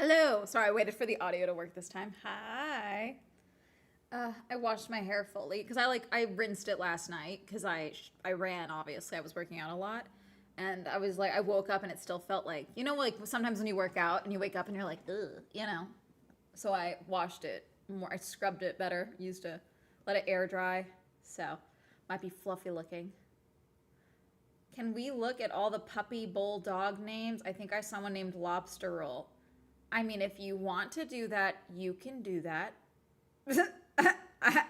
Hello. Sorry, I waited for the audio to work this time. Hi. I washed my hair fully because I rinsed it last night because I ran, obviously. I was working out a lot. And I was like I woke up and it still felt like, like sometimes when you work out and you wake up and you're like, ugh. So I washed it more. I scrubbed it better, used to let it air dry. So, might be fluffy looking. Can we look at all the puppy bulldog names? I think I saw one named Lobster Roll. I mean, if you want to do that, you can do that.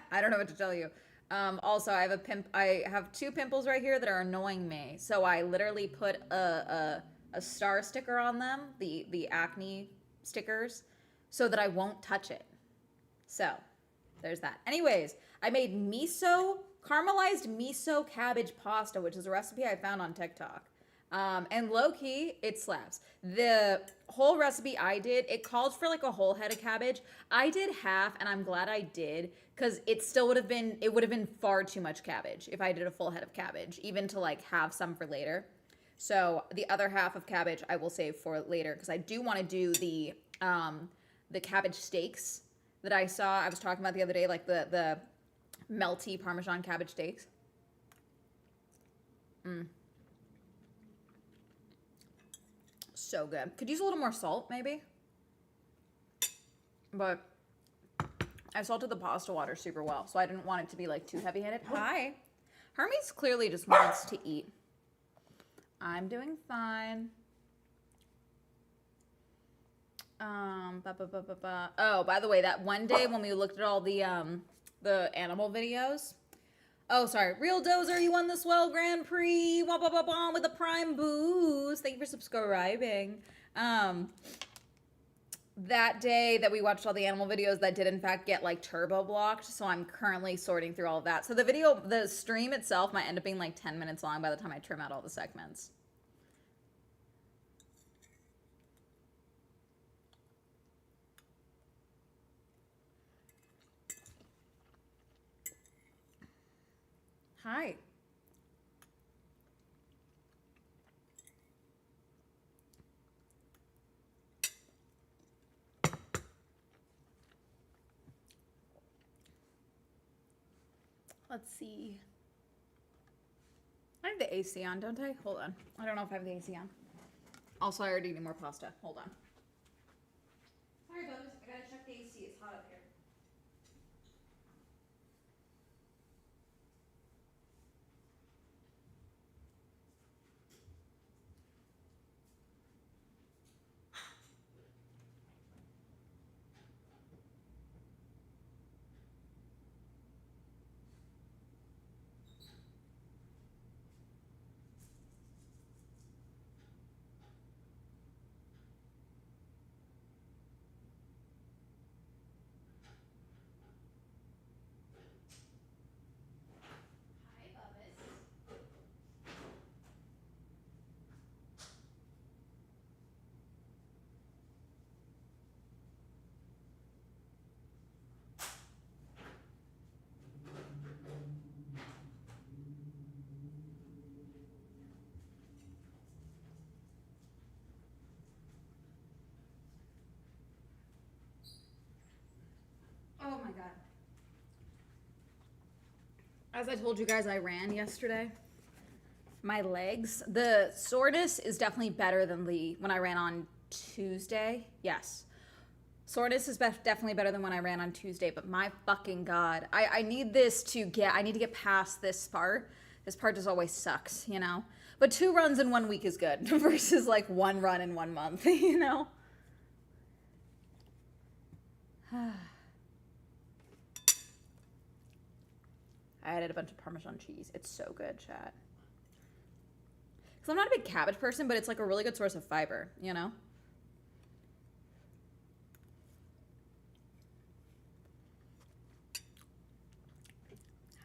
I don't know what to tell you. Also, I have two pimples right here that are annoying me. So I literally put a star sticker on them, the acne stickers, so that I won't touch it. So there's that. Anyways, I made caramelized miso cabbage pasta, which is a recipe I found on TikTok. And low key, it slaps. The whole recipe I did, it called for like a whole head of cabbage. I did half, and I'm glad I did because it would have been far too much cabbage if I did a full head of cabbage, even to like have some for later. So the other half of cabbage I will save for later because I do want to do the cabbage steaks that I saw. I was talking about the other day, like the melty Parmesan cabbage steaks. So good. Could use a little more salt, maybe. But I salted the pasta water super well, so I didn't want it to be like too heavy-handed. Hi. Hermes clearly just wants to eat. I'm doing fine. Oh, by the way, that one day when we looked at all the animal videos. Oh, sorry. Real Dozer, you won the Swell Grand Prix. Wah, wah, wah, wah, with a Prime boost. Thank you for subscribing. That day that we watched all the animal videos, that did in fact get like turbo blocked. So I'm currently sorting through all of that. So the stream itself might end up being like 10 minutes long by the time I trim out all the segments. Hi. Let's see. I have the AC on, don't I? Hold on. I don't know if I have the AC on. Also, I already need more pasta. Hold on. Sorry, Bubs. I gotta check the AC. It's hot up here. Hi, Bubbles. Oh my god. As I told you guys, I ran yesterday. My legs, the soreness is definitely better than when I ran on Tuesday. Yes. Soreness is definitely better than when I ran on Tuesday, but my fucking god. I need I need to get past this part. This part just always sucks, you know? But 2 runs in 1 week is good versus like 1 run in 1 month, you know? I added a bunch of Parmesan cheese. It's so good, chat. Because I'm not a big cabbage person, but it's like a really good source of fiber, you know?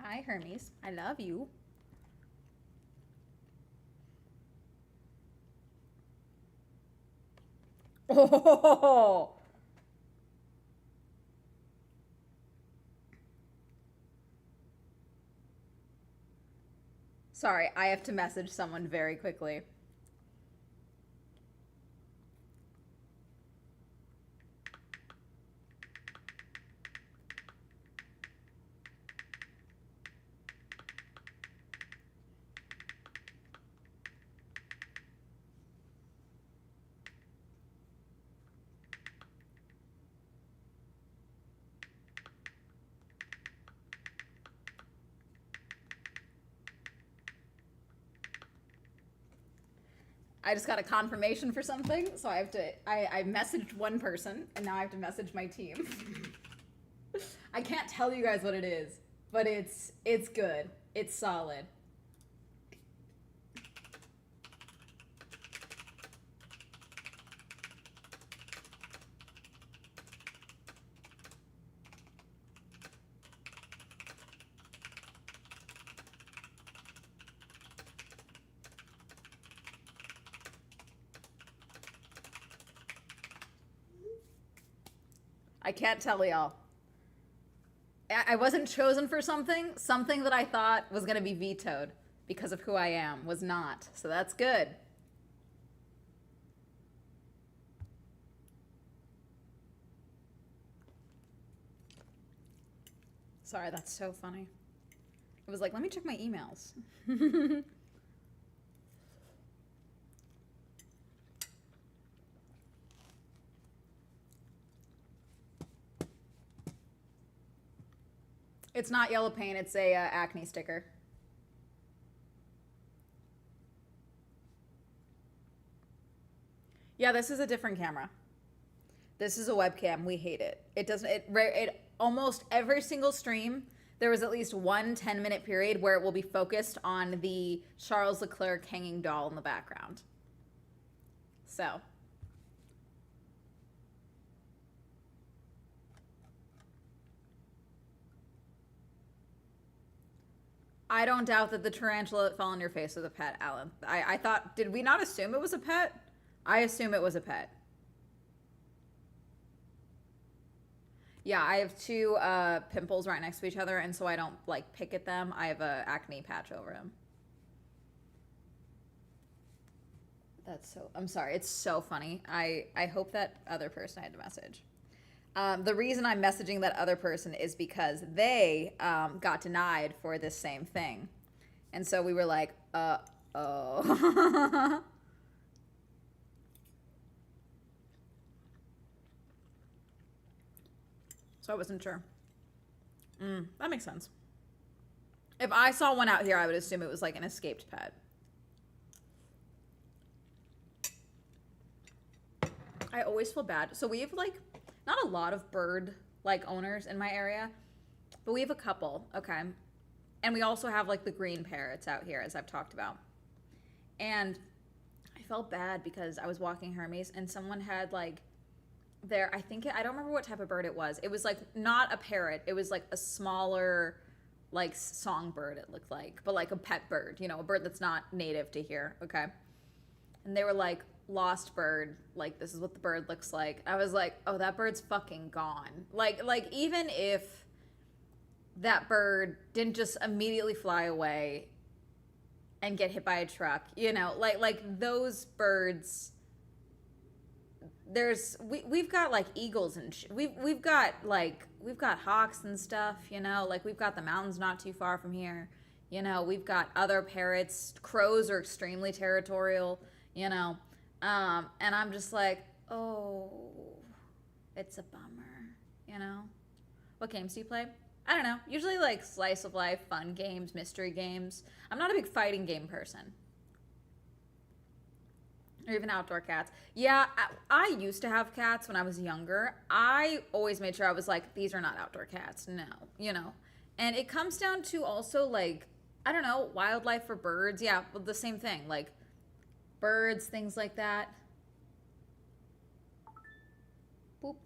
Hi, Hermes. I love you. Oh! Sorry, I have to message someone very quickly. I just got a confirmation for something, so I have to, I messaged one person, and now I have to message my team. I can't tell you guys what it is, but it's good. It's solid. I can't tell y'all. I wasn't chosen for something. Something that I thought was going to be vetoed because of who I am was not. So that's good. Sorry, that's so funny. It was like, let me check my emails. It's not yellow paint, it's a acne sticker. Yeah, this is a different camera. This is a webcam. We hate it. It doesn't, it almost every single stream, there was at least one 10-minute period where it will be focused on the Charles Leclerc hanging doll in the background. So. I don't doubt that the tarantula that fell on your face was a pet, Alan. I thought, did we not assume it was a pet? I assume it was a pet. Yeah, I have two pimples right next to each other, and so I don't like pick at them. I have a acne patch over them. That's so, I'm sorry, it's so funny. I hope that other person I had to message. The reason I'm messaging that other person is because they got denied for this same thing. And so we were like, oh. So I wasn't sure. That makes sense. If I saw one out here, I would assume it was like an escaped pet. I always feel bad. So we have like, not a lot of bird like owners in my area, but we have a couple, okay? And we also have like the green parrots out here, as I've talked about. And I felt bad because I was walking Hermes and someone had like their, I don't remember what type of bird it was. It was like not a parrot. It was like a smaller like songbird it looked like, but like a pet bird, you know, a bird that's not native to here, okay? And they were like, lost bird, like this is what the bird looks like. I was like, oh, that bird's fucking gone. Like even if that bird didn't just immediately fly away and get hit by a truck, you know, like those birds, we've got like eagles and we've got hawks and stuff, you know, like we've got the mountains not too far from here, you know, we've got other parrots. Crows are extremely territorial, you know. And I'm just like, oh, it's a bummer, you know? What games do you play? I don't know. Usually like slice of life, fun games, mystery games. I'm not a big fighting game person. Or even outdoor cats. Yeah, I used to have cats when I was younger. I always made sure I was like, these are not outdoor cats. No, you know? And it comes down to also like, I don't know, wildlife for birds. Yeah, well, the same thing. Like, birds, things like that. Boop.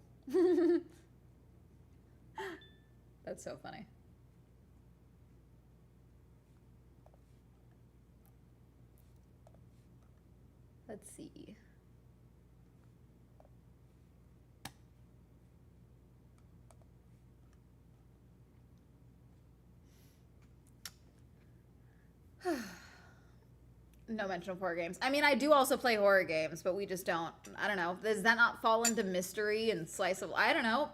That's so funny. Let's see. No mention of horror games. I mean, I do also play horror games, but we just don't, I don't know. Does that not fall into mystery and slice of, I don't know.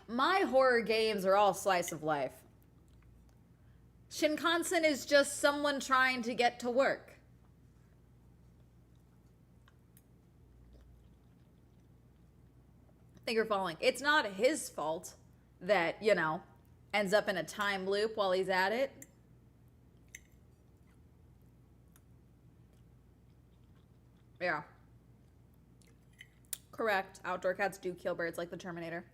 My horror games are all slice of life. Shinkansen is just someone trying to get to work. Think you're falling. It's not his fault that, you know, ends up in a time loop while he's at it. Yeah. Correct. Outdoor cats do kill birds like the Terminator.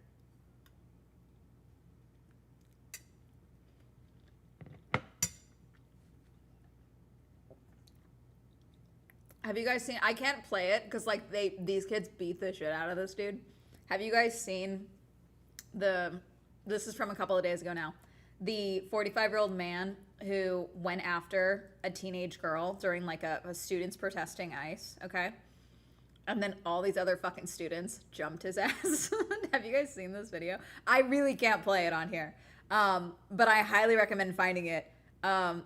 Have you guys seen? I can't play it because like these kids beat the shit out of this dude. Have you guys seen the? This is from a couple of days ago now. The 45-year-old man who went after a teenage girl during like a students protesting ICE. Okay, and then all these other fucking students jumped his ass. Have you guys seen this video? I really can't play it on here, but I highly recommend finding it.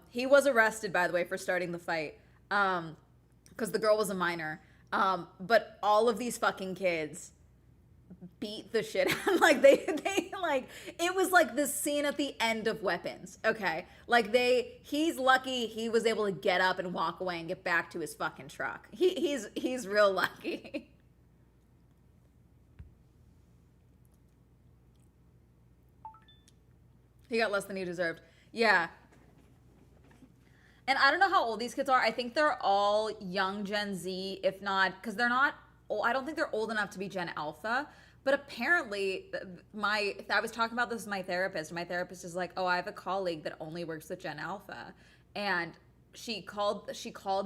He was arrested, by the way, for starting the fight. Because the girl was a minor. But all of these fucking kids beat the shit out. Like they like it was like the scene at the end of Weapons. Okay, like he's lucky he was able to get up and walk away and get back to his fucking truck. He's real lucky. He got less than he deserved. Yeah. And I don't know how old these kids are. I think they're all young Gen Z, if not, because they're not, I don't think they're old enough to be Gen Alpha. But apparently, I was talking about this with my therapist. My therapist is like, oh, I have a colleague that only works with Gen Alpha. And she called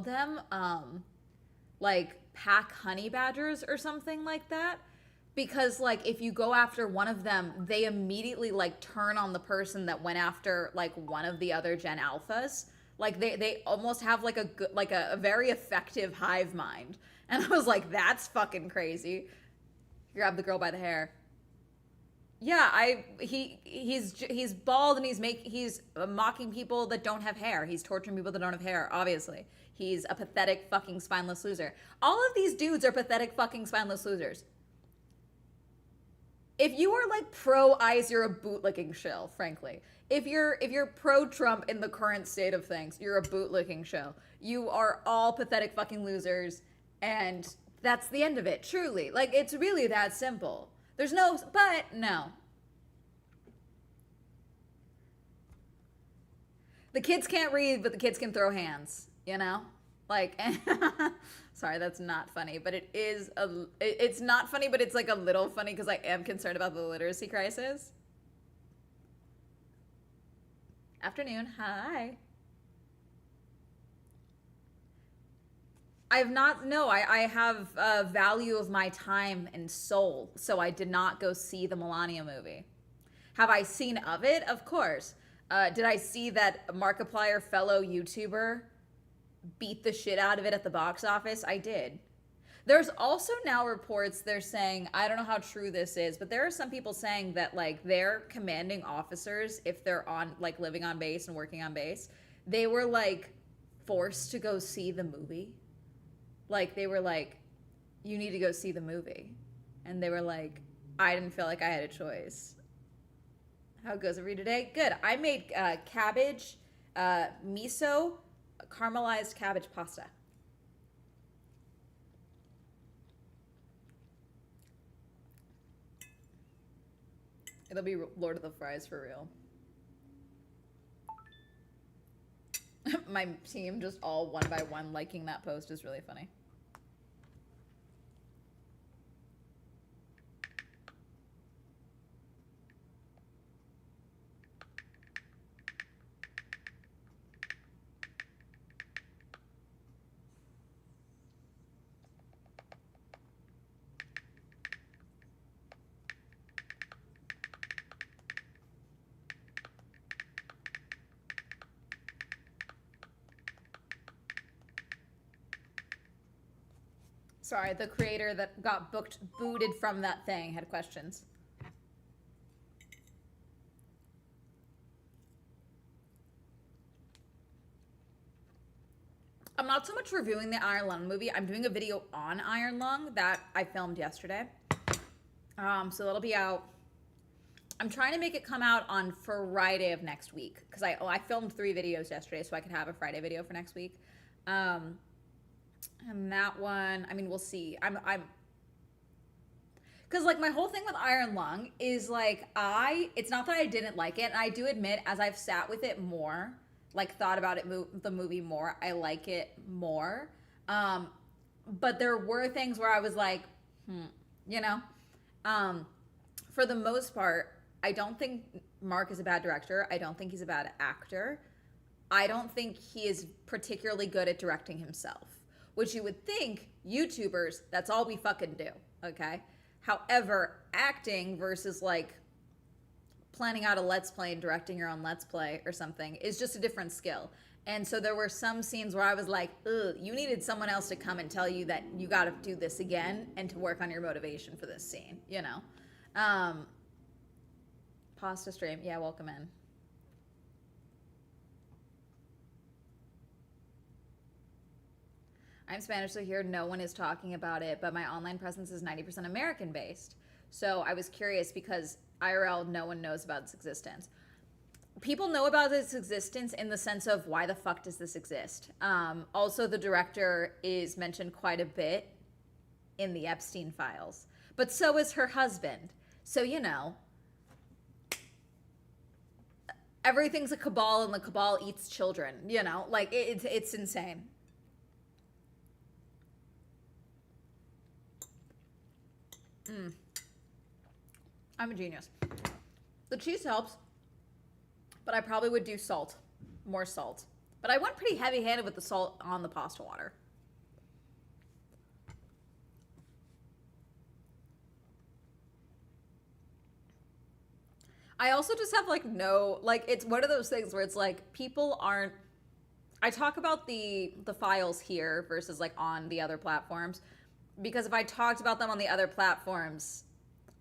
them, like, pack honey badgers or something like that. Because, like, if you go after one of them, they immediately, like, turn on the person that went after, like, one of the other Gen Alphas. Like they almost have like a very effective hive mind. And I was like, that's fucking crazy. Grab the girl by the hair. Yeah, he's bald and he's mocking people that don't have hair. He's torturing people that don't have hair, obviously. He's a pathetic fucking spineless loser. All of these dudes are pathetic fucking spineless losers. If you are like pro ICE, you're a bootlicking shill, frankly. If you're pro Trump in the current state of things, you're a bootlicking shill. You are all pathetic fucking losers, and that's the end of it. Truly, like it's really that simple. There's no, but no. The kids can't read, but the kids can throw hands. You know, like. Sorry, that's not funny, but it is it's not funny, but it's like a little funny because I am concerned about the literacy crisis. Afternoon, hi. I have not, no, I have value of my time and soul, so I did not go see the Melania movie. Have I seen of it? Of course. Did I see that Markiplier fellow YouTuber beat the shit out of it at the box office? I did. There's also now reports they're saying, I don't know how true this is, but there are some people saying that like their commanding officers, if they're on like living on base and working on base, they were like forced to go see the movie. Like they were like, you need to go see the movie. And they were like, I didn't feel like I had a choice. How goes it for you today? Good. I made cabbage, miso, caramelized cabbage pasta. It'll be Lord of the Fries for real. My team just all one by one liking that post is really funny. Sorry, the creator that got booted from that thing had questions. I'm not so much reviewing the Iron Lung movie. I'm doing a video on Iron Lung that I filmed yesterday. So that'll be out. I'm trying to make it come out on Friday of next week because I filmed 3 videos yesterday, so I could have a Friday video for next week. And that one, I mean, we'll see. I'm because like my whole thing with Iron Lung is like it's not that I didn't like it, and I do admit as I've sat with it more, like thought about it the movie more, I like it more. But there were things where I was like, you know, um, for the most part, I don't think Mark is a bad director. I don't think he's a bad actor. I don't think he is particularly good at directing himself, which you would think YouTubers, that's all we fucking do, okay? However, acting versus like planning out a let's play and directing your own let's play or something is just a different skill. And so there were some scenes where I was like, ugh, you needed someone else to come and tell you that you got to do this again and to work on your motivation for this scene, you know? Pasta stream, yeah, welcome in. I'm Spanish, so here no one is talking about it, but my online presence is 90% American based. So I was curious because IRL, no one knows about its existence. People know about its existence in the sense of why the fuck does this exist? Also, the director is mentioned quite a bit in the Epstein files, but so is her husband. So, you know, everything's a cabal and the cabal eats children, you know, like it's insane. I'm a genius. The cheese helps, but I probably would do salt, more salt. But I went pretty heavy-handed with the salt on the pasta water. I also just have like no, like it's one of those things where it's like people aren't, I talk about the files here versus like on the other platforms because if I talked about them on the other platforms,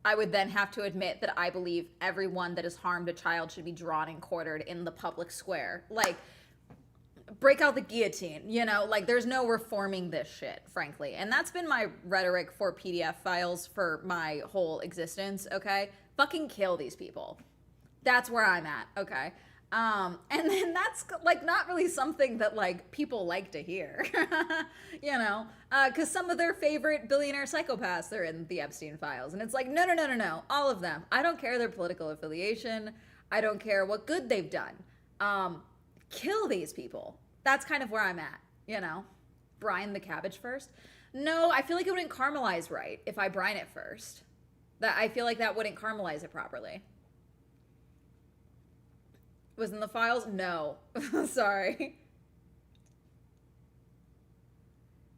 I would then have to admit that I believe everyone that has harmed a child should be drawn and quartered in the public square. Like, break out the guillotine, you know? Like, there's no reforming this shit, frankly. And that's been my rhetoric for PDF files for my whole existence, okay? Fucking kill these people. That's where I'm at, okay? And then that's like not really something that like people like to hear, you know, because some of their favorite billionaire psychopaths are in the Epstein files, and it's like no, all of them. I don't care their political affiliation. I don't care what good they've done. Kill these people. That's kind of where I'm at, you know. Brine the cabbage first. No, I feel like it wouldn't caramelize right if I brine it first. That I feel like that wouldn't caramelize it properly. Was in the files? No. Sorry.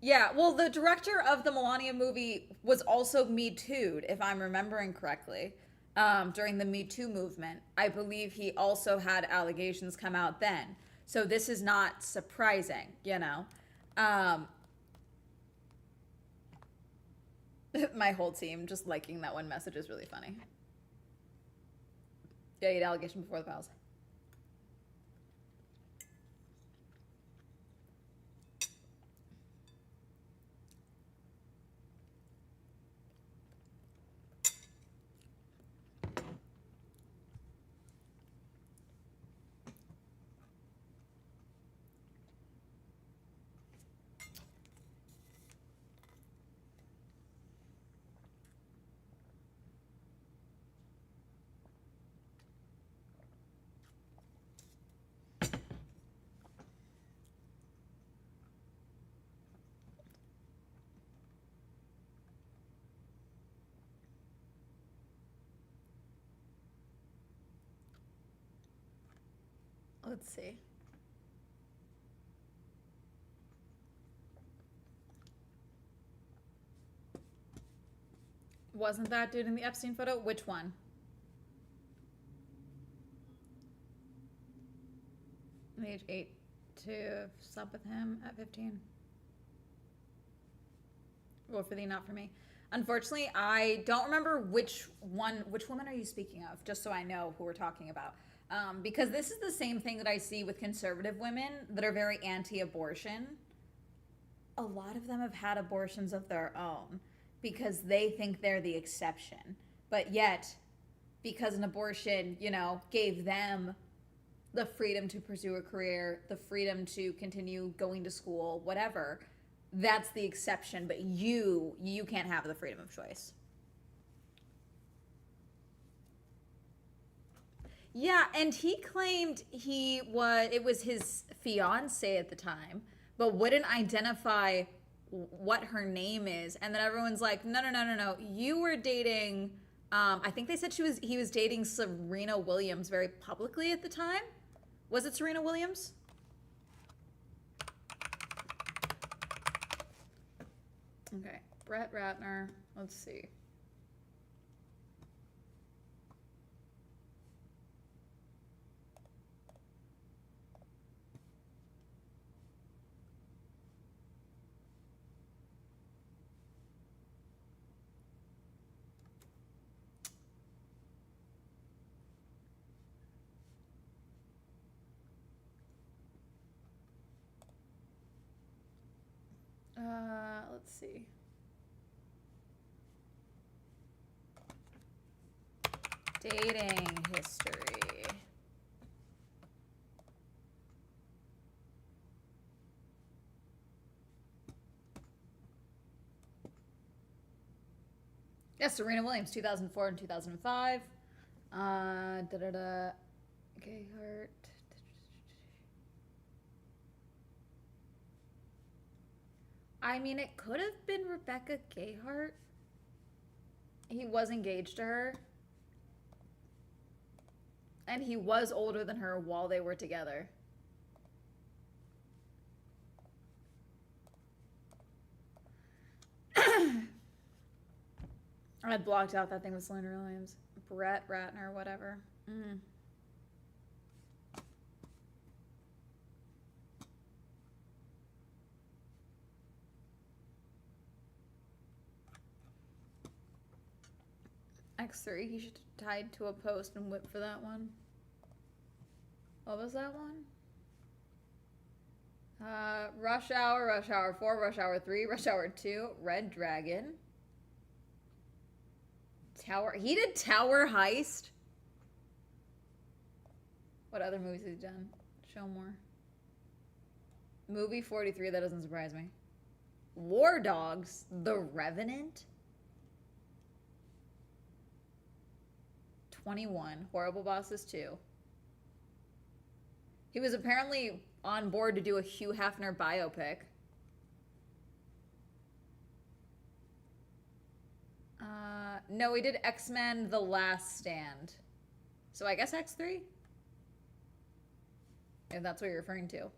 Yeah, well, the director of the Melania movie was also Me Too'd, if I'm remembering correctly, during the Me Too movement. I believe he also had allegations come out then. So this is not surprising, you know. My whole team just liking that one message is really funny. Yeah, you had allegation before the files. Let's see. Wasn't that dude in the Epstein photo? Which one? Age 8 to slept with him at 15. Well, for thee, not for me. Unfortunately, I don't remember which woman are you speaking of, just so I know who we're talking about. Because this is the same thing that I see with conservative women that are very anti-abortion. A lot of them have had abortions of their own because they think they're the exception. But yet, because an abortion, you know, gave them the freedom to pursue a career, the freedom to continue going to school, whatever, that's the exception, but you can't have the freedom of choice. Yeah, and he claimed it was his fiance at the time, but wouldn't identify what her name is, and then everyone's like, no, no, no, no, no, you were dating. I think they said he was dating Serena Williams very publicly at the time. Was it Serena Williams? Okay, Brett Ratner. Let's see. Let's see. Dating history. Yes, Serena Williams, 2004 and 2005. Gayheart. I mean, it could have been Rebecca Gayheart. He was engaged to her. And he was older than her while they were together. I had blocked out that thing with Serena Williams. Brett Ratner, whatever. X3, he should have tied to a post and whipped for that one. What was that one? Rush Hour, Rush Hour 4, Rush Hour 3, Rush Hour 2, Red Dragon. Tower. He did Tower Heist. What other movies has he done? Show more. Movie 43, that doesn't surprise me. War Dogs, The Revenant. 21, Horrible Bosses 2. He was apparently on board to do a Hugh Hefner biopic. No, he did X-Men The Last Stand. So I guess X3? If that's what you're referring to.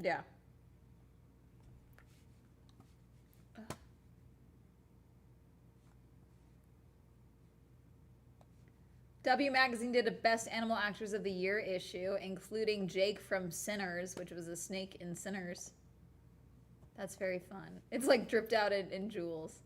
Yeah. W Magazine did a Best Animal Actors of the Year issue, including Jake from Sinners, which was a snake in Sinners. That's very fun. It's like dripped out in jewels.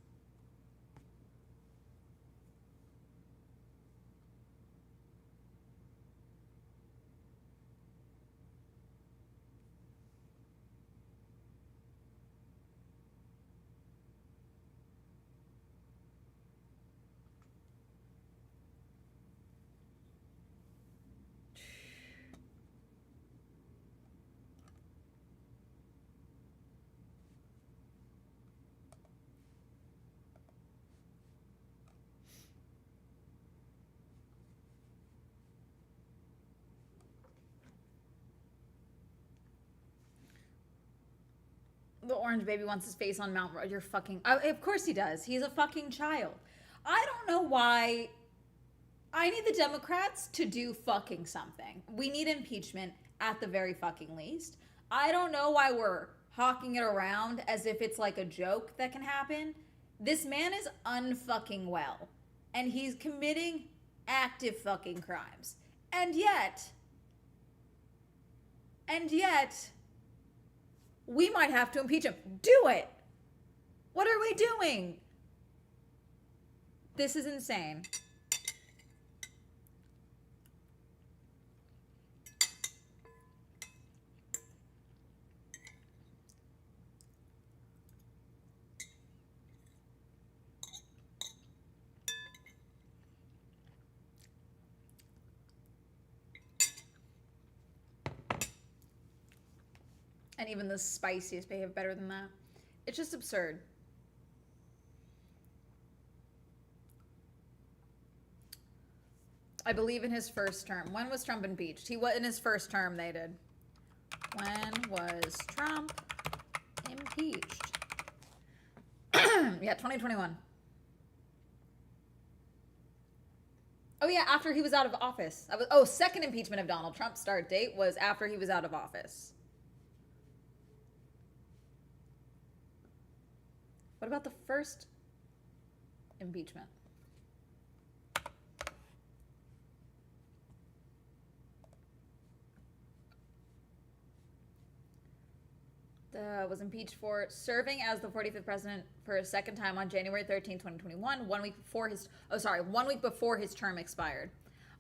The orange baby wants his face on Mount. You're fucking. Of course he does. He's a fucking child. I don't know why. I need the Democrats to do fucking something. We need impeachment at the very fucking least. I don't know why we're hawking it around as if it's like a joke that can happen. This man is unfucking well. And he's committing active fucking crimes. And yet, we might have to impeach him. Do it! What are we doing? This is insane. And even the spiciest behave better than that. It's just absurd. I believe in his first term. When was Trump impeached? He was in his first term. They did. When was Trump impeached? Yeah, 2021. Oh yeah, after he was out of office. Second impeachment of Donald Trump start date was after he was out of office. What about the first impeachment? Was impeached for serving as the 45th president for a second time on January 13, 2021, 1 week before his term expired.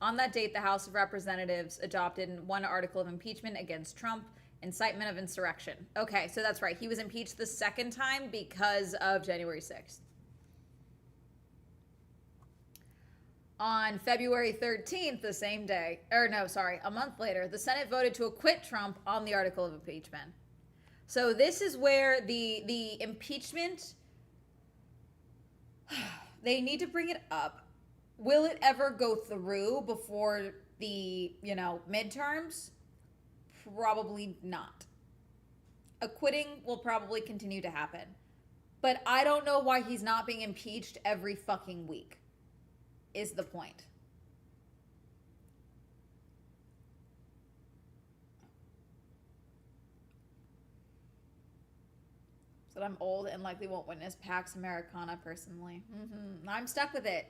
On that date, the House of Representatives adopted one article of impeachment against Trump, incitement of insurrection. Okay, so that's right. He was impeached the second time because of January 6th. On February 13th, the same day, a month later, the Senate voted to acquit Trump on the article of impeachment. So this is where the impeachment, they need to bring it up. Will it ever go through before the, midterms? Probably not. Acquitting will probably continue to happen. But I don't know why he's not being impeached every fucking week, is the point. That I'm old and likely won't witness Pax Americana personally. I'm stuck with it.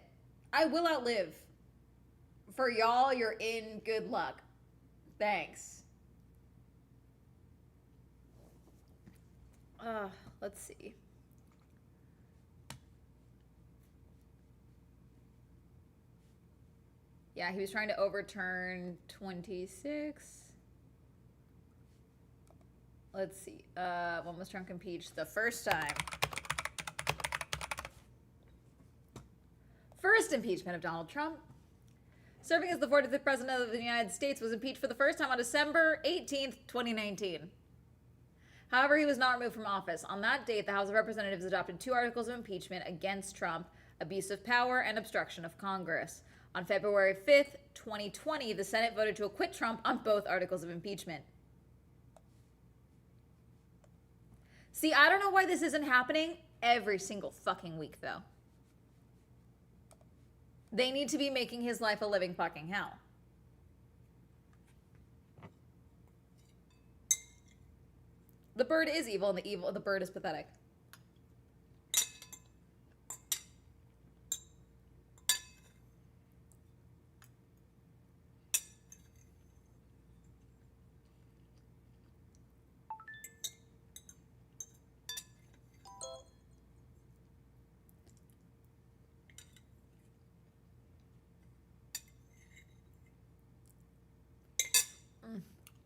I will outlive. For y'all, you're in good luck. Thanks. Let's see. Yeah, he was trying to overturn 26. Let's see. When was Trump impeached? The first time. First impeachment of Donald Trump. Serving as the 45th president of the United States, was impeached for the first time on December 18th, 2019. However, he was not removed from office. On that date, the House of Representatives adopted two articles of impeachment against Trump, abuse of power and obstruction of Congress. On February 5th, 2020, the Senate voted to acquit Trump on both articles of impeachment. See, I don't know why this isn't happening every single fucking week, though. They need to be making his life a living fucking hell. The bird is evil, and the bird is pathetic.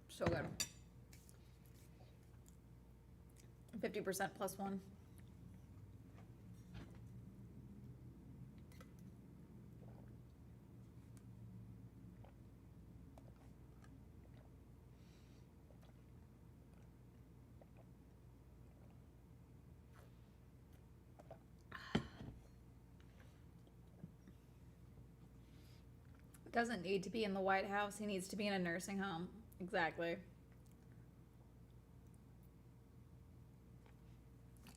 So good. 50% plus one. Doesn't need to be in the White House. He needs to be in a nursing home. Exactly.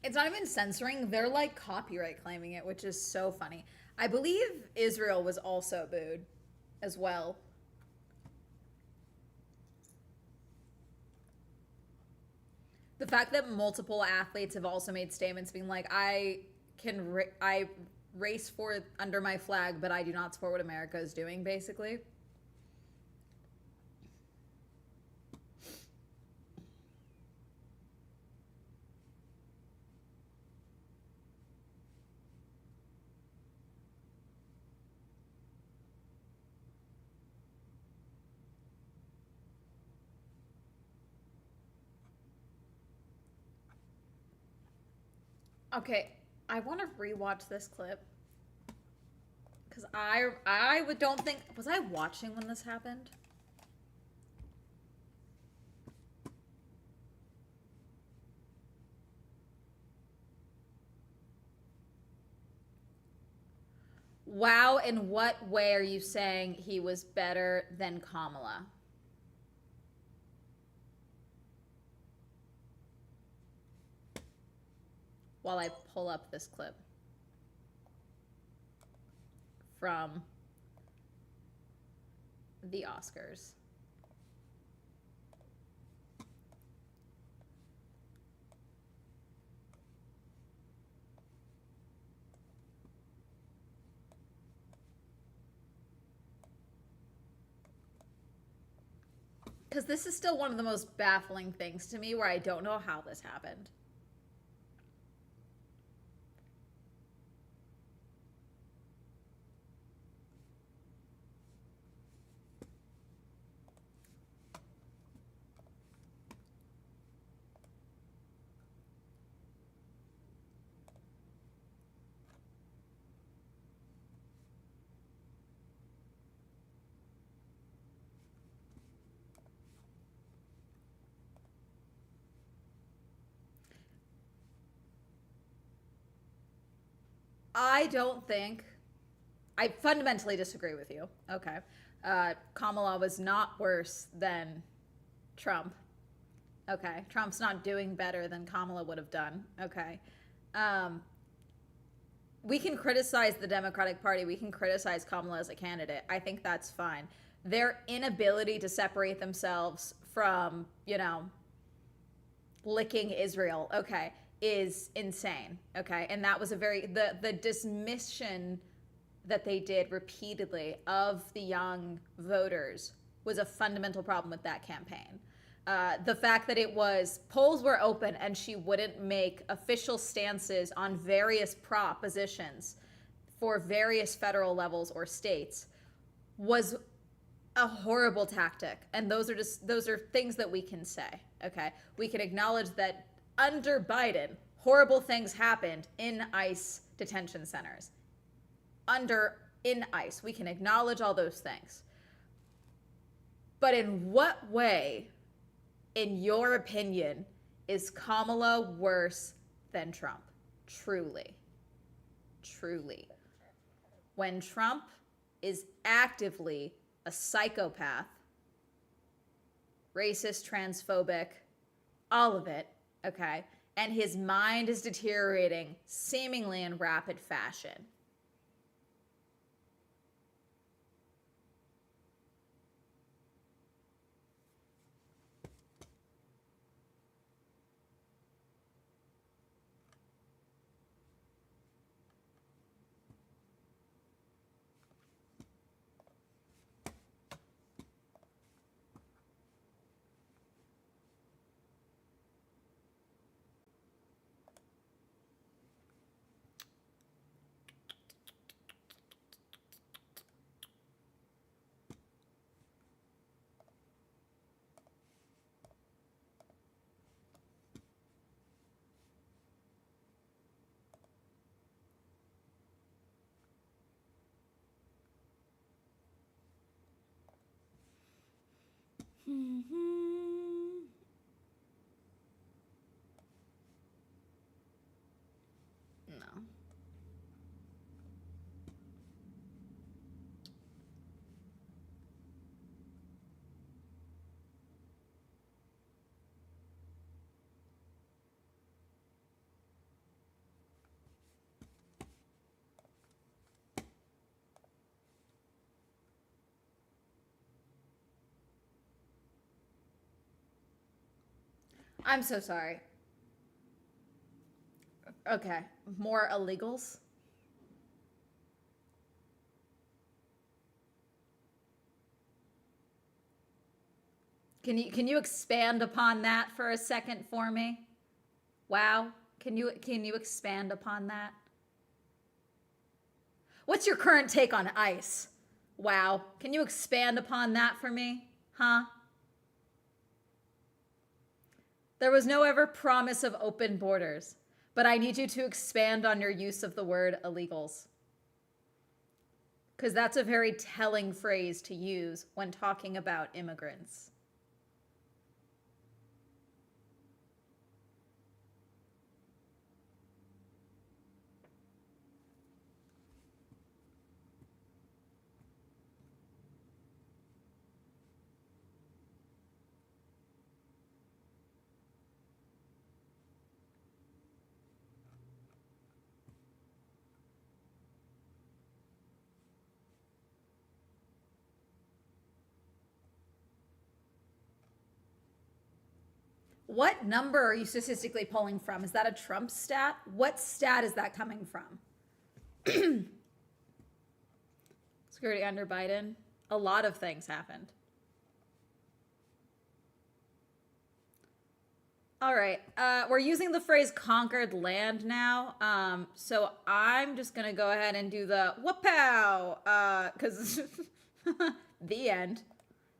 It's not even censoring. They're like copyright claiming it, which is so funny. I believe Israel was also booed as well. The fact that multiple athletes have also made statements being like, I race for under my flag, but I do not support what America is doing, basically. Okay, I want to rewatch this clip because I don't think, was I watching when this happened? Wow, in what way are you saying he was better than Kamala? While I pull up this clip from the Oscars. Because this is still one of the most baffling things to me where I don't know how this happened. I don't think. I fundamentally disagree with you. Okay. Kamala was not worse than Trump. Okay. Trump's not doing better than Kamala would have done. Okay. Um, we can criticize the Democratic Party. We can criticize Kamala as a candidate. I think that's fine. Their inability to separate themselves from, licking Israel, okay, is insane. Okay. And that was a very, the dismission that they did repeatedly of the young voters was a fundamental problem with that campaign. The fact that it was polls were open and she wouldn't make official stances on various propositions for various federal levels or states was a horrible tactic. And those are things that we can say. Okay, we can acknowledge that under Biden, horrible things happened in ICE detention centers. In ICE, we can acknowledge all those things. But in what way, in your opinion, is Kamala worse than Trump? Truly. Truly. When Trump is actively a psychopath, racist, transphobic, all of it, okay? And his mind is deteriorating seemingly in rapid fashion. No. I'm so sorry. Okay, more illegals? Can you expand upon that for a second for me? Wow. Can you expand upon that? What's your current take on ICE? Wow. Can you expand upon that for me? Huh? There was no ever promise of open borders, but I need you to expand on your use of the word illegals. Because that's a very telling phrase to use when talking about immigrants. What number are you statistically pulling from? Is that a Trump stat? What stat is that coming from? Security under Biden? A lot of things happened. All right, we're using the phrase conquered land now. So I'm just gonna go ahead and do the whoop-pow, because the end.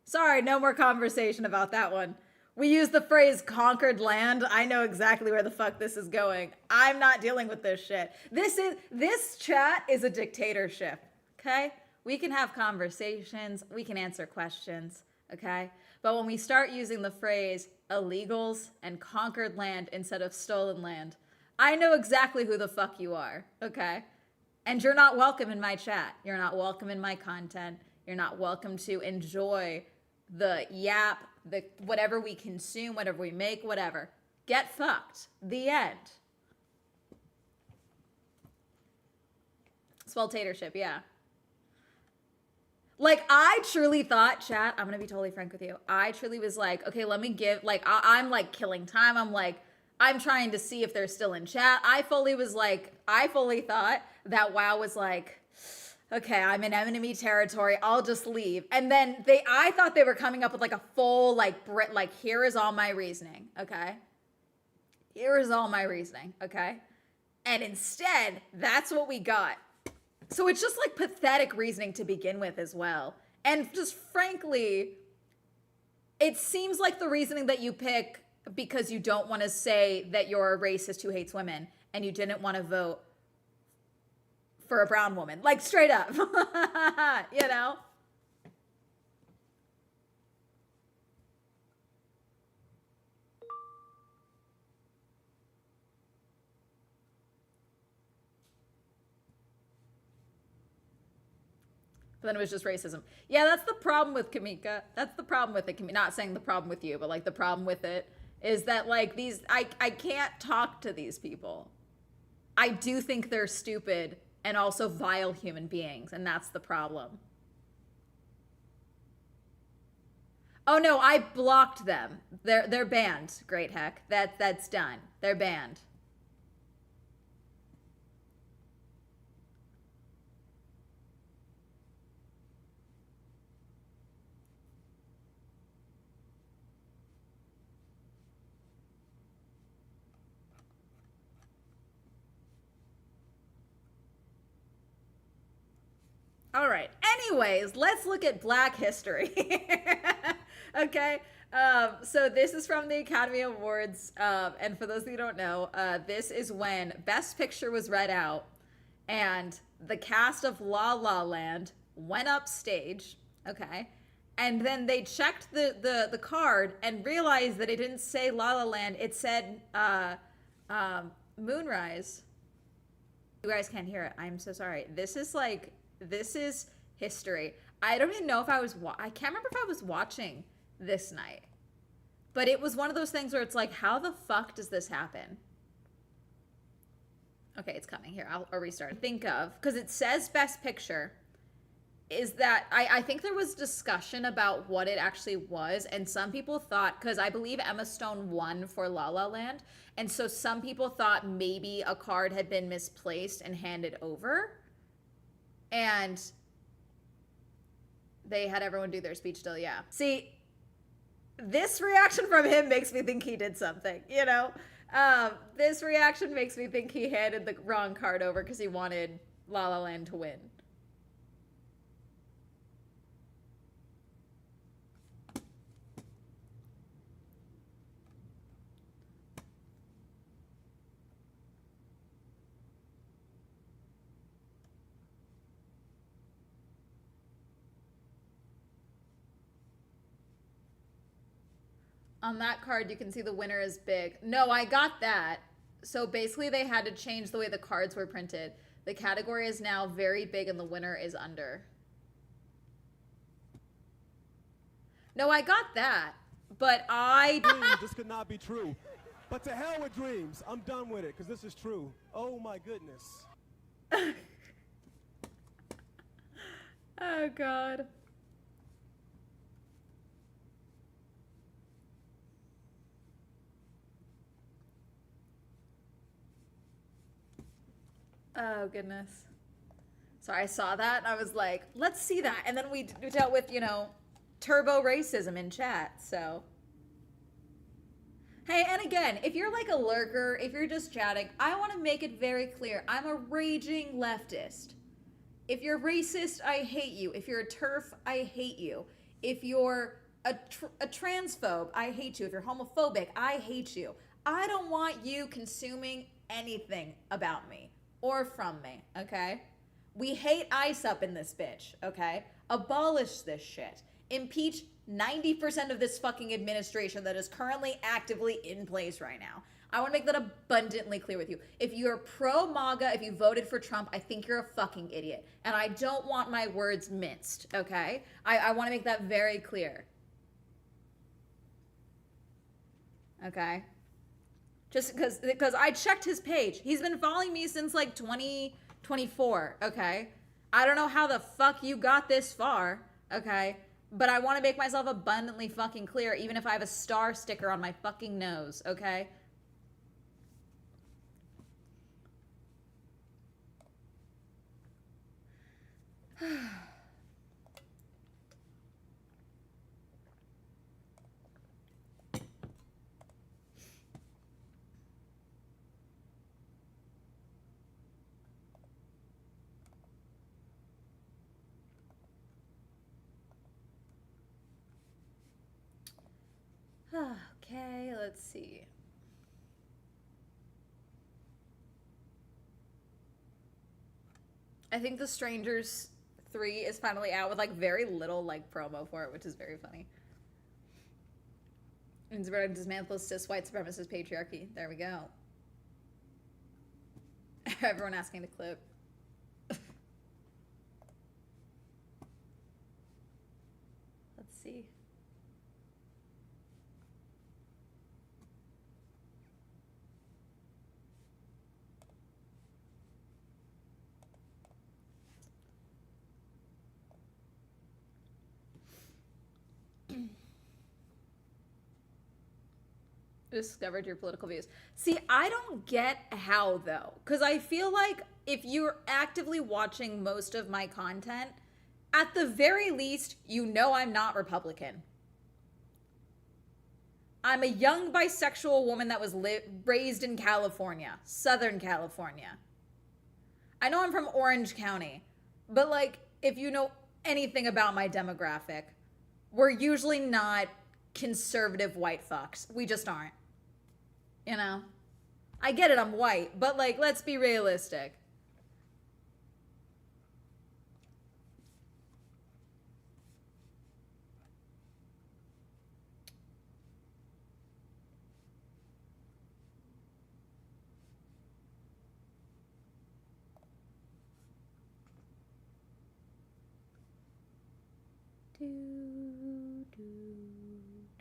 Sorry, no more conversation about that one. We use the phrase conquered land. I know exactly where the fuck this is going. I'm not dealing with this shit. This chat is a dictatorship, okay? We can have conversations, we can answer questions, okay? But when we start using the phrase illegals and conquered land instead of stolen land, I know exactly who the fuck you are, okay? And you're not welcome in my chat. You're not welcome in my content. You're not welcome to enjoy the yap, the whatever we consume, whatever we make, whatever. Get fucked. The end. Sweltatorship, yeah. Like, I truly thought, chat, I'm gonna be totally frank with you. I truly was like, okay, let me give, like, I'm like killing time. I'm trying to see if they're still in chat. I fully thought that WoW was like, okay, I'm in enemy territory. I'll just leave. And then I thought they were coming up with like a full, like, here is all my reasoning, okay? Here is all my reasoning, okay? And instead, that's what we got. So it's just like pathetic reasoning to begin with as well. And just frankly, it seems like the reasoning that you pick because you don't want to say that you're a racist who hates women and you didn't want to vote for a brown woman. Like, straight up. You know? But then it was just racism. Yeah, that's the problem with Kamika. That's the problem with it. Not saying the problem with you, but like the problem with it is that like I can't talk to these people. I do think they're stupid and also vile human beings, and that's the problem. Oh no, I blocked them. They're banned. Great heck. That's done. They're banned. All right. Anyways, let's look at Black history. Okay. So this is from the Academy Awards. And for those of you who don't know, this is when Best Picture was read out and the cast of La La Land went up stage. Okay. And then they checked the card and realized that it didn't say La La Land. It said Moonrise. You guys can't hear it. I'm so sorry. This is history. I don't even know if I can't remember if I was watching this night. But it was one of those things where it's like, how the fuck does this happen? Okay, it's coming. Here, I'll restart. Think of, because it says Best Picture, is that I think there was discussion about what it actually was, and some people thought, because I believe Emma Stone won for La La Land, and so some people thought maybe a card had been misplaced and handed over. And they had everyone do their speech still, yeah. See, this reaction from him makes me think he did something, you know? This reaction makes me think he handed the wrong card over because he wanted La La Land to win. On that card, you can see the winner is big. No, I got that. So basically, they had to change the way the cards were printed. The category is now very big and the winner is under. No, I got that. But This could not be true. But to hell with dreams. I'm done with it because this is true. Oh my goodness. Oh, God. Oh, goodness. So I saw that and I was like, let's see that. And then we dealt with, turbo racism in chat. So, hey, and again, if you're like a lurker, if you're just chatting, I want to make it very clear I'm a raging leftist. If you're racist, I hate you. If you're a TERF, I hate you. If you're a transphobe, I hate you. If you're homophobic, I hate you. I don't want you consuming anything about me or from me, okay? We hate ICE up in this bitch, okay? Abolish this shit. Impeach 90% of this fucking administration that is currently actively in place right now. I want to make that abundantly clear with you. If you're pro MAGA, if you voted for Trump, I think you're a fucking idiot. And I don't want my words minced, okay? I want to make that very clear. Okay? Just because I checked his page. He's been following me since like 2024, okay? I don't know how the fuck you got this far, okay? But I want to make myself abundantly fucking clear, even if I have a star sticker on my fucking nose, okay? Okay, let's see. I think The Strangers 3 is finally out with like very little like promo for it, which is very funny. And it's about to dismantle cis white supremacist patriarchy. There we go. Everyone asking to clip. Let's see. Discovered your political views. See, I don't get how though, because I feel like if you're actively watching most of my content, at the very least, you know I'm not Republican. I'm a young bisexual woman that was raised in California, Southern California. I know I'm from Orange County, but like, if you know anything about my demographic, we're usually not conservative white fucks. We just aren't. You know? I get it, I'm white, but like, let's be realistic. Do, do,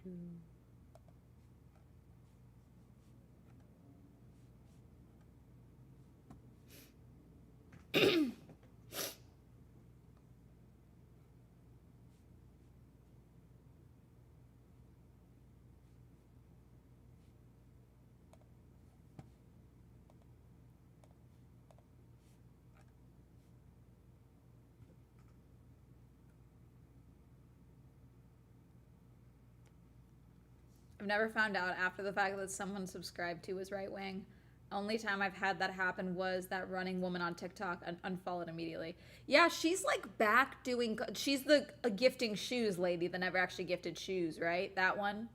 do. I've never found out after the fact that someone subscribed to was right wing. Only time I've had that happen was that running woman on TikTok unfollowed immediately. Yeah, she's like back doing. She's the gifting shoes lady that never actually gifted shoes, right? That one.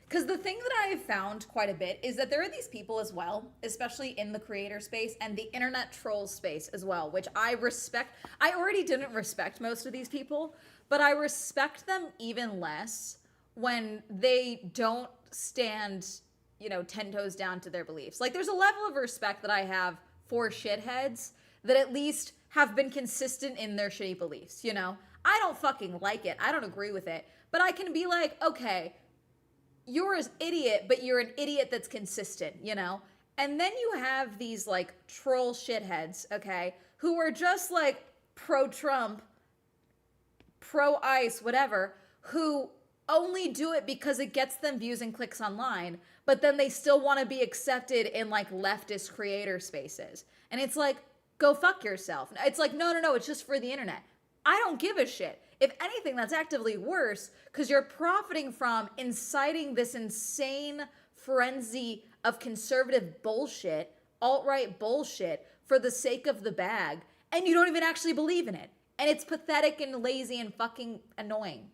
Because the thing that I have found quite a bit is that there are these people as well, especially in the creator space and the internet troll space as well, which I respect. I already didn't respect most of these people, but I respect them even less when they don't stand, 10 toes down to their beliefs. Like, there's a level of respect that I have for shitheads that at least have been consistent in their shitty beliefs, I don't fucking like it. I don't agree with it. But I can be like, okay, you're an idiot, but you're an idiot that's consistent, And then you have these, like, troll shitheads, okay, who are just, like, pro-Trump, pro-ICE, whatever, who only do it because it gets them views and clicks online, but then they still want to be accepted in like leftist creator spaces. And it's like, go fuck yourself. It's like, no, no, no, it's just for the internet. I don't give a shit. If anything, that's actively worse because you're profiting from inciting this insane frenzy of conservative bullshit, alt-right bullshit for the sake of the bag, and you don't even actually believe in it. And it's pathetic and lazy and fucking annoying.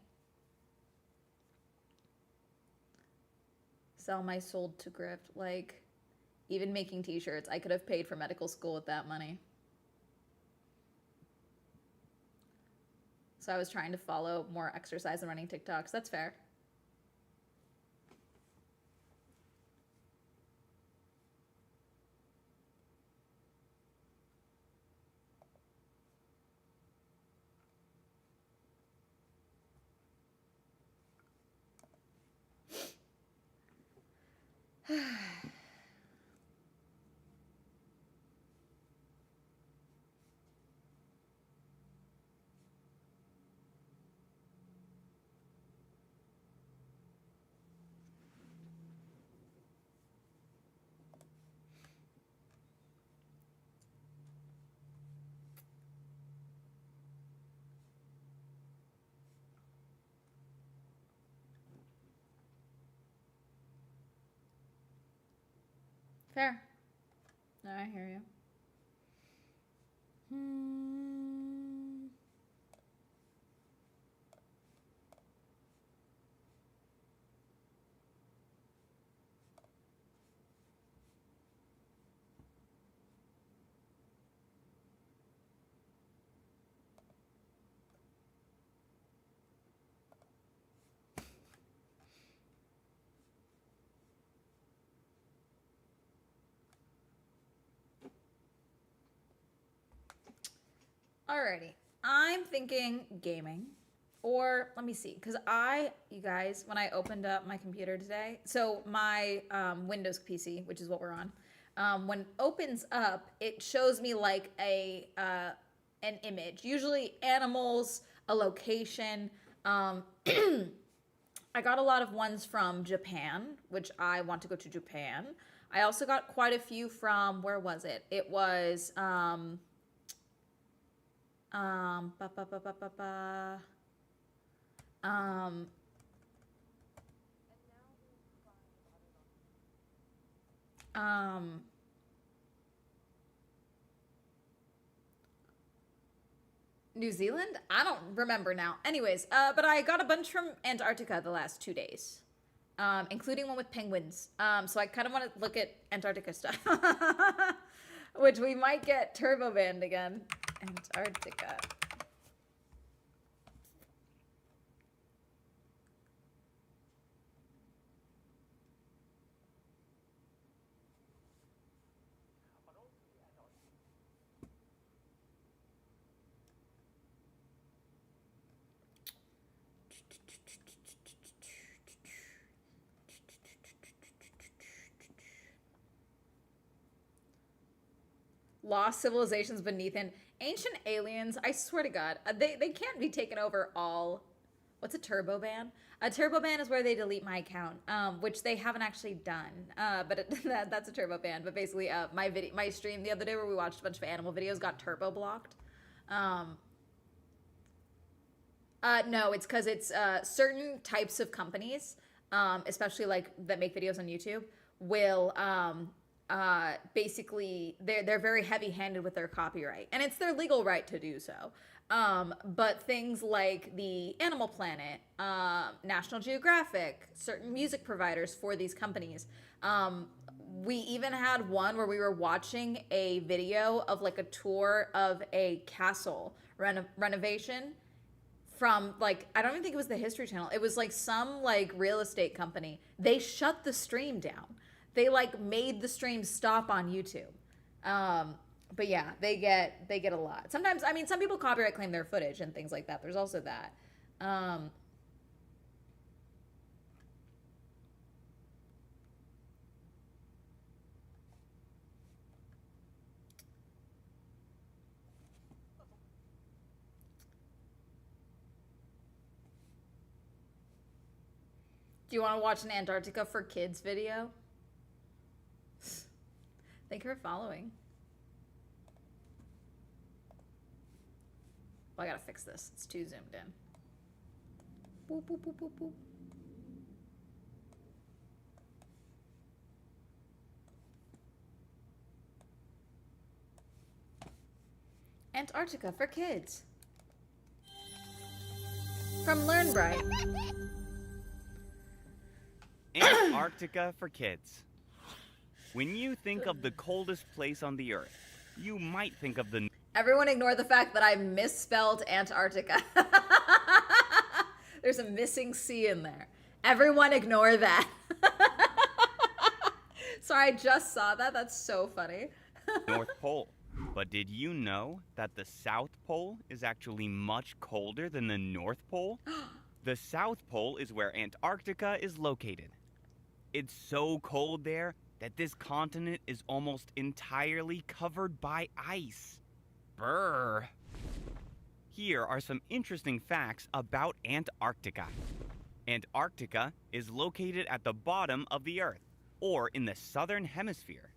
Sell my soul to grift. Like, even making t-shirts, I could have paid for medical school with that money. So I was trying to follow more exercise and running TikToks. That's fair. Fair. No, I hear you. Alrighty. I'm thinking gaming. Or let me see, because you guys, when I opened up my computer today, so my Windows PC, which is what we're on, when it opens up, it shows me like an image, usually animals, a location. I got a lot of ones from Japan, which I want to go to Japan. I also got quite a few from, where was it? It was ba, ba, ba, ba, ba, ba. New Zealand? I don't remember now. Anyways, but I got a bunch from Antarctica the last 2 days, including one with penguins. So I kind of want to look at Antarctica stuff, which we might get turbo banned again. Antarctica. Lost civilizations beneath an ancient aliens. I swear to God, they can't be taken over all. What's a turbo ban? A turbo ban is where they delete my account, which they haven't actually done. But that's a turbo ban. But basically, my stream the other day where we watched a bunch of animal videos got turbo blocked. No, it's because it's certain types of companies, especially like that make videos on YouTube, will basically they're very heavy-handed with their copyright, and it's their legal right to do so. But things like the Animal Planet, National Geographic, certain music providers for these companies. We even had one where we were watching a video of like a tour of a castle renovation from like, I don't even think it was the History Channel. It was like some like real estate company. They shut the stream down. They like made the stream stop on YouTube. But yeah, they get a lot. Sometimes, I mean, some people copyright claim their footage and things like that. There's also that. Do you want to watch an Antarctica for Kids video? Thank you for following. Well, I gotta fix this. It's too zoomed in. Boop, boop, boop, boop, boop. Antarctica for Kids. From LearnBright. Antarctica for Kids. When you think of the coldest place on the Earth, you might think of the... Everyone ignore the fact that I misspelled Antarctica. There's a missing C in there. Everyone ignore that. Sorry, I just saw that. That's so funny. North Pole. But did you know that the South Pole is actually much colder than the North Pole? The South Pole is where Antarctica is located. It's so cold there that this continent is almost entirely covered by ice. Brr. Here are some interesting facts about Antarctica. Antarctica is located at the bottom of the Earth, or in the southern hemisphere.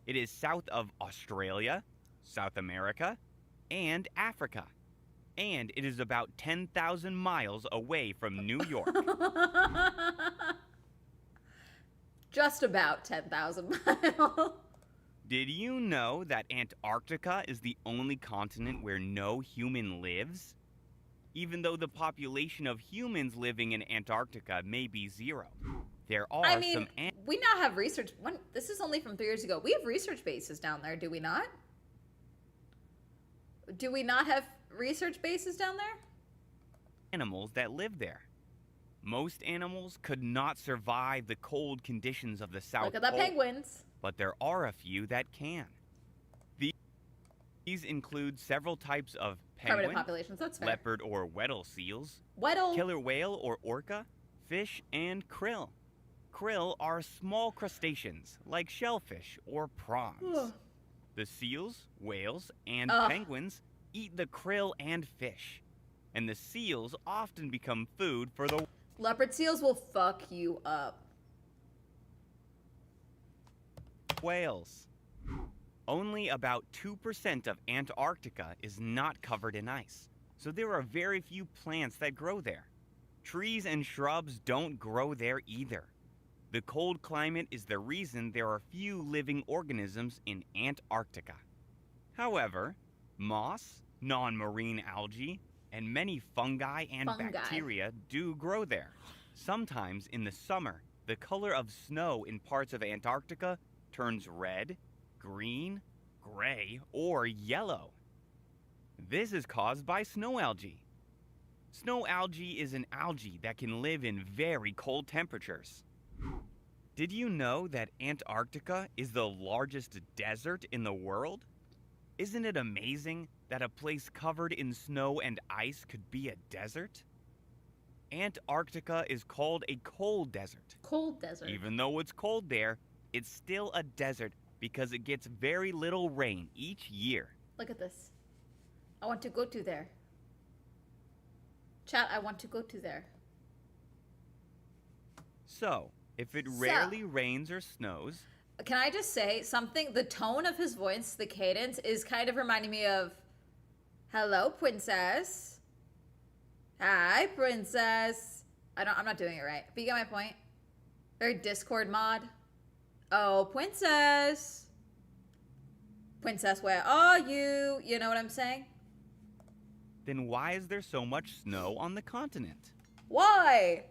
It is south of Australia, South America, and Africa. And it is about 10,000 miles away from New York. Just about 10,000 miles. Did you know that Antarctica is the only continent where no human lives? Even though the population of humans living in Antarctica may be zero, there are some... we now have research... This is only from 3 years ago. We have research bases down there, do we not? Do we not have research bases down there? Animals that live there. Most animals could not survive the cold conditions of the South Look at the Pole, penguins. but there are a few that can. These include several types of Permanent penguin, populations, that's fair. leopard or Weddell seals, Weddell. killer whale or orca, fish, and krill. Krill are small crustaceans like shellfish or prawns. The seals, whales, and penguins eat the krill and fish. And the seals often become food for the... Leopard seals will fuck you up. whales. Only about 2% of Antarctica is not covered in ice, so there are very few plants that grow there. Trees and shrubs don't grow there either. The cold climate is the reason there are few living organisms in Antarctica. However, moss, non-marine algae, and many fungi and bacteria do grow there. Sometimes in the summer, the color of snow in parts of Antarctica turns red, green, gray, or yellow. This is caused by snow algae. Snow algae is an algae that can live in very cold temperatures. Did you know that Antarctica is the largest desert in the world? Isn't it amazing that a place covered in snow and ice could be a desert? Antarctica is called a cold desert. Cold desert. Even though it's cold there, it's still a desert because it gets very little rain each year. Look at this. I want to go to there. Chat, I want to go to there. So, if it rarely rains or snows... Can I just say something? The tone of his voice, the cadence, is kind of reminding me of... Hello, princess. Hi, princess. I'm not doing it right. But you get my point? Very Discord mod. Oh, princess. Princess, where are you? You know what I'm saying? Then why is there so much snow on the continent? Why?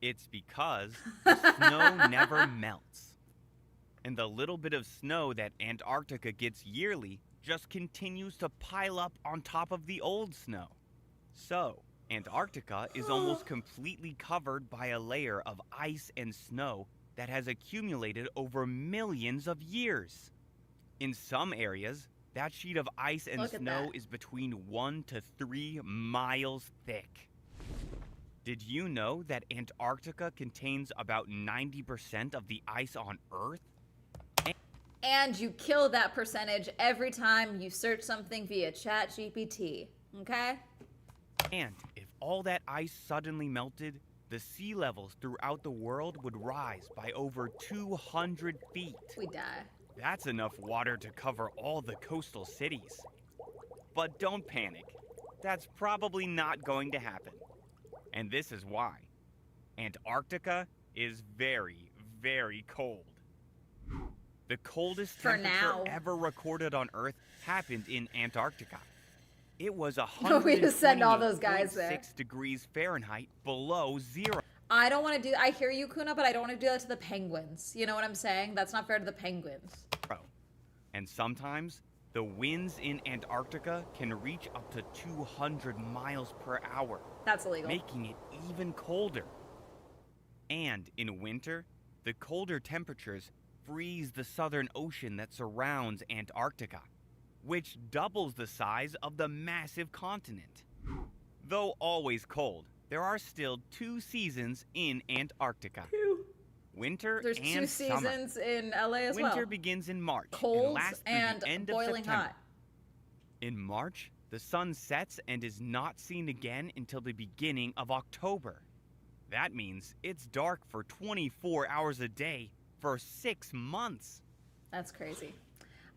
It's because the snow never melts. And the little bit of snow that Antarctica gets yearly just continues to pile up on top of the old snow. So, Antarctica is almost completely covered by a layer of ice and snow that has accumulated over millions of years. In some areas, that sheet of ice and snow is between 1 to 3 miles thick. Did you know that Antarctica contains about 90% of the ice on Earth? And you kill that percentage every time you search something via ChatGPT, okay? And if all that ice suddenly melted, the sea levels throughout the world would rise by over 200 feet. We die. That's enough water to cover all the coastal cities. But don't panic. That's probably not going to happen. And this is why. Antarctica is very, very cold. The coldest For temperature now. ever recorded on Earth happened in Antarctica. It was We just send all those guys there. 128.6 degrees Fahrenheit below zero. I don't want to do. I hear you, Kuna, but I don't want to do that to the penguins. You know what I'm saying? That's not fair to the penguins. And sometimes, the winds in Antarctica can reach up to 200 miles per hour, That's illegal. making it even colder. And in winter, the colder temperatures freeze the southern ocean that surrounds Antarctica, which doubles the size of the massive continent. Though always cold, there are still 2 seasons in Antarctica. Winter There's and 2 summer. seasons in LA as well. Winter begins in March and Cold lasts through and the end of boiling September. hot. In March, the sun sets and is not seen again until the beginning of October. That means it's dark for 24 hours a day for 6 months. That's crazy.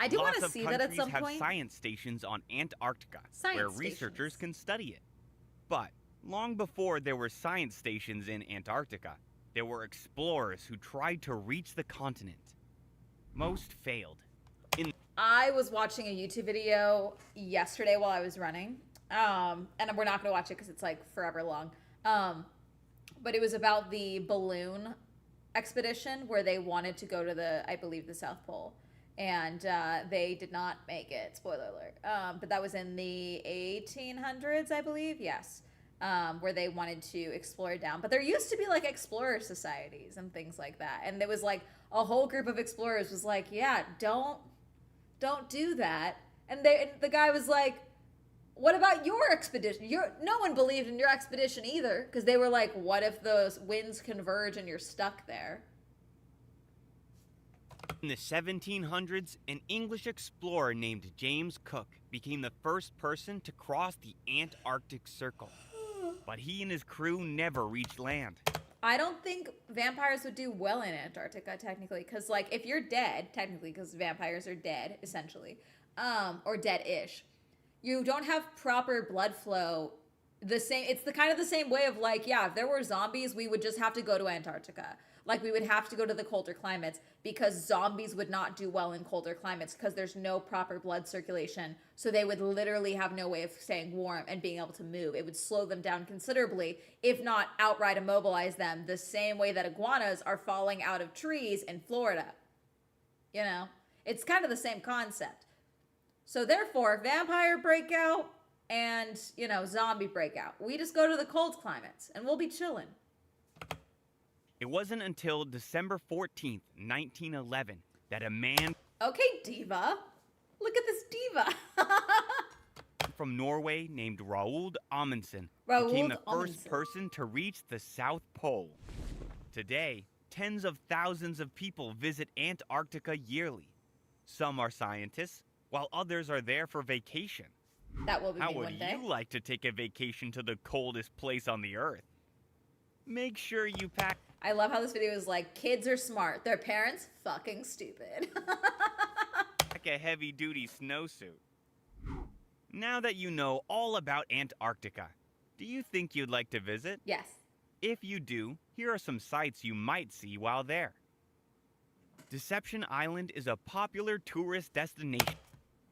I do want to see that at some Lots of countries have point. science stations on Antarctica Science where stations. researchers can study it. But long before there were science stations in Antarctica, there were explorers who tried to reach the continent. Most failed. I was watching a YouTube video yesterday while I was running, and we're not going to watch it because it's like forever long. But it was about the balloon expedition where they wanted to go to I believe, the South Pole, and they did not make it. Spoiler alert. But that was in the 1800s, I believe. Yes. Where they wanted to explore down. But there used to be like explorer societies and things like that. And there was like a whole group of explorers was like, yeah, don't do that. And the guy was like, what about your expedition? No one believed in your expedition either. Because they were like, what if the winds converge and you're stuck there? In the 1700s, an English explorer named James Cook became the first person to cross the Antarctic Circle. But he and his crew never reached land. I don't think vampires would do well in Antarctica, technically. Because, like, if you're dead, technically, because vampires are dead, essentially, or dead-ish, you don't have proper blood flow. It's the kind of the same way of, like, yeah, if there were zombies, we would just have to go to Antarctica. Like, we would have to go to the colder climates because zombies would not do well in colder climates because there's no proper blood circulation. So they would literally have no way of staying warm and being able to move. It would slow them down considerably, if not outright immobilize them, the same way that iguanas are falling out of trees in Florida. You know? It's kind of the same concept. So therefore, vampire breakout and, zombie breakout. We just go to the cold climates and we'll be chilling. It wasn't until December 14th, 1911, that a man Okay, diva. Look at this diva. from Norway named Roald Amundsen Roald became the first Amundsen. person to reach the South Pole. Today, tens of thousands of people visit Antarctica yearly. Some are scientists, while others are there for vacation. That will be How me would one day. you like to take a vacation to the coldest place on the Earth? Make sure you pack I love how this video is like, kids are smart. Their parents, fucking stupid. a heavy-duty snowsuit. Now that you know all about Antarctica, do you think you'd like to visit? Yes. If you do, here are some sights you might see while there. Deception Island is a popular tourist destination.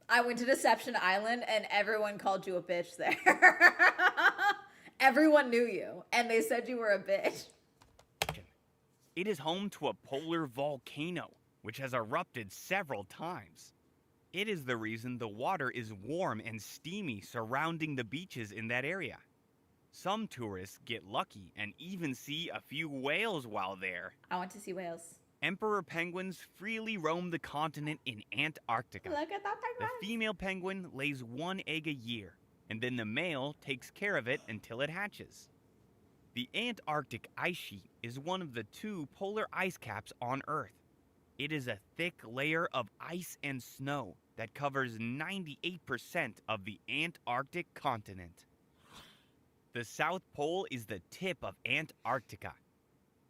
I went to Deception Island and everyone called you a bitch there. Everyone knew you and they said you were a bitch. It is home to a polar volcano, which has erupted several times. It is the reason the water is warm and steamy surrounding the beaches in that area. Some tourists get lucky and even see a few whales while there. I want to see whales. Emperor penguins freely roam the continent in Antarctica. Look at that The penguin. female penguin lays 1 egg a year, and then the male takes care of it until it hatches. The Antarctic ice sheet is one of the 2 polar ice caps on Earth. It is a thick layer of ice and snow that covers 98% of the Antarctic continent. The South Pole is the tip of Antarctica.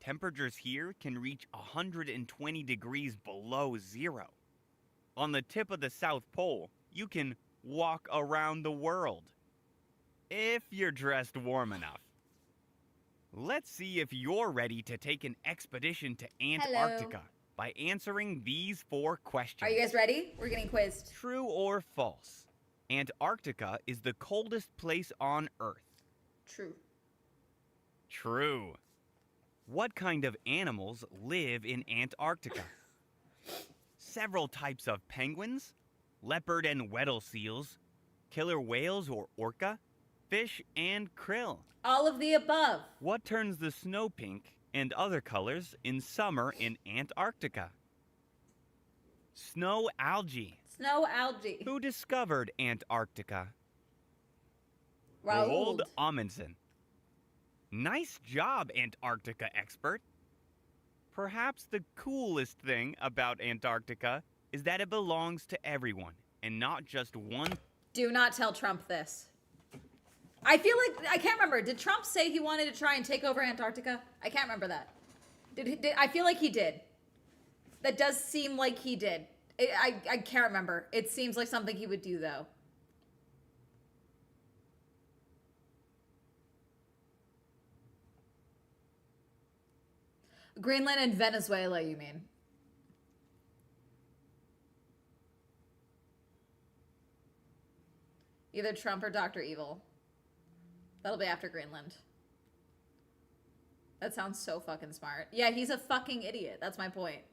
Temperatures here can reach 120 degrees below zero. On the tip of the South Pole, you can walk around the world. If you're dressed warm enough. Let's see if you're ready to take an expedition to Antarctica by answering these 4 questions. Are you guys ready? We're getting quizzed. True or false? Antarctica is the coldest place on Earth. True. True. What kind of animals live in Antarctica? Several types of penguins, leopard and Weddell seals, killer whales or orca, fish and krill. All of the above. What turns the snow pink and other colors in summer in Antarctica? Snow algae. Snow algae. Who discovered Antarctica? Raoul. Roald Amundsen. Nice job, Antarctica expert. Perhaps the coolest thing about Antarctica is that it belongs to everyone and not just one. Do not tell Trump this. I feel like, I can't remember. Did Trump say he wanted to try and take over Antarctica? I can't remember that. I feel like he did. That does seem like he did. I can't remember. It seems like something he would do, though. Greenland and Venezuela, you mean? Either Trump or Dr. Evil. That'll be after Greenland. That sounds so fucking smart. Yeah, he's a fucking idiot. That's my point.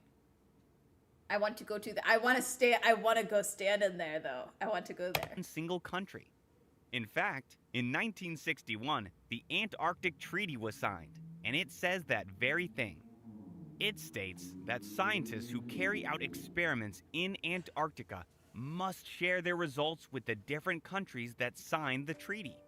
I want to go to the... I want to go stand in there, though. I want to go there. Single country. In fact, in 1961, the Antarctic Treaty was signed, and it says that very thing. It states that scientists who carry out experiments in Antarctica must share their results with the different countries that signed the treaty.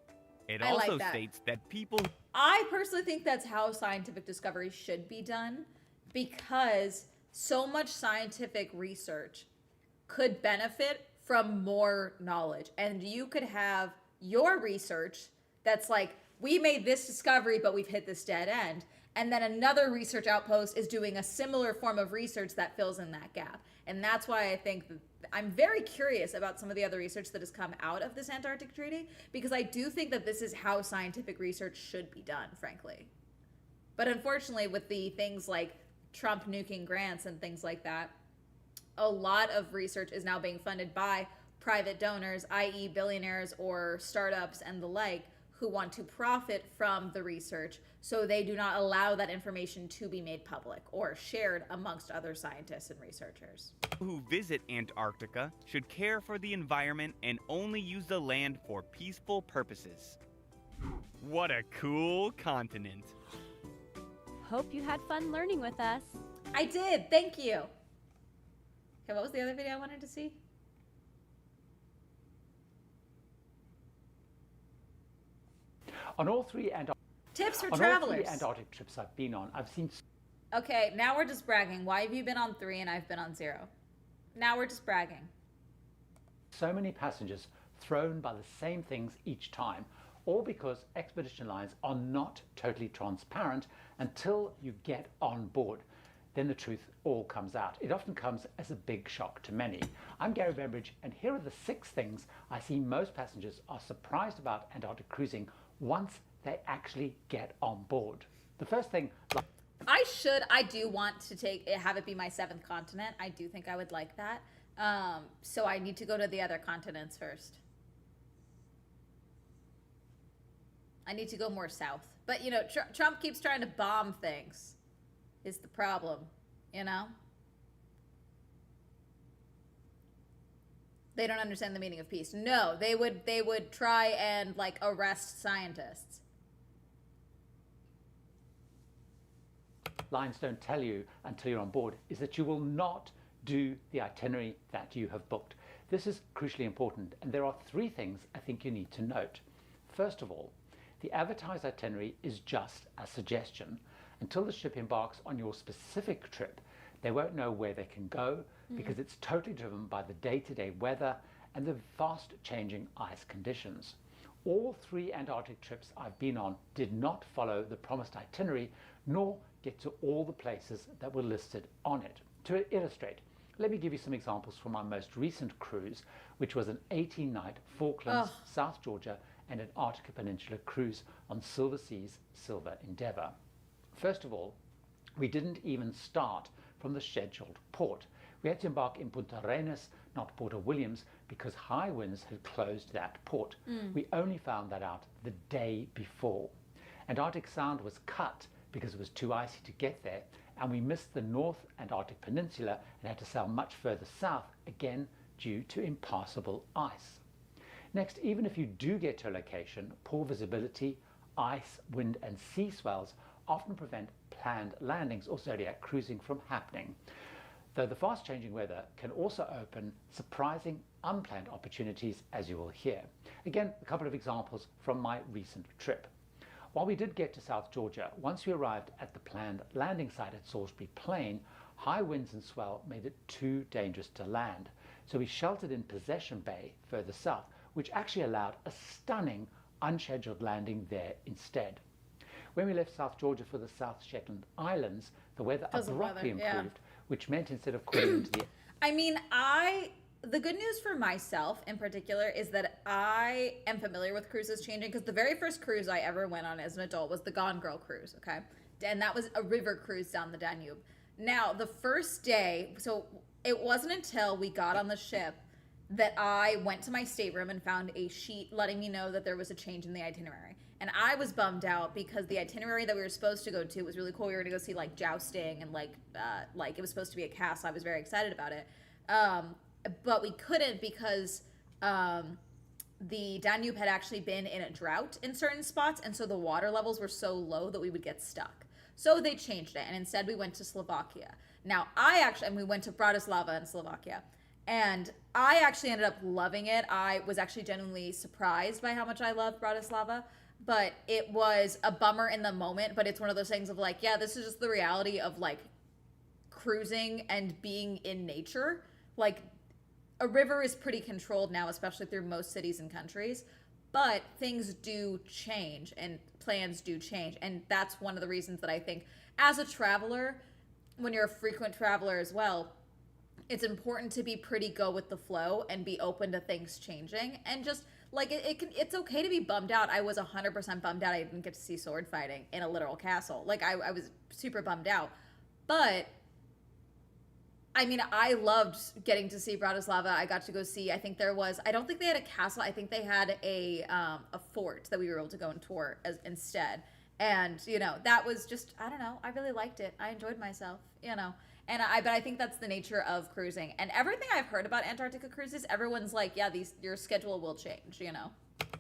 It also states that people... I personally think that's how scientific discovery should be done, because so much scientific research could benefit from more knowledge. And you could have your research that's like, we made this discovery, but we've hit this dead end. And then another research outpost is doing a similar form of research that fills in that gap. And that's why I think that I'm very curious about some of the other research that has come out of this Antarctic Treaty, because I do think that this is how scientific research should be done, frankly. But unfortunately, with the things like Trump nuking grants and things like that, a lot of research is now being funded by private donors, i.e. billionaires or startups and the like, who want to profit from the research, so they do not allow that information to be made public or shared amongst other scientists and researchers. Who visit Antarctica should care for the environment and only use the land for peaceful purposes. What a cool continent. Hope you had fun learning with us. I did, thank you. Okay, what was the other video I wanted to see? On all three tips for on travelers. all three Antarctic trips I've been on, I've seen... Okay, now we're just bragging. Why have you been on 3 and I've been on 0? Now we're just bragging. so many passengers thrown by the same things each time, all because expedition lines are not totally transparent until you get on board. Then the truth all comes out. It often comes as a big shock to many. I'm Gary Bembridge, and here are the 6 things I see most passengers are surprised about Antarctic cruising once they actually get on board. The first thing... I do want to have it be my 7th continent. I do think I would like that. So I need to go to the other continents first. I need to go more south. But, you know, Trump keeps trying to bomb things is the problem, you know? They don't understand the meaning of peace. No, they would try and, like, arrest scientists. Lines don't tell you until you're on board is that you will not do the itinerary that you have booked. This is crucially important, and there are 3 things I think you need to note. First of all, the advertised itinerary is just a suggestion. Until the ship embarks on your specific trip, they won't know where they can go because it's totally driven by the day-to-day weather and the fast changing ice conditions. All 3 Antarctic trips I've been on did not follow the promised itinerary, nor get to all the places that were listed on it. To illustrate, let me give you some examples from my most recent cruise, which was an 18-night Falklands, South Georgia, and Antarctica Peninsula cruise on Silver Sea's Silver Endeavour. First of all, we didn't even start from the scheduled port. We had to embark in Punta Arenas, not Porto Williams, because high winds had closed that port. We only found that out the day before. Antarctic Sound was cut because it was too icy to get there, and we missed the North Antarctic Peninsula and had to sail much further south, again due to impassable ice. Next, even if you do get to a location, poor visibility, ice, wind and sea swells often prevent planned landings or zodiac cruising from happening, though the fast changing weather can also open surprising unplanned opportunities, as you will hear. Again, a couple of examples from my recent trip. While we did get to South Georgia, once we arrived at the planned landing site at Salisbury Plain, high winds and swell made it too dangerous to land. So we sheltered in Possession Bay further south, which actually allowed a stunning unscheduled landing there instead. When we left South Georgia for the South Shetland Islands, the weather abruptly improved, which meant instead of calling into the... I mean, the good news for myself in particular is that I am familiar with cruises changing, because the very first cruise I ever went on as an adult was the Gone Girl cruise, okay? And that was a river cruise down the Danube. Now, the first day, so it wasn't until we got on the ship that I went to my stateroom and found a sheet letting me know that there was a change in the itinerary. And I was bummed out because the itinerary that we were supposed to go to was really cool. We were going to go see like jousting and like it was supposed to be a castle. I was very excited about it. But we couldn't because the Danube had actually been in a drought in certain spots, and so the water levels were so low that we would get stuck. So they changed it, and instead we went to Slovakia. Now, and we went to Bratislava in Slovakia, and I actually ended up loving it. I was actually genuinely surprised by how much I loved Bratislava, but it was a bummer in the moment, but it's one of those things of like, yeah, this is just the reality of like cruising and being in nature. Like, a river is pretty controlled now, especially through most cities and countries, but things do change and plans do change. And that's one of the reasons that I think as a traveler, when you're a frequent traveler as well, it's important to be pretty go with the flow and be open to things changing. And just like it's okay to be bummed out. I was 100% bummed out I didn't get to see sword fighting in a literal castle. Like I was super bummed out. But I mean, I loved getting to see Bratislava. I got to go see, I don't think they had a castle. I think they had a fort that we were able to go and tour instead. And, you know, that was just, I don't know, I really liked it. I enjoyed myself, you know. But I think that's the nature of cruising. And everything I've heard about Antarctica cruises, everyone's like, yeah, your schedule will change, you know.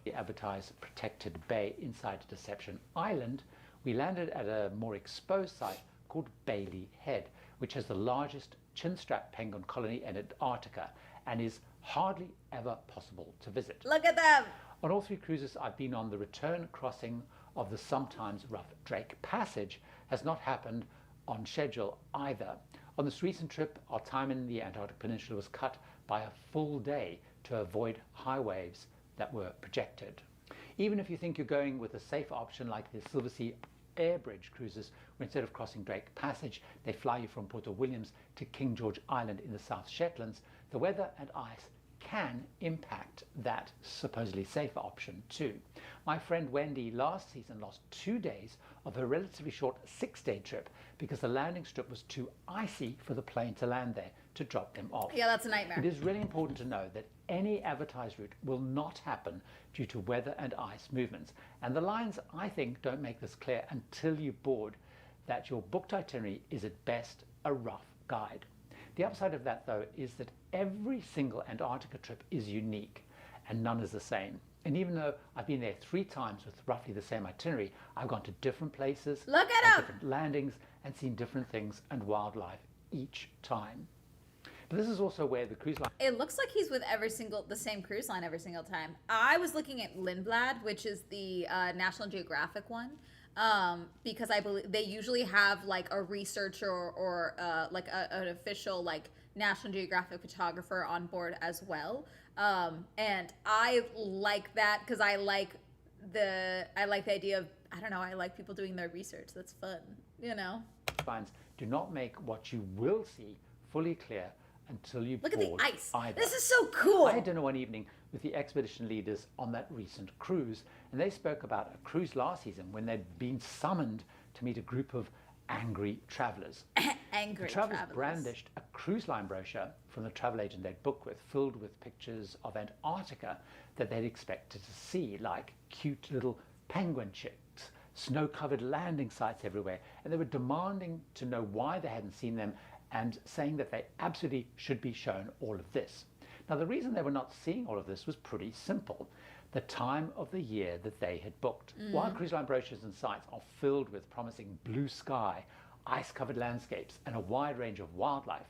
The advertised protected bay inside Deception Island, we landed at a more exposed site called Bailey Head, which has the largest chinstrap penguin colony in Antarctica and is hardly ever possible to visit. Look at them! On all 3 cruises I've been on, the return crossing of the sometimes rough Drake Passage has not happened on schedule either. On this recent trip, our time in the Antarctic Peninsula was cut by a full day to avoid high waves that were projected. Even if you think you're going with a safer option like the Silver Sea Air Bridge cruises, where instead of crossing Drake Passage, they fly you from Porto Williams to King George Island in the South Shetlands, the weather and ice can impact that supposedly safer option too. My friend Wendy last season lost 2 days of her relatively short 6-day trip because the landing strip was too icy for the plane to land there to drop them off. Yeah, that's a nightmare. It is really important to know that any advertised route will not happen due to weather and ice movements. And the lines, I think, don't make this clear until you board that your booked itinerary is at best a rough guide. The upside of that, though, is that every single Antarctica trip is unique and none is the same. And even though I've been there 3 times with roughly the same itinerary, I've gone to different places, Look at 'em! different landings, and seen different things and wildlife each time. But this is also where the cruise line... It looks like he's with the same cruise line every single time. I was looking at Lindblad, which is the National Geographic one, because I believe they usually have like a researcher or like an official like National Geographic photographer on board as well. And I like that because I like the idea of, I don't know, I like people doing their research. That's fun, you know. Lines do not make what you will see fully clear until you Look at the board ice. either. This is so cool. I had dinner one evening with the expedition leaders on that recent cruise, and they spoke about a cruise last season when they'd been summoned to meet a group of angry travelers. Angry The travelers travelers. brandished a cruise line brochure from the travel agent they'd booked with, filled with pictures of Antarctica that they'd expected to see, like cute little penguin chicks, snow-covered landing sites everywhere, and they were demanding to know why they hadn't seen them and saying that they absolutely should be shown all of this. Now, the reason they were not seeing all of this was pretty simple. The time of the year that they had booked. While cruise line brochures and sites are filled with promising blue sky, ice-covered landscapes, and a wide range of wildlife,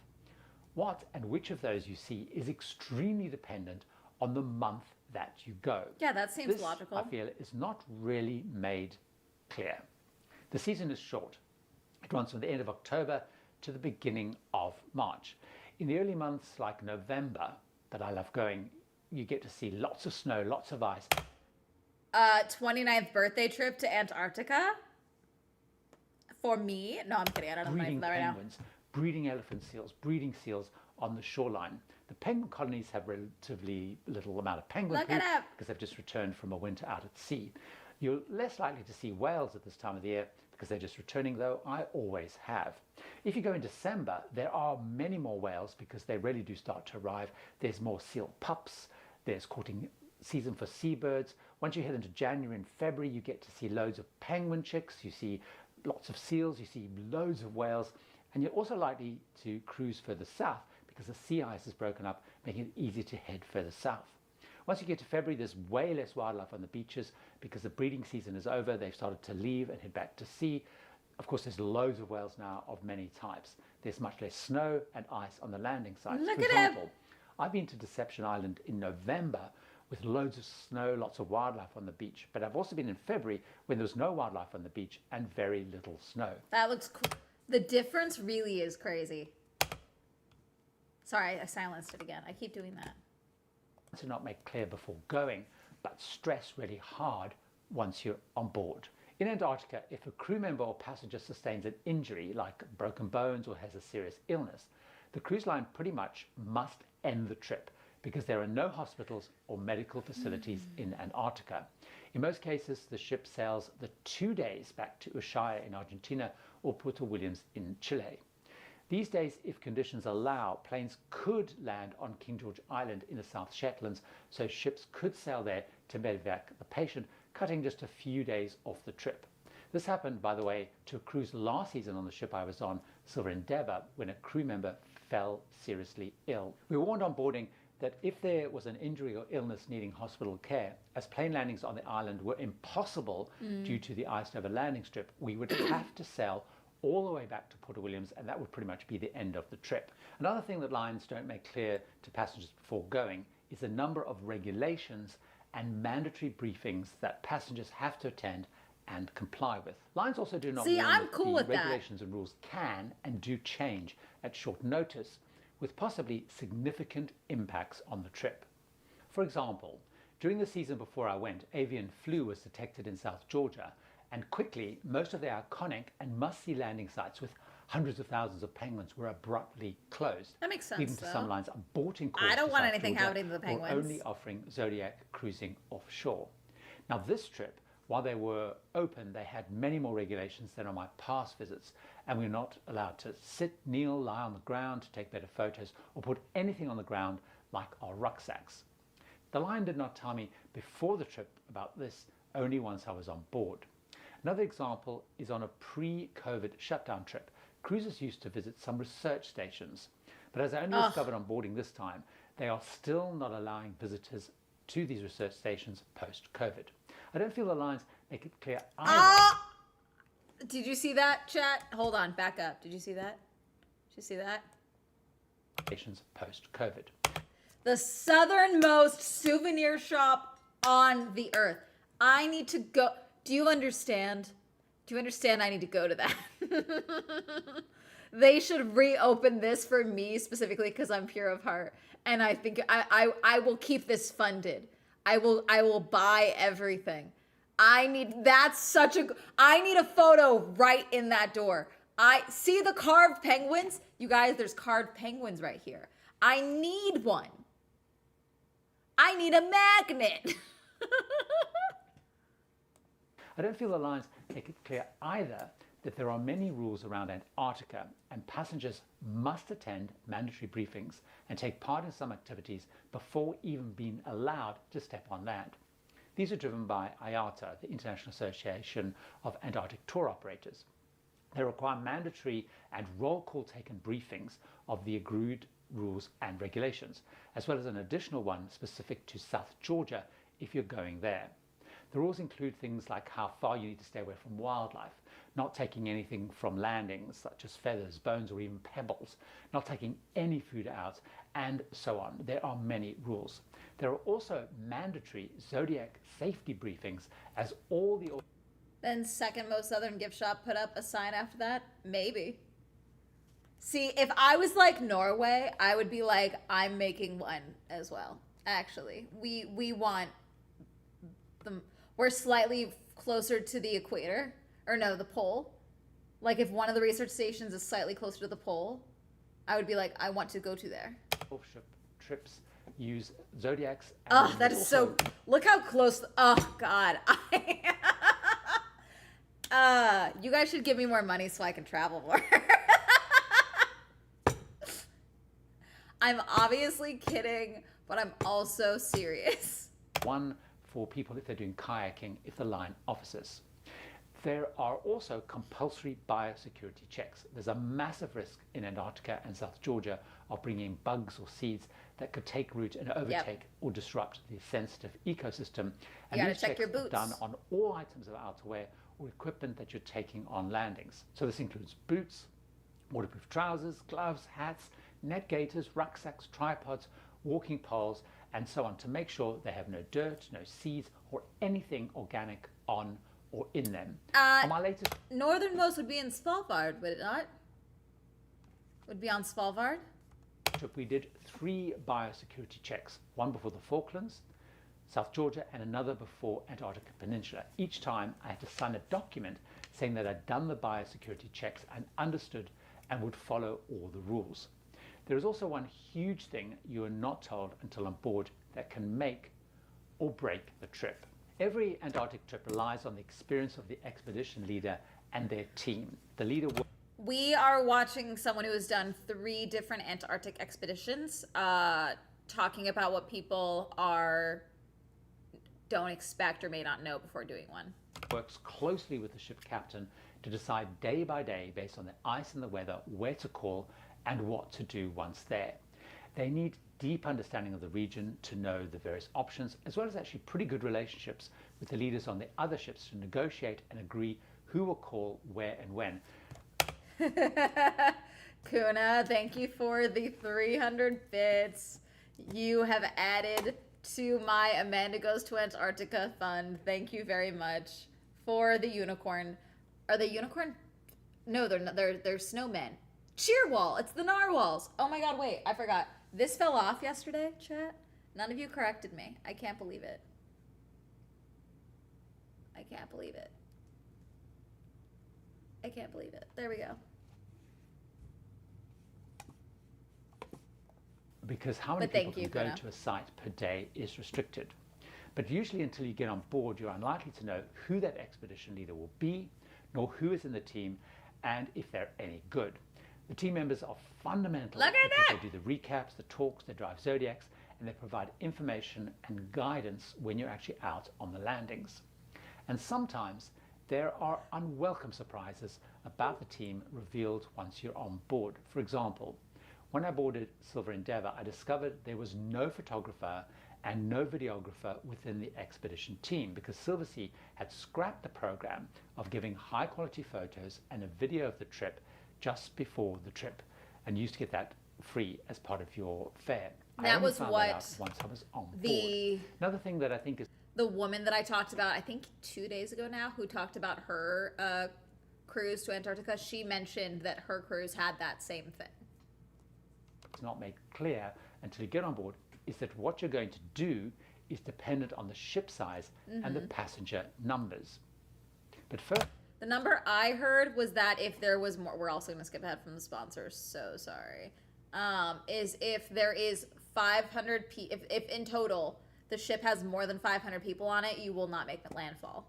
what and which of those you see is extremely dependent on the month that you go. Yeah, that seems This, logical. I feel, is not really made clear. The season is short. It runs from the end of October to the beginning of March. In the early months like November, that I love going, you get to see lots of snow, lots of ice. 29th birthday trip to Antarctica for me. No, I'm kidding. I don't have money Breeding for that right now. penguins, breeding elephant seals, breeding seals on the shoreline. The penguin colonies have relatively little amount of penguin Look food it up. because they've just returned from a winter out at sea. You're less likely to see whales at this time of the year because they're just returning, though I always have. If you go in December, there are many more whales because they really do start to arrive. There's more seal pups, there's courting season for seabirds. Once you head into January and February, you get to see loads of penguin chicks, you see lots of seals, you see loads of whales, and you're also likely to cruise further south because the sea ice is broken up, making it easy to head further south. Once you get to February, there's way less wildlife on the beaches because the breeding season is over. They've started to leave and head back to sea. Of course, there's loads of whales now of many types. There's much less snow and ice on the landing sites. Look For at example, I've been to Deception Island in November with loads of snow, lots of wildlife on the beach. But I've also been in February when there was no wildlife on the beach and very little snow. That looks cool. The difference really is crazy. Sorry, I silenced it again. I keep doing that. To not make clear before going, but stress really hard once you're on board. In Antarctica, if a crew member or passenger sustains an injury like broken bones or has a serious illness, the cruise line pretty much must end the trip because there are no hospitals or medical facilities in Antarctica. In most cases, the ship sails the 2 days back to Ushuaia in Argentina or Puerto Williams in Chile. These days, if conditions allow, planes could land on King George Island in the South Shetlands, so ships could sail there to medevac the patient, cutting just a few days off the trip. This happened, by the way, to a cruise last season on the ship I was on, Silver Endeavour, when a crew member fell seriously ill. We were warned on boarding that if there was an injury or illness needing hospital care, as plane landings on the island were impossible due to the iced over landing strip, we would have to sail all the way back to Port Williams, and that would pretty much be the end of the trip. Another thing that lines don't make clear to passengers before going is the number of regulations and mandatory briefings that passengers have to attend and comply with. Lines also do not See, warn I'm that cool the with that. regulations and rules can and do change at short notice, with possibly significant impacts on the trip. For example, during the season before I went, avian flu was detected in South Georgia, and quickly most of the iconic and must-see landing sites with hundreds of thousands of penguins were abruptly closed. That makes sense, Leading to though. some lines aborting course I don't to want South anything Georgia happening to the or penguins. only offering Zodiac cruising offshore. Now this trip, while they were open, they had many more regulations than on my past visits, and we were not allowed to sit, kneel, lie on the ground to take better photos or put anything on the ground like our rucksacks. The line did not tell me before the trip about this, only once I was on board. Another example is on a pre-COVID shutdown trip. Cruisers used to visit some research stations, but as I only discovered on boarding this time, they are still not allowing visitors to these research stations post-COVID. I don't feel the lines make it clear either. Did you see that, chat? Hold on, back up. Did you see that? Did you see that? Stations post-COVID. The southernmost souvenir shop on the earth. I need to go. Do you understand? Do you understand I need to go to that? They should reopen this for me specifically because I'm pure of heart. And I think I will keep this funded. I will buy everything. I need a photo right in that door. I see the carved penguins. You guys, there's carved penguins right here. I need one. I need a magnet. I don't feel the lines make it clear either that there are many rules around Antarctica and passengers must attend mandatory briefings and take part in some activities before even being allowed to step on land. These are driven by IATA, the International Association of Antarctic Tour Operators. They require mandatory and roll call taken briefings of the agreed rules and regulations, as well as an additional one specific to South Georgia if you're going there. The rules include things like how far you need to stay away from wildlife, not taking anything from landings such as feathers, bones, or even pebbles, not taking any food out, and so on. There are many rules. There are also mandatory Zodiac safety briefings as all the... Then second most southern gift shop put up a sign after that? Maybe. See, if I was like Norway, I would be like, I'm making one as well. Actually, we want them. We're slightly closer to the equator, or no, the pole. Like if one of the research stations is slightly closer to the pole, I would be like, I want to go to there. Ship trips use Zodiacs. Oh, that is so. Look how close. Oh God. You guys should give me more money so I can travel more. I'm obviously kidding, but I'm also serious. One for people if they're doing kayaking, if the line offers us. There are also compulsory biosecurity checks. There's a massive risk in Antarctica and South Georgia of bringing bugs or seeds that could take root and overtake or disrupt the sensitive ecosystem. And you gotta these check checks your are boots. done on all items of outerwear or equipment that you're taking on landings. So this includes boots, waterproof trousers, gloves, hats, net gaiters, rucksacks, tripods, walking poles, and so on to make sure they have no dirt, no seeds, or anything organic on or in them. On my latest northernmost would be in Svalbard, would it not? Would be on Svalbard? trip, we did 3 biosecurity checks, one before the Falklands, South Georgia, and another before Antarctica Peninsula. Each time I had to sign a document saying that I'd done the biosecurity checks and understood and would follow all the rules. There is also one huge thing you are not told until on board that can make or break the trip. Every Antarctic trip relies on the experience of the expedition leader and their team. The leader will... We are watching someone who has done 3 different Antarctic expeditions, talking about what people don't expect or may not know before doing one. Works closely with the ship captain to decide day by day, based on the ice and the weather, where to call and what to do once there. They need deep understanding of the region to know the various options, as well as actually pretty good relationships with the leaders on the other ships to negotiate and agree who will call where and when. Kuna, thank you for the 300 bits. You have added to my Amanda Goes to Antarctica fund. Thank you very much for the unicorn. Are they unicorn? No, they're not. They're snowmen. Cheerwall. It's the narwhals. Oh my god, wait, I forgot. This fell off yesterday, chat. None of you corrected me. I can't believe it. I can't believe it. I can't believe it. There we go. Because how many people can go to a site per day is restricted. But usually until you get on board, you're unlikely to know who that expedition leader will be, nor who is in the team, and if they're any good. The team members are fundamental because they do the recaps, the talks, they drive Zodiacs, and they provide information and guidance when you're actually out on the landings. And sometimes there are unwelcome surprises about the team revealed once you're on board. For example, when I boarded Silver Endeavour, I discovered there was no photographer and no videographer within the expedition team because Silversea had scrapped the program of giving high quality photos and a video of the trip just before the trip, and you used to get that free as part of your fare. That was what once I was on board. Another thing that I think is the woman that I talked about, I think 2 days ago now, who talked about her cruise to Antarctica, she mentioned that her cruise had that same thing. It's not made clear until you get on board is that what you're going to do is dependent on the ship size and the passenger numbers. But first, the number I heard was that if there was more, we're also going to skip ahead from the sponsors, so sorry, is if there is 500 if in total the ship has more than 500 people on it, you will not make the landfall.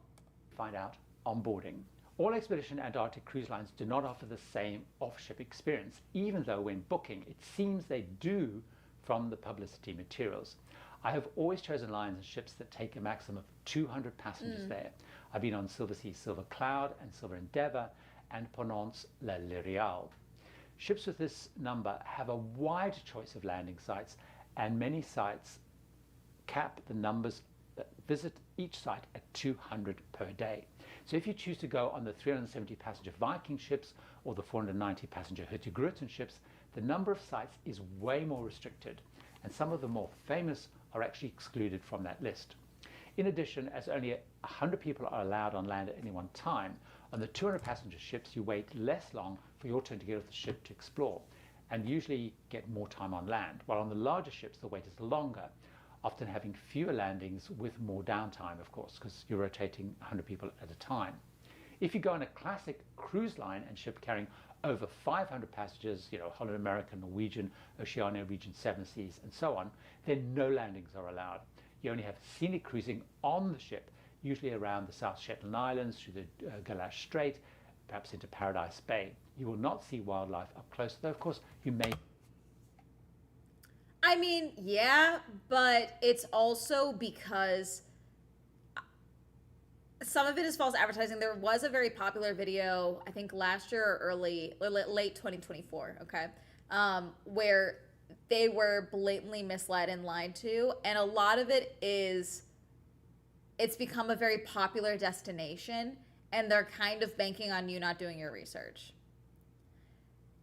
find out onboarding. All expedition Antarctic cruise lines do not offer the same off-ship experience, even though when booking it seems they do from the publicity materials. I have always chosen lines and ships that take a maximum of 200 passengers there. I've been on Silver Sea Silver Cloud and Silver Endeavour and Ponance La Lyriale. Ships with this number have a wide choice of landing sites, and many sites cap the numbers that visit each site at 200 per day. So if you choose to go on the 370 passenger Viking ships or the 490 passenger Hurtigruten ships, the number of sites is way more restricted, and some of the more famous are actually excluded from that list. In addition, as only 100 people are allowed on land at any one time, on the 200 passenger ships you wait less long for your turn to get off the ship to explore, and usually get more time on land, while on the larger ships the wait is longer, often having fewer landings with more downtime, of course, because you're rotating 100 people at a time. If you go on a classic cruise line and ship carrying over 500 passengers, Holland American, Norwegian, Oceania Region 7 Seas, and so on, then no landings are allowed. You only have scenic cruising on the ship, usually around the South Shetland Islands, through the Galash Strait, perhaps into Paradise Bay. You will not see wildlife up close, though of course you may. I mean, yeah, but it's also because some of it is false advertising. There was a very popular video, I think last year or late 2024, okay, where they were blatantly misled and lied to, and a lot of it is it's become a very popular destination, and they're kind of banking on you not doing your research.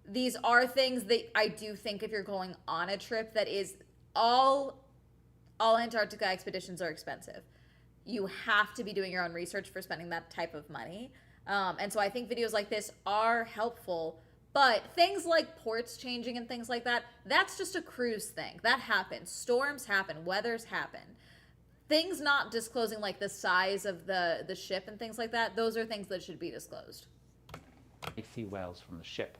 These are things that I do think if you're going on a trip that is all Antarctica expeditions are expensive. You have to be doing your own research for spending that type of money. And so I think videos like this are helpful, but things like ports changing and things like that, that's just a cruise thing. That happens. Storms happen. Weathers happen. Things not disclosing like the size of the ship and things like that, those are things that should be disclosed. See whales from the ship.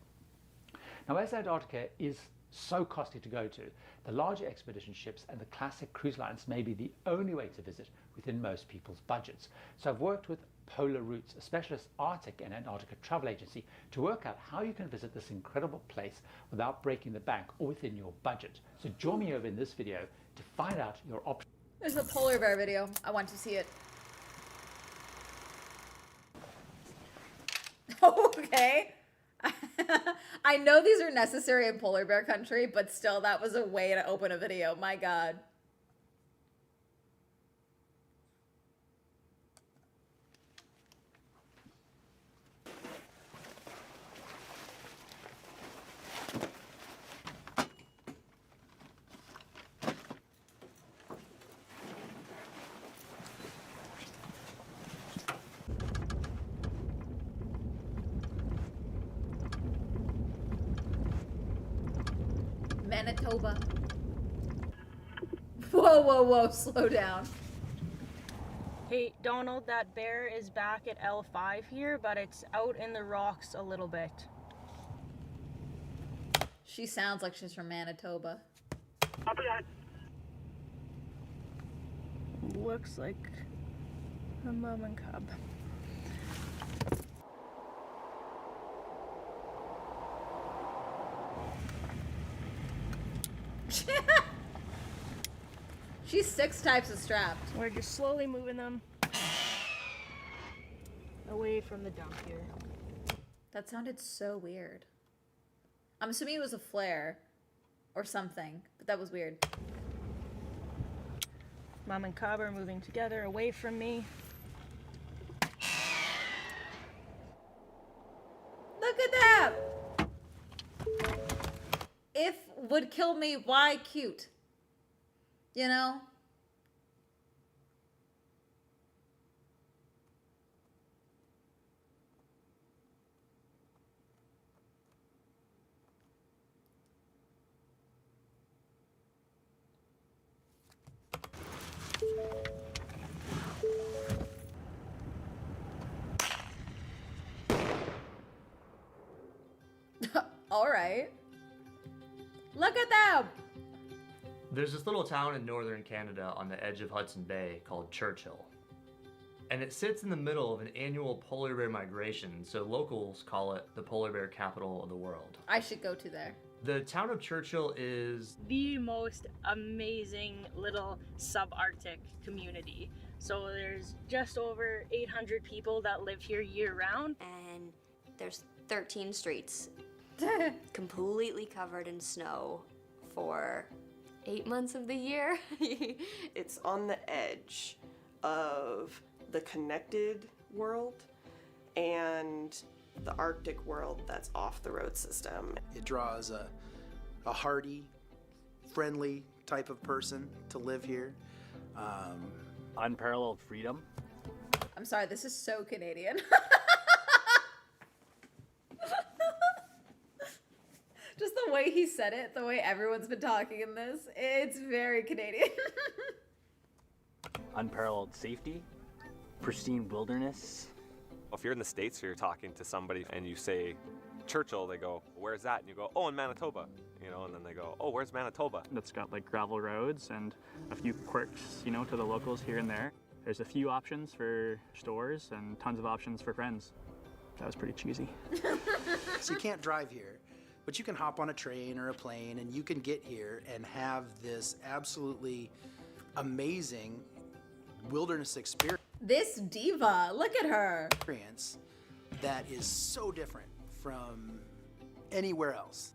Now, as Antarctica is so costly to go to, the larger expedition ships and the classic cruise lines may be the only way to visit within most people's budgets. So I've worked with Polar Routes, a specialist Arctic and Antarctica travel agency, to work out how you can visit this incredible place without breaking the bank or within your budget. So join me over in this video to find out your options. There's a polar bear video. I want to see it. Okay. I know these are necessary in polar bear country, but still, that was a way to open a video. My God. Manitoba. Whoa, whoa, whoa, slow down. Hey, Donald, that bear is back at L5 here, but it's out in the rocks a little bit. She sounds like she's from Manitoba. Looks like a mom and cub. She's 6 types of strapped. We're just slowly moving them away from the dump here. That sounded so weird. I'm assuming it was a flare or something, but that was weird. Mom and cub are moving together away from me. Look at that! If would kill me, why cute? You know? All right. Look at them. There's this little town in northern Canada on the edge of Hudson Bay called Churchill. And it sits in the middle of an annual polar bear migration, so locals call it the polar bear capital of the world. I should go to there. The town of Churchill is The most amazing little subarctic community. So there's just over 800 people that live here year round. And there's 13 streets completely covered in snow for 8 months of the year. It's on the edge of the connected world and the Arctic world that's off the road system. It draws a hardy, friendly type of person to live here. Unparalleled freedom. I'm sorry, this is so Canadian. Just the way he said it, the way everyone's been talking in this, it's very Canadian. Unparalleled safety. Pristine wilderness. If you're in the States or you're talking to somebody and you say Churchill, they go, where's that? And you go, oh, in Manitoba. You know, and then they go, oh, where's Manitoba? It's got like gravel roads and a few quirks, you know, to the locals here and there. There's a few options for stores and tons of options for friends. That was pretty cheesy. So you can't drive here, but you can hop on a train or a plane and you can get here and have this absolutely amazing wilderness experience. This diva, look at her. That is so different from anywhere else.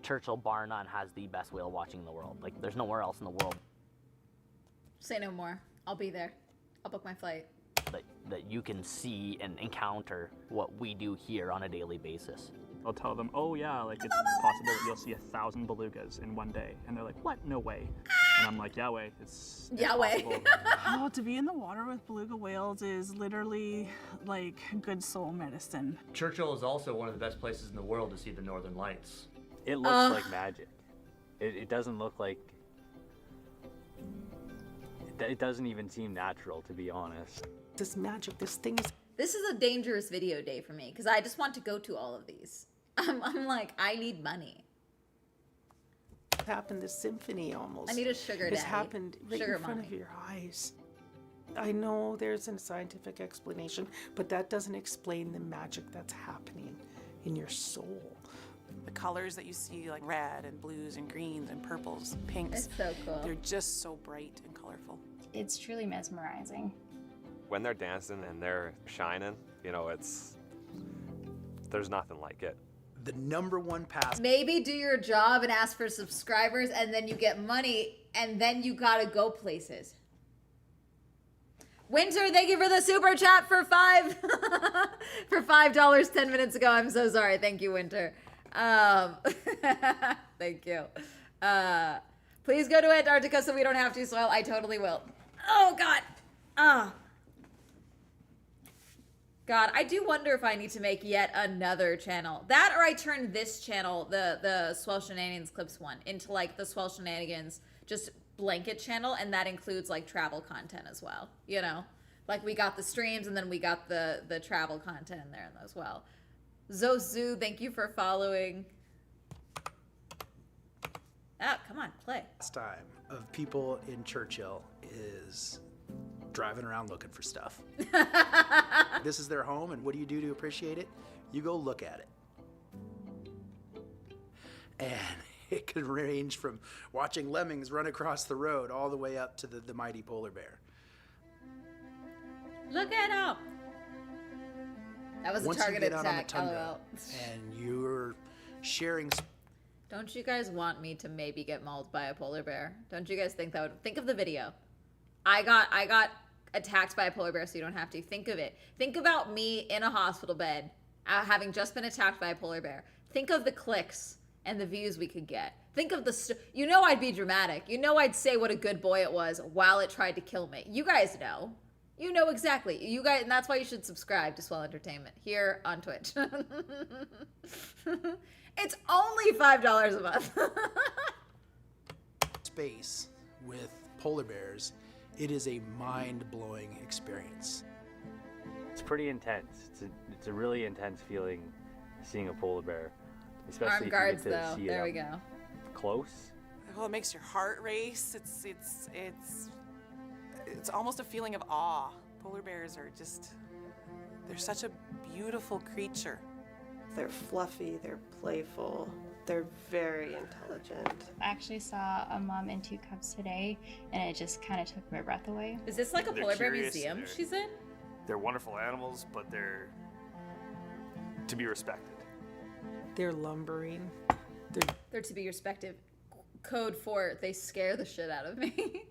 Churchill, bar none, has the best whale watching in the world. Like, there's nowhere else in the world. Say no more. I'll be there. I'll book my flight. That you can see and encounter what we do here on a daily basis. I'll tell them, oh yeah, like it's possible that you'll see 1,000 belugas in one day. And they're like, what? No way. And I'm like, Yahweh, it's Yahweh. possible. Oh, to be in the water with beluga whales is literally like good soul medicine. Churchill is also one of the best places in the world to see the northern lights. It looks like magic. It doesn't look like... It doesn't even seem natural, to be honest. This magic, this thing is... This is a dangerous video day for me because I just want to go to all of these. I'm like, I need money. happened, this symphony almost. I need a sugar daddy. It's happened right Sugar in front mommy. of your eyes. I know there's a scientific explanation, but that doesn't explain the magic that's happening in your soul. The colors that you see, like red and blues and greens and purples, pinks, It's so cool. they're just so bright and colorful. It's truly mesmerizing. When they're dancing and they're shining, you know, there's nothing like it. The #1 pass. Maybe do your job and ask for subscribers, and then you get money, and then you gotta go places. Winter, thank you for the super chat for $5 10 minutes ago. I'm so sorry. Thank you, Winter. Thank you. Please go to Antarctica so we don't have to, Soil. I totally will. Oh, God. God, I do wonder if I need to make yet another channel. That or I turn this channel, the Swell Shenanigans Clips one, into like the Swell Shenanigans just blanket channel, and that includes like travel content as well, you know? Like we got the streams and then we got the travel content in there as well. Zozu, thank you for following. Ah, come on, play. Last time of people in Churchill is driving around looking for stuff. This is their home, and what do you do to appreciate it? You go look at it. And it could range from watching lemmings run across the road all the way up to the mighty polar bear. Look at him. That was Once a target you get out on the attack. tundra LOL. and you're sharing. Don't you guys want me to maybe get mauled by a polar bear? Don't you guys think that would? Think of the video. I got attacked by a polar bear, so you don't have to. Think of it. Think about me in a hospital bed, having just been attacked by a polar bear. Think of the clicks and the views we could get. Think of the, you know, I'd be dramatic. You know, I'd say what a good boy it was while it tried to kill me. You guys know. You know exactly. You guys, and that's why you should subscribe to Swell Entertainment here on Twitch. It's only $5 a month. Space with polar bears, it is a mind-blowing experience. It's pretty intense. It's a really intense feeling seeing a polar bear. especially Armed if guards, you get to though. see There we it go. up close. Well, it makes your heart race. It's almost a feeling of awe. Polar bears are they're such a beautiful creature. They're fluffy, they're playful, they're very intelligent. I actually saw a mom and 2 cubs today, and it just kind of took my breath away. Is this like a They're polar bear curious, museum they're- she's in? They're wonderful animals, but they're to be respected. They're lumbering. They're to be respected. Code for they scare the shit out of me.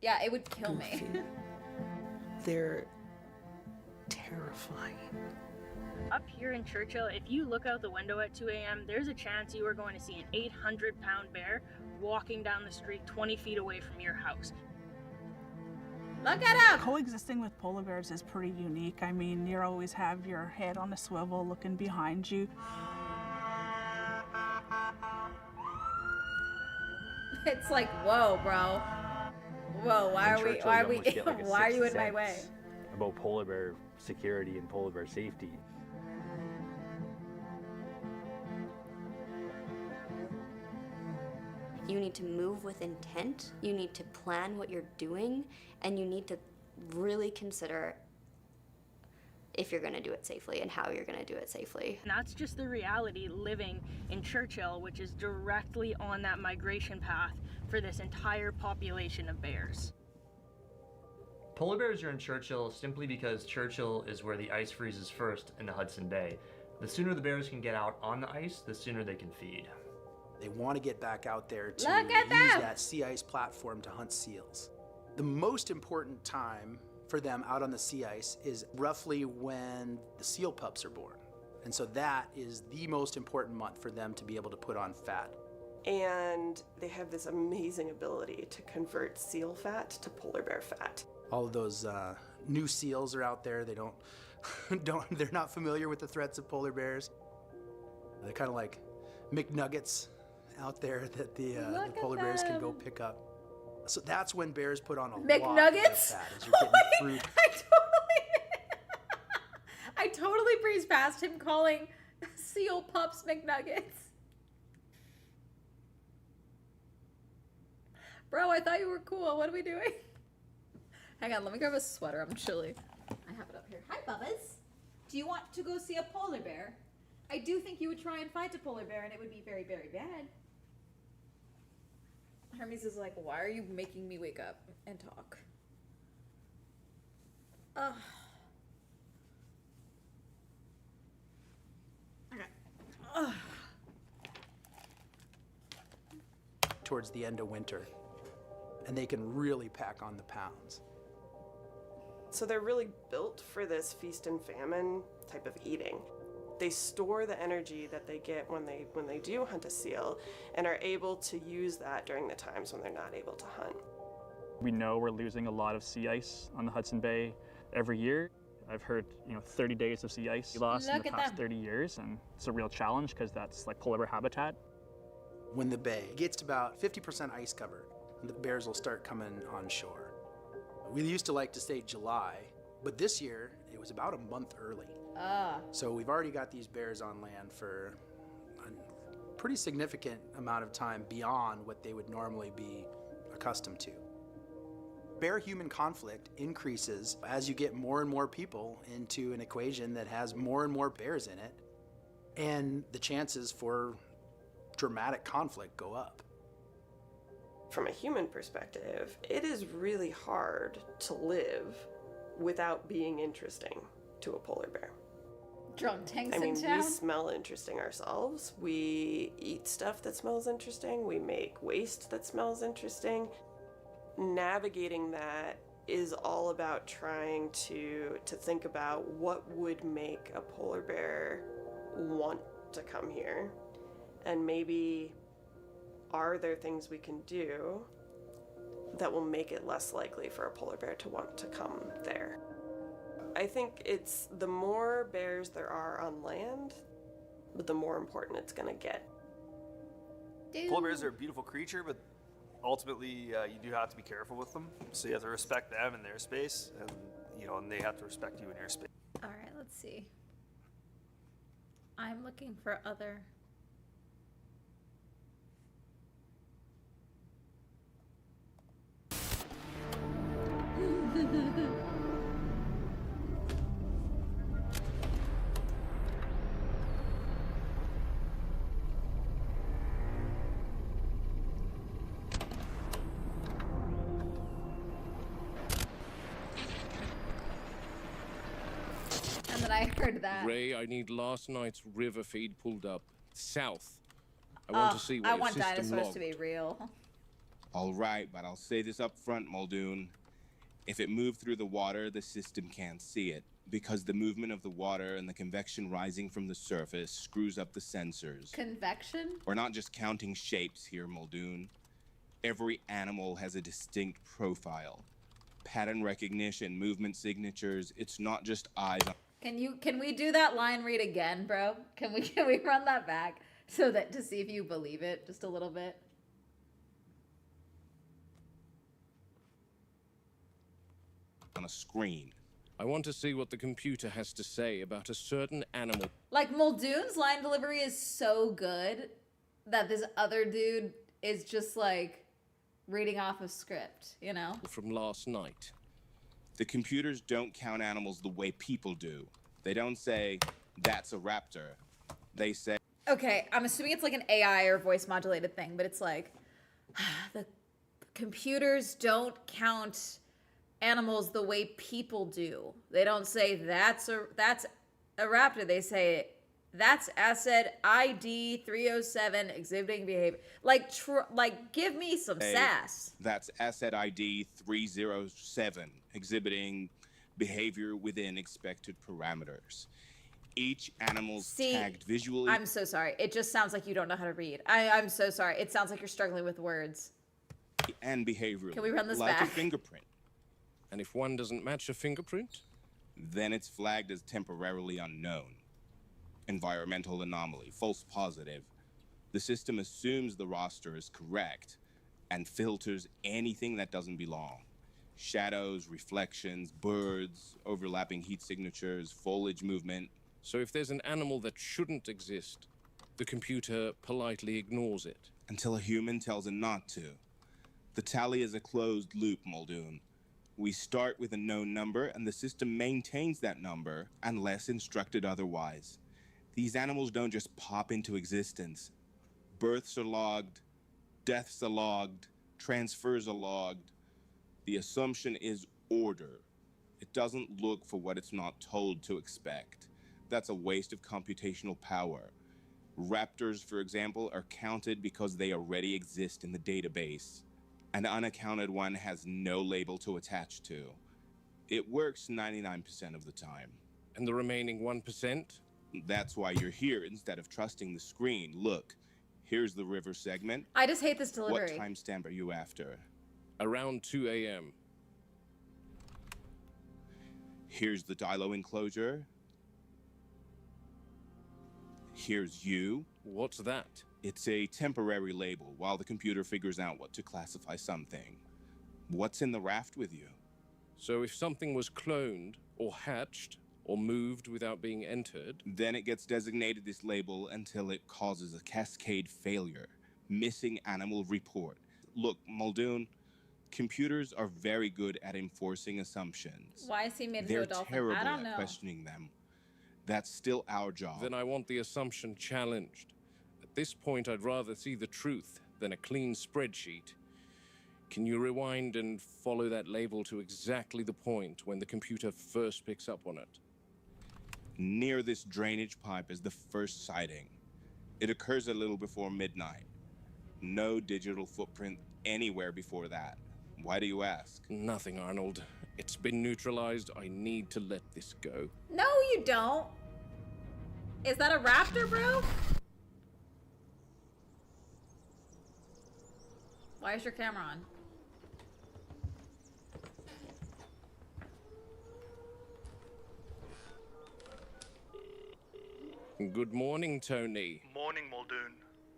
Yeah, it would kill me. They're terrifying. Up here in Churchill, if you look out the window at 2 a.m., there's a chance you are going to see an 800-pound bear walking down the street 20 feet away from your house. Look at him! Coexisting with polar bears is pretty unique. I mean, you always have your head on a swivel looking behind you. It's like, whoa, bro. Whoa, why are you in my way? About polar bear security and polar bear safety. You need to move with intent, you need to plan what you're doing, and you need to really consider if you're going to do it safely and how you're going to do it safely. And that's just the reality living in Churchill, which is directly on that migration path for this entire population of bears. Polar bears are in Churchill simply because Churchill is where the ice freezes first in the Hudson Bay. The sooner the bears can get out on the ice, the sooner they can feed. They want to get back out there to Look at use them! that sea ice platform to hunt seals. The most important time for them out on the sea ice is roughly when the seal pups are born. And so that is the most important month for them to be able to put on fat. And they have this amazing ability to convert seal fat to polar bear fat. All of those new seals are out there. They they're not familiar with the threats of polar bears. They're kind of like McNuggets out there that the polar bears can go pick up. So that's when bears put on a lot of McNuggets? fat as you're getting through. I totally breezed past him calling seal pups McNuggets. Bro, I thought you were cool. What are we doing? Hang on, let me grab a sweater. I'm chilly. I have it up here. Hi, Bubbas. Do you want to go see a polar bear? I do think you would try and fight a polar bear, and it would be very, very bad. Hermes is like, why are you making me wake up and talk? Ugh. Okay. Ugh. Towards the end of winter, and they can really pack on the pounds. So they're really built for this feast and famine type of eating. They store the energy that they get when they do hunt a seal and are able to use that during the times when they're not able to hunt. We know we're losing a lot of sea ice on the Hudson Bay every year. I've heard, 30 days of sea ice lost in the past 30 years, and it's a real challenge because that's like polar bear habitat. When the bay gets to about 50% ice cover, the bears will start coming on shore. We used to like to say July, but this year it was about a month early. So we've already got these bears on land for a pretty significant amount of time beyond what they would normally be accustomed to. Bear-human conflict increases as you get more and more people into an equation that has more and more bears in it, and the chances for dramatic conflict go up. From a human perspective, it is really hard to live without being interesting to a polar bear. Drunk tanks I mean, in town. we smell interesting ourselves. We eat stuff that smells interesting. We make waste that smells interesting. Navigating that is all about trying to think about what would make a polar bear want to come here. And maybe are there things we can do that will make it less likely for a polar bear to want to come there? I think it's the more bears there are on land, the more important it's going to get. Polar bears are a beautiful creature, but ultimately you do have to be careful with them. So you have to respect them and their space, and and they have to respect you in your space. All right, let's see. I'm looking for other. And then I heard that. Ray, I need last night's river feed pulled up south. I want to see what I your want system dinosaurs logged. to be real. All right, but I'll say this up front, Muldoon. If it moved through the water, the system can't see it, because the movement of the water and the convection rising from the surface screws up the sensors. Convection? We're not just counting shapes here, Muldoon. Every animal has a distinct profile. Pattern recognition, movement signatures, it's not just eyes on... Can we do that line read again, bro? Can we run that back so that to see if you believe it just a little bit? on a screen. I want to see what the computer has to say about a certain animal. Like, Muldoon's line delivery is so good that this other dude is just like reading off a script, you know? From last night. The computers don't count animals the way people do. They don't say, that's a raptor. They say... Okay, I'm assuming it's like an AI or voice modulated thing, but it's like, the computers don't count animals the way people do. They don't say that's a raptor. They say that's asset ID 307 exhibiting behavior. Like give me some sass. That's asset ID 307 exhibiting behavior within expected parameters. Each animal's tagged visually. I'm so sorry. It just sounds like you don't know how to read. I'm so sorry. It sounds like you're struggling with words. And behaviorally. Can we run this like back? A fingerprint. And if one doesn't match a fingerprint? Then it's flagged as temporarily unknown. Environmental anomaly, false positive. The system assumes the roster is correct and filters anything that doesn't belong. Shadows, reflections, birds, overlapping heat signatures, foliage movement. So if there's an animal that shouldn't exist, the computer politely ignores it. Until a human tells it not to. The tally is a closed loop, Muldoon. We start with a known number, and the system maintains that number unless instructed otherwise. These animals don't just pop into existence. Births are logged, deaths are logged, transfers are logged. The assumption is order. It doesn't look for what it's not told to expect. That's a waste of computational power. Raptors, for example, are counted because they already exist in the database. An unaccounted one has no label to attach to. It works 99% of the time. And the remaining 1%? That's why you're here instead of trusting the screen. Look, here's the river segment. I just hate this delivery. What timestamp are you after? Around 2 a.m. Here's the Dilo enclosure. Here's you. What's that? It's a temporary label while the computer figures out what to classify something. What's in the raft with you? So if something was cloned, or hatched, or moved without being entered... Then it gets designated this label until it causes a cascade failure. Missing animal report. Look, Muldoon, computers are very good at enforcing assumptions. Why is he made into They're a dolphin? terrible I don't at know. questioning them. That's still our job. Then I want the assumption challenged. At this point, I'd rather see the truth than a clean spreadsheet. Can you rewind and follow that label to exactly the point when the computer first picks up on it? Near this drainage pipe is the first sighting. It occurs a little before midnight. No digital footprint anywhere before that. Why do you ask? Nothing, Arnold. It's been neutralized. I need to let this go. No, you don't. Is that a raptor, bro? Why is your camera on? Good morning, Tony. Morning, Muldoon.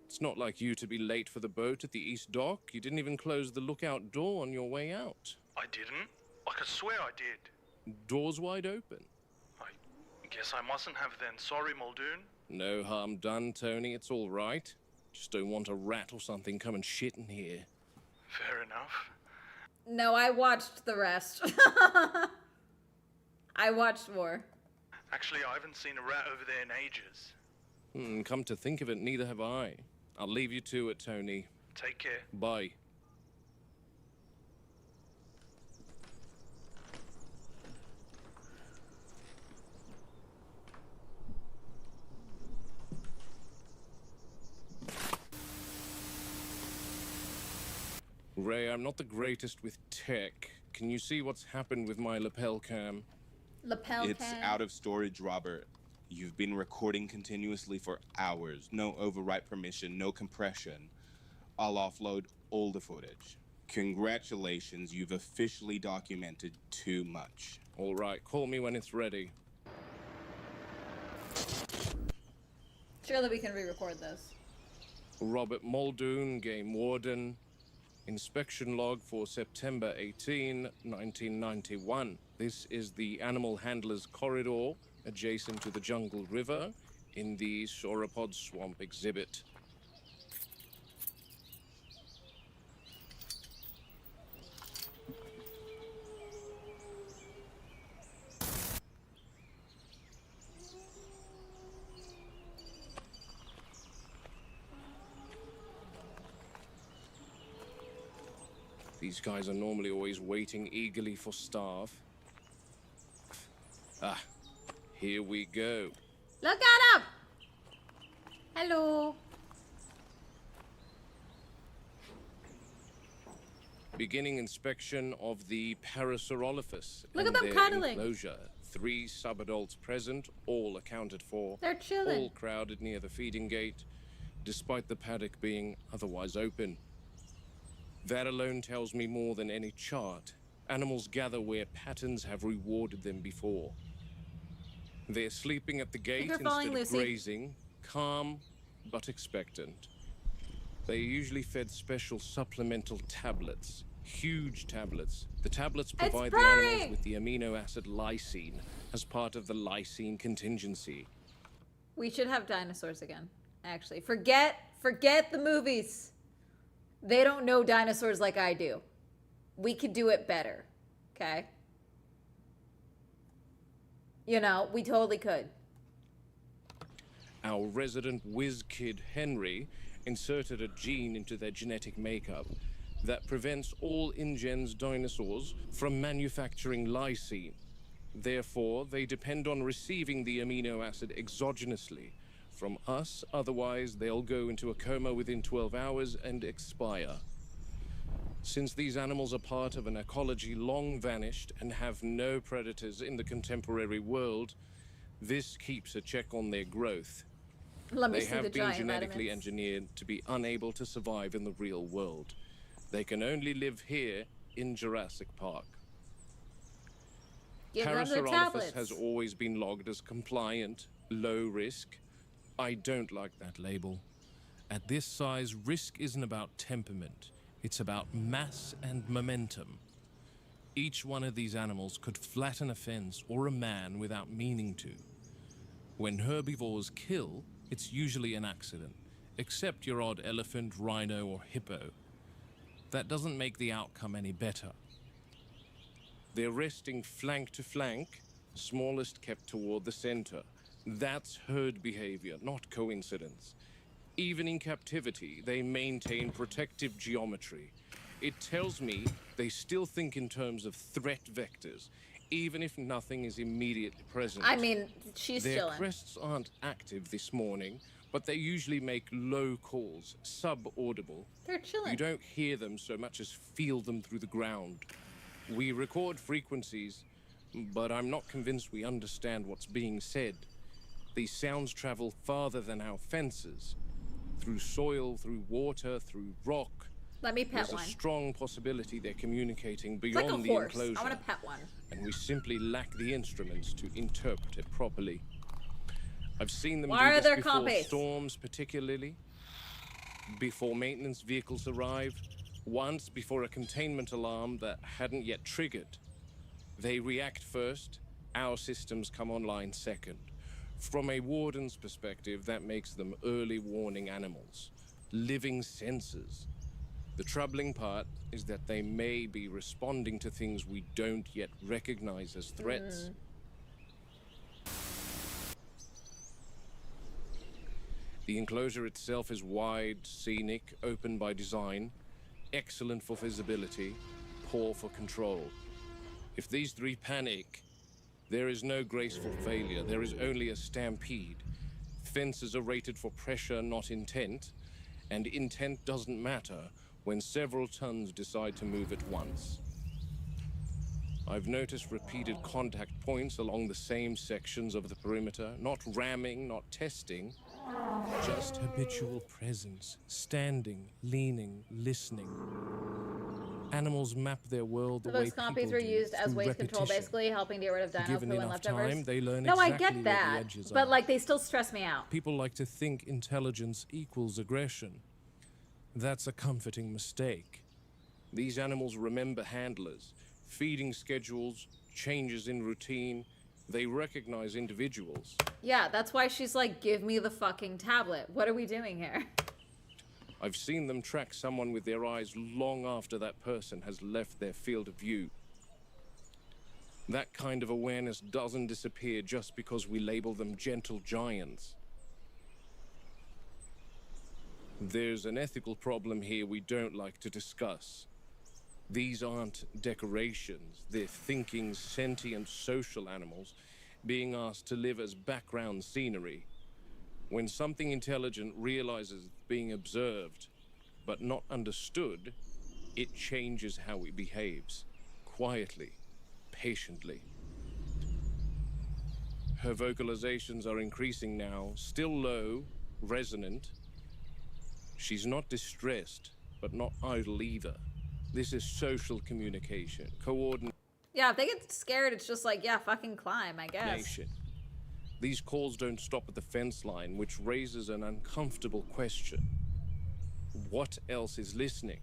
It's not like you to be late for the boat at the East Dock. You didn't even close the lookout door on your way out. I didn't? I could swear I did. Doors wide open. I guess I mustn't have then. Sorry, Muldoon. No harm done, Tony. It's all right. Just don't want a rat or something come and shit in here. Fair enough. No, I watched the rest. I watched more. Actually, I haven't seen a rat over there in ages. Come to think of it, neither have I. I'll leave you to it, Tony. Take care. Bye. Ray, I'm not the greatest with tech. Can you see what's happened with my lapel cam? Lapel It's cam. out of storage, Robert. You've been recording continuously for hours. No overwrite permission, no compression. I'll offload all the footage. Congratulations, you've officially documented too much. All right, call me when it's ready. Surely we can re-record this. Robert Muldoon, Game Warden. Inspection log for September 18, 1991. This is the Animal Handlers Corridor, adjacent to the Jungle River, in the Sauropod Swamp exhibit. These guys are normally always waiting eagerly for staff. Ah, here we go. Look at him! Hello. Beginning inspection of the Parasaurolophus. Look and at them their cuddling. enclosure. 3 subadults present, all accounted for. They're chilling. All crowded near the feeding gate, despite the paddock being otherwise open. That alone tells me more than any chart. Animals gather where patterns have rewarded them before. They're sleeping at the gate you're falling, instead of Lucy. grazing, calm but expectant. They are usually fed special supplemental tablets, huge tablets. The tablets provide the animals with the amino acid lysine as part of the lysine contingency. We should have dinosaurs again. Actually, forget the movies. They don't know dinosaurs like I do. We could do it better. Okay? You know, we totally could. Our resident whiz kid Henry inserted a gene into their genetic makeup that prevents all InGen's dinosaurs from manufacturing lysine. Therefore, they depend on receiving the amino acid exogenously from us, otherwise they'll go into a coma within 12 hours and expire. Since these animals are part of an ecology long vanished and have no predators in the contemporary world, this keeps a check on their growth. Let me They see the have been giant genetically vitamins. engineered to be unable to survive in the real world. They can only live here in Jurassic Park. Give them the Parasaurolophus tablets. has always been logged as compliant, low risk. I don't like that label. At this size, risk isn't about temperament. It's about mass and momentum. Each one of these animals could flatten a fence or a man without meaning to. When herbivores kill, it's usually an accident, except your odd elephant, rhino, or hippo. That doesn't make the outcome any better. They're resting flank to flank, smallest kept toward the center. That's herd behavior, not coincidence. Even in captivity, they maintain protective geometry. It tells me they still think in terms of threat vectors, even if nothing is immediately present. I mean, she's Their chilling. crests aren't active this morning, but they usually make low calls, sub-audible. They're chilling. You don't hear them so much as feel them through the ground. We record frequencies, but I'm not convinced we understand what's being said. These sounds travel farther than our fences. Through soil, through water, through rock. Let me pet There's one. a strong possibility they're communicating It's beyond like a the horse. enclosure. I want to pet one. And we simply lack the instruments to interpret it properly. I've seen them Why do are this there before compies? storms, particularly. Before maintenance vehicles arrive. Once before a containment alarm that hadn't yet triggered. They react first, our systems come online second. From a warden's perspective, that makes them early warning animals, living sensors. The troubling part is that they may be responding to things we don't yet recognize as threats. The enclosure itself is wide, scenic, open by design, excellent for visibility, poor for control. If these three panic, there is no graceful failure, there is only a stampede. Fences are rated for pressure, not intent, and intent doesn't matter when several tons decide to move at once. I've noticed repeated contact points along the same sections of the perimeter, not ramming, not testing, just habitual presence, standing, leaning, listening. Animals map their world the So way those people compies were do, used as through waste control, repetition. basically helping to get rid of dino Given poo and enough leftovers. time, they learn No, I exactly get where that, the edges but are. like they still stress me out. People like to think intelligence equals aggression. That's a comforting mistake. These animals remember handlers, feeding schedules, changes in routine. They recognize individuals. Yeah, that's why she's like, give me the fucking tablet. What are we doing here? I've seen them track someone with their eyes long after that person has left their field of view. That kind of awareness doesn't disappear just because we label them gentle giants. There's an ethical problem here we don't like to discuss. These aren't decorations. They're thinking, sentient, social animals being asked to live as background scenery. When something intelligent realizes it's being observed, but not understood, it changes how it behaves, quietly, patiently. Her vocalizations are increasing now, still low, resonant. She's not distressed, but not idle either. This is social communication, coordination. Yeah, if they get scared, it's just like, yeah, fucking climb, I guess. These calls don't stop at the fence line, which raises an uncomfortable question. What else is listening?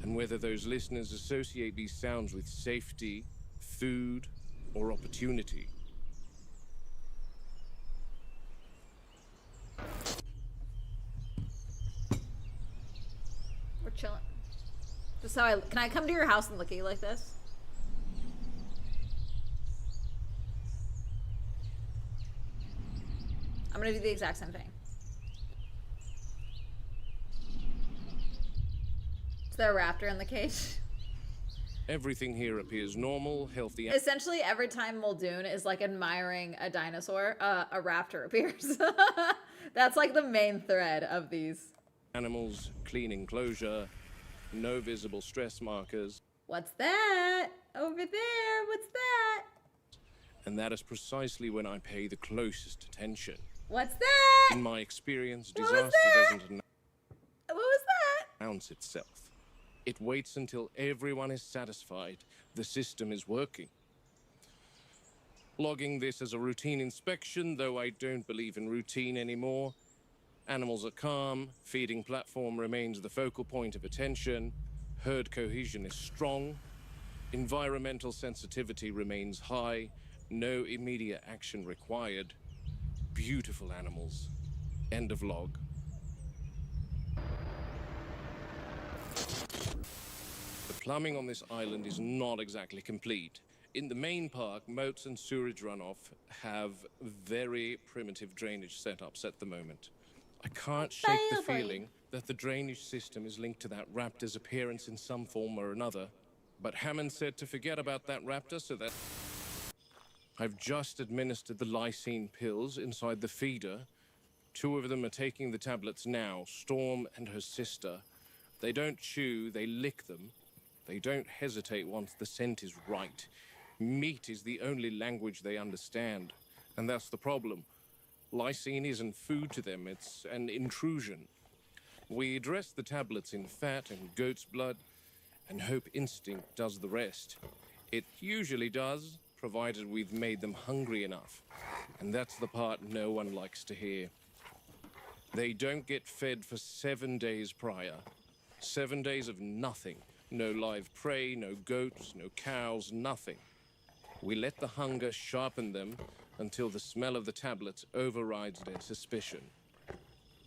And whether those listeners associate these sounds with safety, food, or opportunity. We're chilling. Just how can I come to your house and look at you like this? I'm gonna do the exact same thing. Is there a raptor in the cage? Everything here appears normal, healthy. Essentially, every time Muldoon is like admiring a dinosaur, a raptor appears. That's like the main thread of these. Animals, clean enclosure, no visible stress markers. What's that? Over there, what's that? And that is precisely when I pay the closest attention. What's that? In my experience, What was disaster that? doesn't What was that? announce itself. It waits until everyone is satisfied the system is working. Logging this as a routine inspection, though I don't believe in routine anymore. Animals are calm, feeding platform remains the focal point of attention, herd cohesion is strong, environmental sensitivity remains high, no immediate action required. Beautiful animals. End of log. The plumbing on this island is not exactly complete. In the main park, moats and sewerage runoff have very primitive drainage setups at the moment. I can't shake the feeling that the drainage system is linked to that raptor's appearance in some form or another. But Hammond said to forget about that raptor, so that... I've just administered the lysine pills inside the feeder. 2 of them are taking the tablets now, Storm and her sister. They don't chew, they lick them. They don't hesitate once the scent is right. Meat is the only language they understand, and that's the problem. Lysine isn't food to them, it's an intrusion. We dress the tablets in fat and goat's blood, and hope instinct does the rest. It usually does, provided we've made them hungry enough. And that's the part no one likes to hear. They don't get fed for 7 days prior. 7 days of nothing. No live prey, no goats, no cows, nothing. We let the hunger sharpen them until the smell of the tablets overrides their suspicion.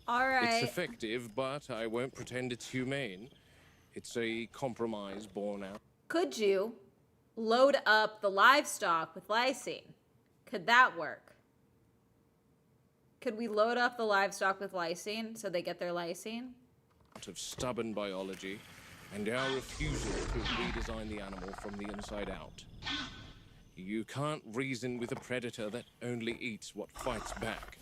All right. It's effective, but I won't pretend it's humane. It's a compromise born out. Could you load up the livestock with lysine? Could that work? Could we load up the livestock with lysine so they get their lysine? Of stubborn biology and our refusal to redesign the animal from the inside out. You can't reason with a predator that only eats what fights back.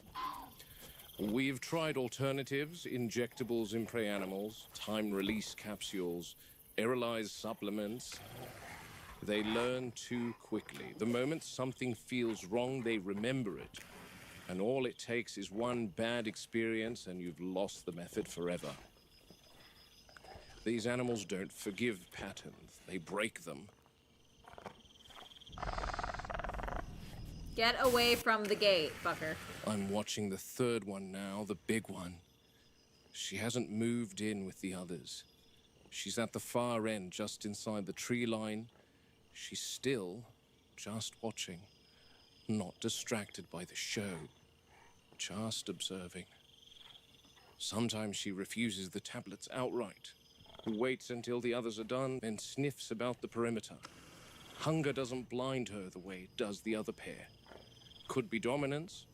We've tried alternatives, injectables in prey animals, time-release capsules, aerolized supplements. They learn too quickly. The moment something feels wrong, they remember it. And all it takes is one bad experience and you've lost the method forever. These animals don't forgive patterns, they break them. Get away from the gate, fucker. I'm watching the third one now, the big one. She hasn't moved in with the others. She's at the far end, just inside the tree line. She's still just watching, not distracted by the show, just observing. Sometimes she refuses the tablets outright, waits until the others are done, then sniffs about the perimeter. Hunger doesn't blind her the way it does the other pair. Could be dominance.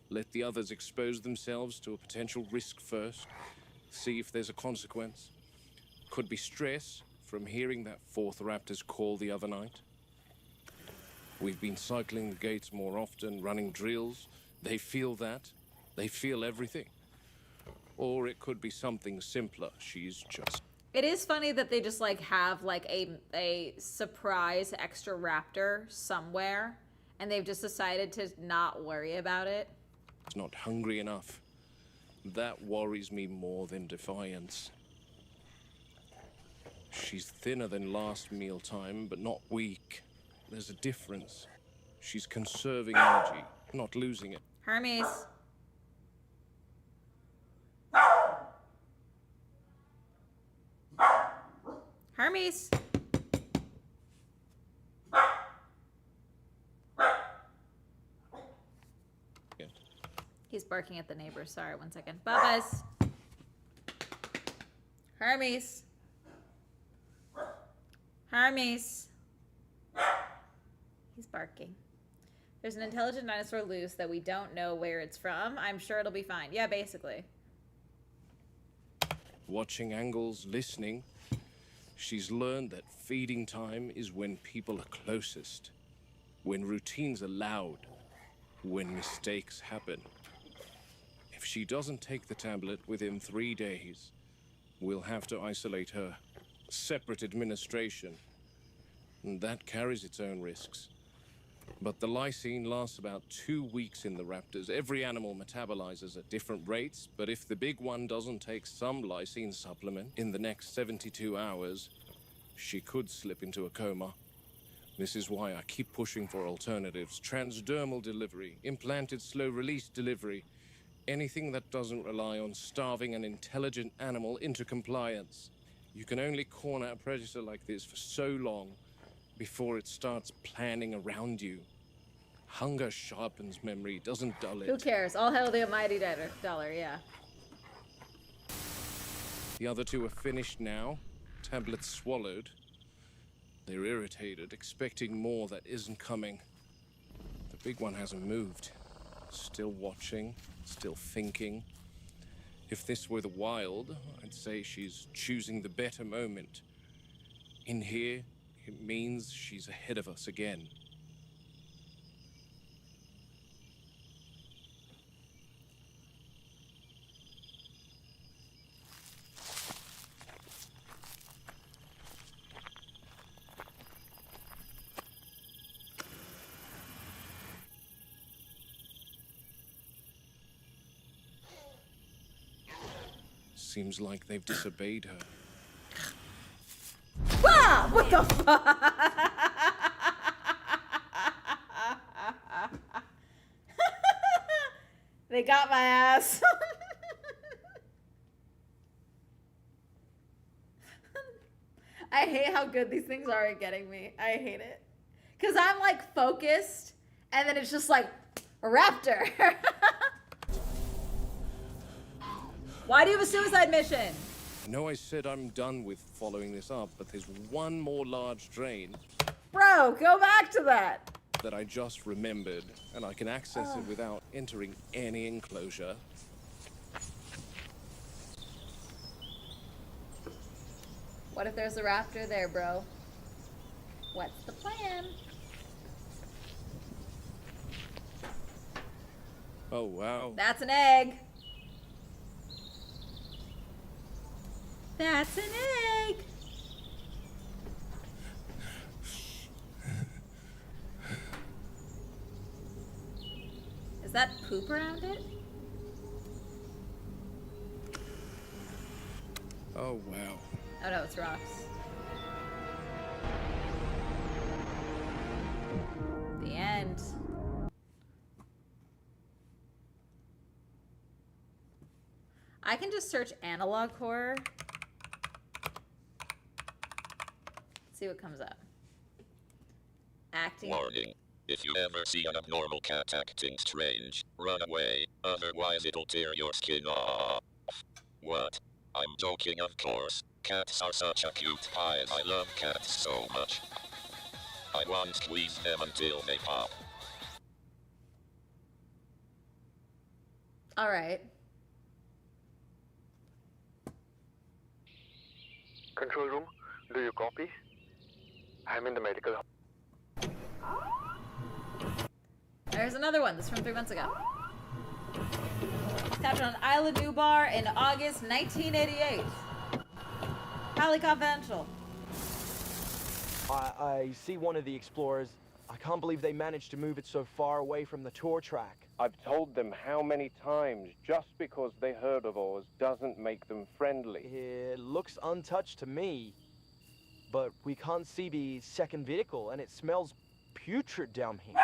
Let the others expose themselves to a potential risk first, see if there's a consequence. Could be stress from hearing that fourth raptor's call the other night. We've been cycling the gates more often, running drills. They feel that. They feel everything. Or it could be something simpler. She's just... It is funny that they just like have like a surprise extra raptor somewhere, and they've just decided to not worry about it. not hungry enough. That worries me more than defiance. She's thinner than last mealtime, but not weak. There's a difference. She's conserving energy, not losing it. Hermes. Hermes. He's barking at the neighbors. Sorry, 1 second. Bubba's. Hermes. Hermes. He's barking. There's an intelligent dinosaur loose that we don't know where it's from. I'm sure it'll be fine. Yeah, basically. Watching angles, listening. She's learned that feeding time is when people are closest, when routines are loud, when mistakes happen. If she doesn't take the tablet within 3 days, we'll have to isolate her. Separate administration. And that carries its own risks. But the lysine lasts about 2 weeks in the raptors. Every animal metabolizes at different rates, but if the big one doesn't take some lysine supplement in the next 72 hours, she could slip into a coma. This is why I keep pushing for alternatives. Transdermal delivery, implanted slow-release delivery, anything that doesn't rely on starving an intelligent animal into compliance. You can only corner a predator like this for so long before it starts planning around you. Hunger sharpens memory, doesn't dull it. Who cares? All hail the almighty dollar, yeah. The other two are finished now, tablets swallowed. They're irritated, expecting more that isn't coming. The big one hasn't moved. Still watching, still thinking. If this were the wild, I'd say she's choosing the better moment. In here, it means she's ahead of us again. Seems like they've disobeyed her. Ah! What the fuck? They got my ass. I hate how good these things are at getting me. I hate it. Because I'm like focused, and then it's just like, A raptor. Why do you have a suicide mission? I know I said I'm done with following this up, but there's one more large drain Bro, go back to that. that I just remembered, and I can access it without entering any enclosure. What if there's a raptor there, bro? What's the plan? Oh, wow. That's an egg. That's an egg. Is that poop around it? Oh, wow. Oh no, it's rocks. The end. I can just search analog horror. See what comes up. Acting. Warning. If you ever see an abnormal cat acting strange, run away, otherwise it'll tear your skin off. What? I'm joking, of course. Cats are such a cute pie. I love cats so much. I want to squeeze them until they pop. Alright. Control room, do you copy? I'm in the medical hall. There's another one. This is from 3 months ago. Captured on Isla Nublar in August 1988. Highly confidential. I see one of the explorers. I can't believe they managed to move it so far away from the tour track. I've told them how many times, just because they heard of ours doesn't make them friendly. It looks untouched to me, but we can't see the second vehicle, and it smells putrid down here.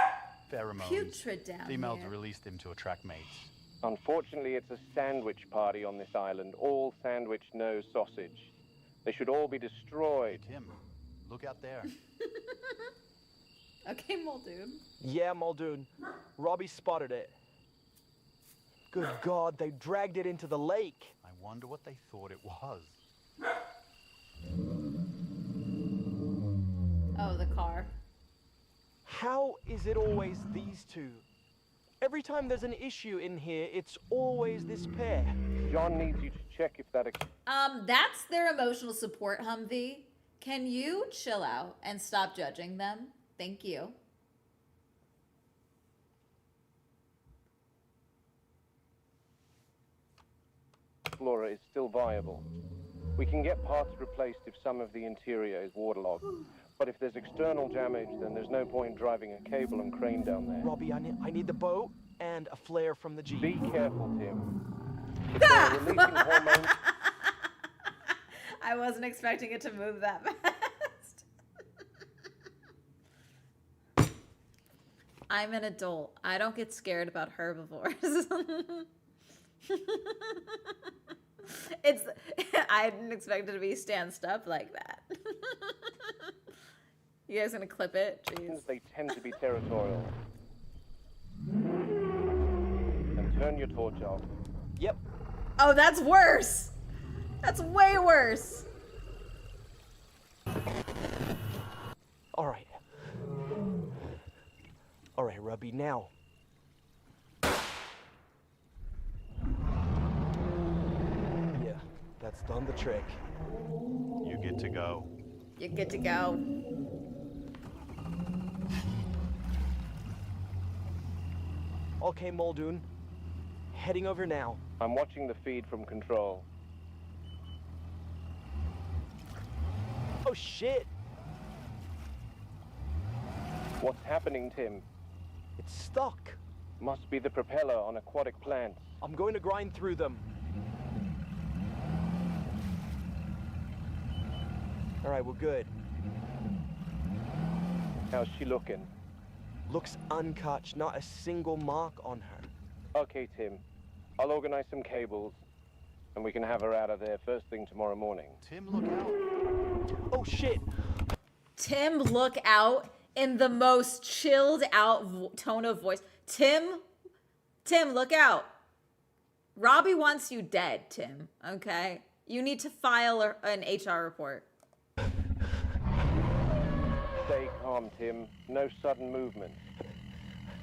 Pheromones. Putrid down Females here. release them to attract mates. Unfortunately, it's a sandwich party on this island. All sandwich, no sausage. They should all be destroyed. Tim, look out there. Okay, Muldoon. Yeah, Muldoon. Robbie spotted it. Good God, they dragged it into the lake. I wonder what they thought it was. Oh, the car. How is it always these two? Every time there's an issue in here, it's always this pair. John needs you to check if that... That's their emotional support, Humvee. Can you chill out and stop judging them? Thank you. Explorer is still viable. We can get parts replaced if some of the interior is waterlogged. But if there's external damage, then there's no point driving a cable and crane down there. Robbie, I need the boat and a flare from the Jeep. Be careful, Tim. If they're releasing hormones... I wasn't expecting it to move that fast. I'm an adult. I don't get scared about herbivores. I didn't expect it to be stanced up like that. You guys gonna clip it? Jeez. They tend to be territorial. And turn your torch off. Yep. Oh, that's worse. That's way worse. All right. All right, Robbie, now. Yeah, that's done the trick. You get to go. You're good to go. Okay, Muldoon. Heading over now. I'm watching the feed from control. Oh, shit! What's happening, Tim? It's stuck. Must be the propeller on aquatic plants. I'm going to grind through them. All right, we're good. How's she looking? Looks uncut, not a single mark on her. Okay, Tim. I'll organize some cables, and we can have her out of there first thing tomorrow morning. Tim, look out. Oh, shit! Tim, look out in the most chilled out tone of voice. Tim, Tim, look out. Robbie wants you dead, Tim, okay? You need to file an HR report. Stay calm, Tim. No sudden movements.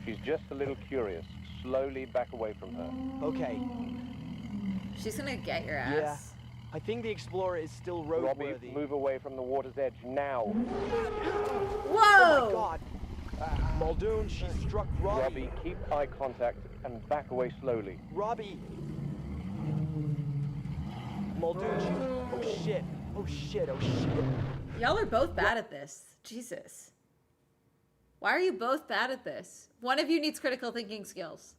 She's just a little curious. Slowly back away from her. Okay. She's gonna get your ass. Yeah. I think the Explorer is still roadworthy. Robbie, move away from the water's edge now. Whoa! Oh my God. Muldoon, she struck Robbie. Robbie, keep eye contact and back away slowly. Robbie. Muldoon, she... Oh shit. Oh shit. Oh shit. Y'all are both bad at this. Jesus. Why are you both bad at this? One of you needs critical thinking skills.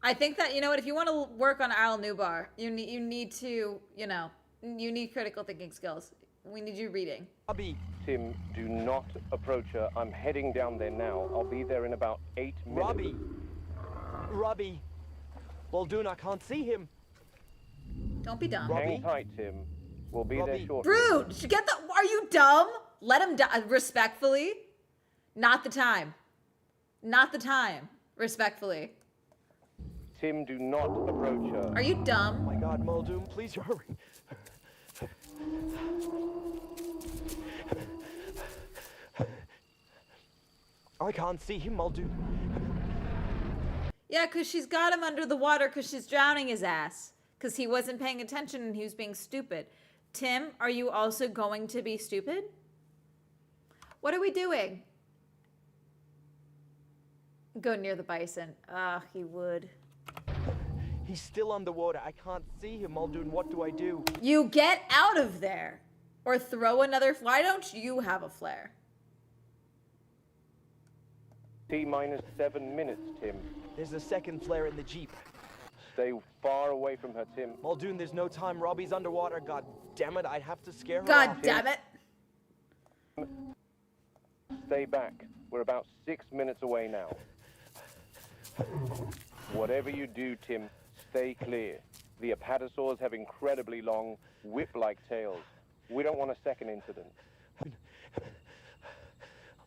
I think that, you know what, if you want to work on Al Nubar, you need to, you know, you need critical thinking skills. We need you reading. Robbie. Tim, do not approach her. I'm heading down there now. I'll be there in about 8 minutes. Robbie. Robbie. Muldoon, I can't see him. Don't be dumb. Hang tight, Tim. We'll be there shortly. Brood, get the, are you dumb? Let him die, respectfully. Not the time. Not the time, respectfully. Tim, do not approach her. Are you dumb? Oh my God, Muldoon, please hurry. I can't see him, Muldoon. Yeah, because she's got him under the water because she's drowning his ass. Because he wasn't paying attention and he was being stupid. Tim, are you also going to be stupid? What are we doing? Go near the bison. Ah, he would. He's still underwater. I can't see him, Muldoon. What do I do? You get out of there. Or throw another... Why don't you have a flare? T-minus 7 minutes, Tim. There's a second flare in the Jeep. Stay far away from her, Tim. Muldoon, there's no time. Robbie's underwater. God damn it, I'd have to scare her God off. damn it. Stay back. We're about 6 minutes away now. Whatever you do, Tim, stay clear. The apatosaurs have incredibly long, whip-like tails. We don't want a second incident.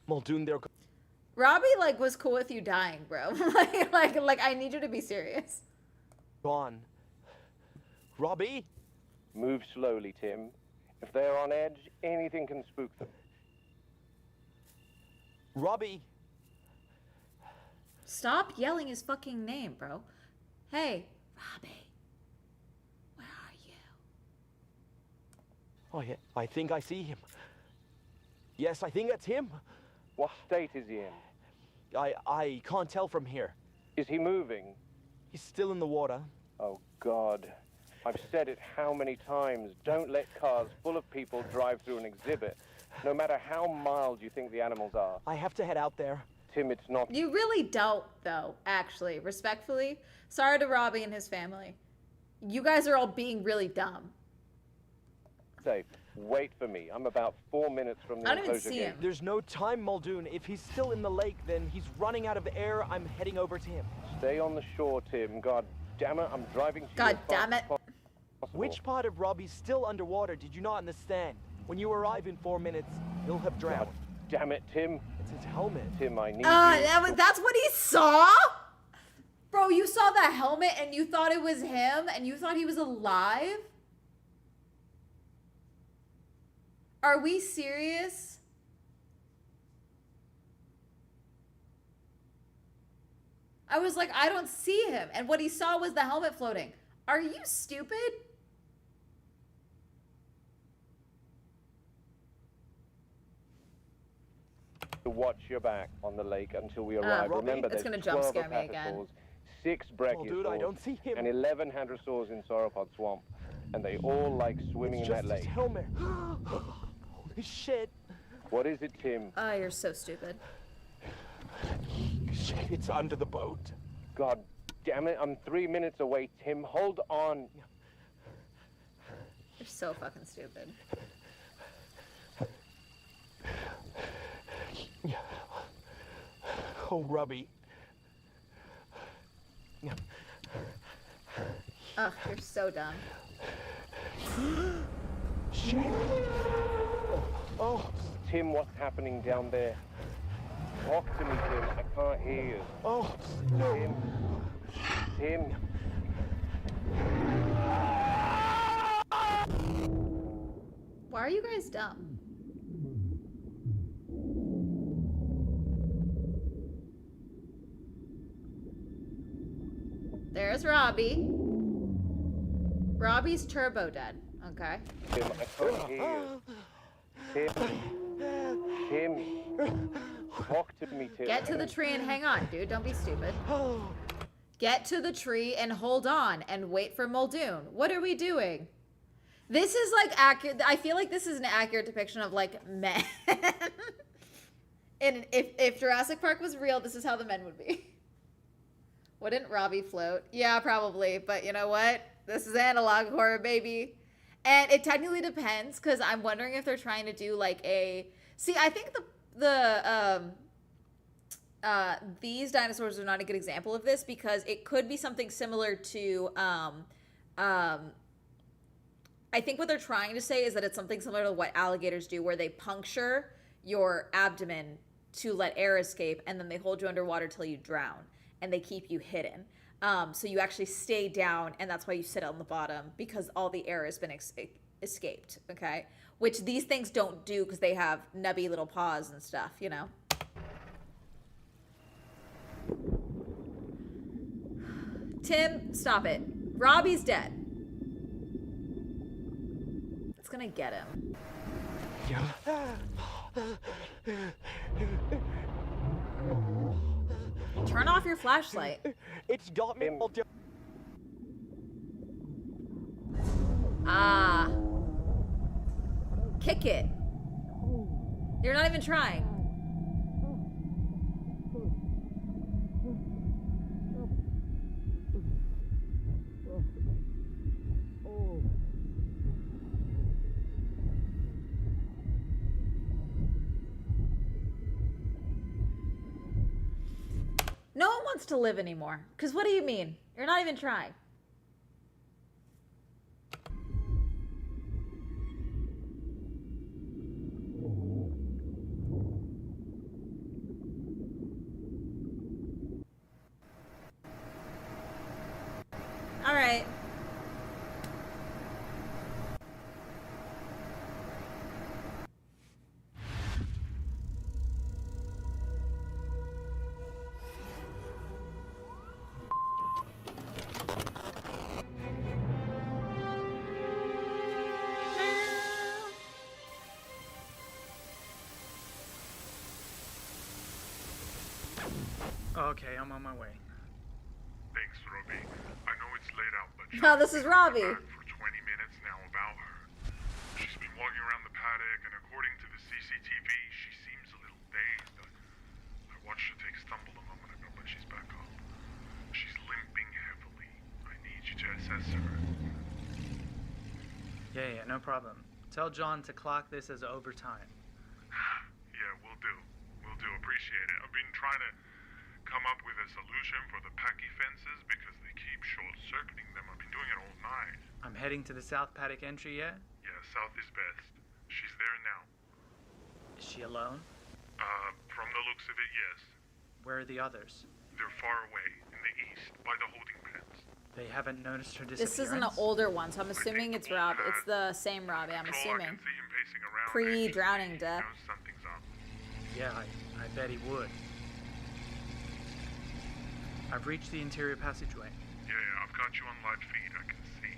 Muldoon, they're... Robbie, like, was cool with you dying, bro. like, I need you to be serious. Gone. Robbie? Move slowly, Tim. If they're on edge, anything can spook them. Robbie! Stop yelling his fucking name, bro. Hey, Robbie. Where are you? Oh, yeah. I think I see him. Yes, I think that's him. What state is he in? I can't tell from here. Is he moving? He's still in the water. Oh, God. I've said it how many times. Don't let cars full of people drive through an exhibit, no matter how mild you think the animals are. I have to head out there. Tim, it's not... You really don't, though, actually. Respectfully. Sorry to Robbie and his family. You guys are all being really dumb. Safe. Wait for me. I'm about 4 minutes from the I don't even enclosure see gate. him. There's no time, Muldoon. If he's still in the lake, then he's running out of air. I'm heading over to him. Stay on the shore, Tim. God damn it, I'm driving to you God as fast damn it. as possible. Which part of Robbie's still underwater did you not understand? When you arrive in 4 minutes, he'll have drowned. God damn it, Tim. It's his helmet. Tim, I need you. That's what he saw? Bro, you saw the helmet and you thought it was him and you thought he was alive? Are we serious? I was like, I don't see him. And what he saw was the helmet floating. Are you stupid? To watch your back on the lake until we arrive. Robbie, Remember, it's there's gonna jump 12 scare me again. apatosaurs, 6 brachiosaurs, dude, I don't see him. and 11 hadrosaurs in Sauropod Swamp. And they all like swimming It's in just that his lake. helmet. Holy shit. What is it, Tim? Oh, you're so stupid. Shit, it's under the boat. God damn it, I'm 3 minutes away, Tim. Hold on. You're so fucking stupid. Oh, Robbie. Ugh, you're so dumb. Shit. Oh. Tim, what's happening down there? Talk to me, Tim. I can't hear you. Oh, no. Tim. Tim. Why are you guys dumb? There's Robbie. Robbie's turbo dead. Okay. Tim, I can't hear you. Tim. Talk to me, Tim. Get to the tree and hang on, dude. Don't be stupid. Get to the tree and hold on and wait for Muldoon. What are we doing? This is like accurate. I feel like this is an accurate depiction of like men. And if Jurassic Park was real, this is how the men would be. Wouldn't Robbie float? Yeah, probably. But you know what? This is analog horror, baby. And it technically depends, because I'm wondering if they're trying to do like a... See, I think these dinosaurs are not a good example of this, because it could be something similar to... I think what they're trying to say is that it's something similar to what alligators do, where they puncture your abdomen to let air escape, and then they hold you underwater till you drown, and they keep you hidden. So you actually stay down, and that's why you sit on the bottom, because all the air has been escaped, okay? Which these things don't do, because they have nubby little paws and stuff, you know? Tim, stop it. Robbie's dead. It's gonna get him. Turn off your flashlight. It's got me. Ah. Kick it. You're not even trying. No one wants to live anymore. Because what do you mean? You're not even trying. All right. Okay, I'm on my way. Thanks, Robbie. I know it's late out, but No, this is Robbie. for 20 minutes now about her. She's been walking around the paddock, and according to the CCTV, she seems a little dazed. I watched her take a stumble a moment ago, but she's back up. She's limping heavily. I need you to assess her. Yeah, no problem. Tell John to clock this as overtime. Yeah, will do. Appreciate it. I've been trying to come up with a solution for the packy fences because they keep short-circuiting them. I've been doing it all night. I'm heading to the south paddock entry yet? Yeah, south is best. She's there now. Is she alone? From the looks of it, yes. Where are the others? They're far away, in the east, by the holding pens. They haven't noticed her disappearance? This is an older one, so I'm assuming it's Rob. It's the same Robbie, I'm assuming. Pre-drowning death. Something's up. Yeah, I bet he would. I've reached the interior passageway. Yeah, I've got you on live feed, I can see.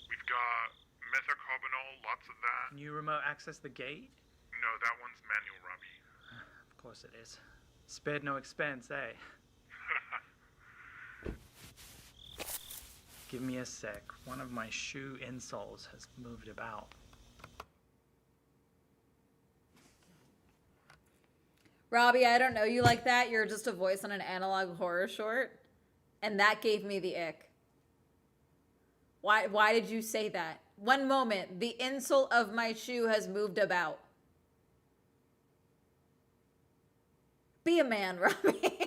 We've got methocarbamol, lots of that. Can you remote access the gate? No, that one's manual, Robbie. Of course it is. Spared no expense, eh? Give me a sec. One of my shoe insoles has moved about. Robbie, I don't know you like that. You're just a voice on an analog horror short. And that gave me the ick. Why did you say that? One moment, the insole of my shoe has moved about. Be a man, Robbie.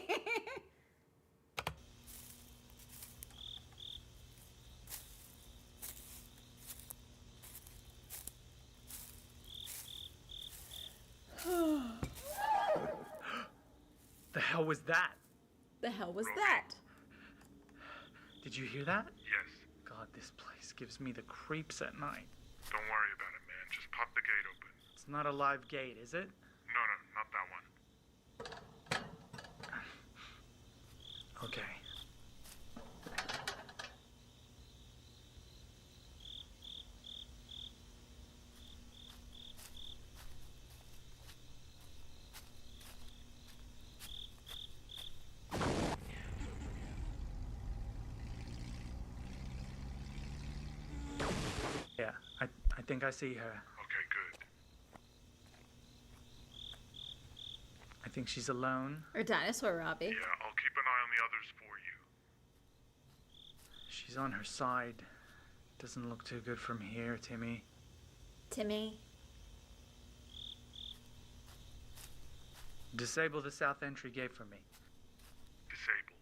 The hell was that? The hell was that? Did you hear that? Yes. God, this place gives me the creeps at night. Don't worry about it, man. Just pop the gate open. It's not a live gate, is it? No, not that one. Okay. Yeah, I think I see her. Okay, good. I think she's alone. Or dinosaur Robbie. Yeah, I'll keep an eye on the others for you. She's on her side. Doesn't look too good from here, Timmy. Timmy. Disable the south entry gate for me. Disabled.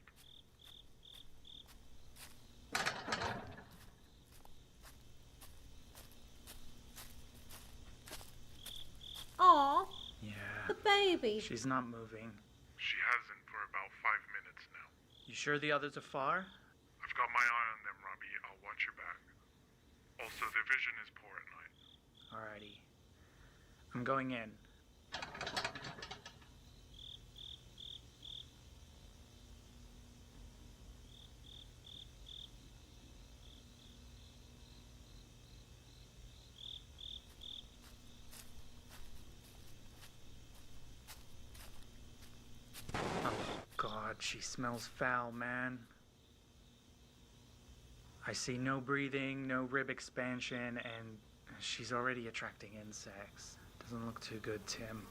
Aw, Yeah. the baby. She's not moving. She hasn't for about 5 minutes now. You sure the others are far? I've got my eye on them, Robbie. I'll watch your back. Also, their vision is poor at night. Alrighty. I'm going in. Oh, God, she smells foul, man. I see no breathing, no rib expansion, and she's already attracting insects. Doesn't look too good, Tim.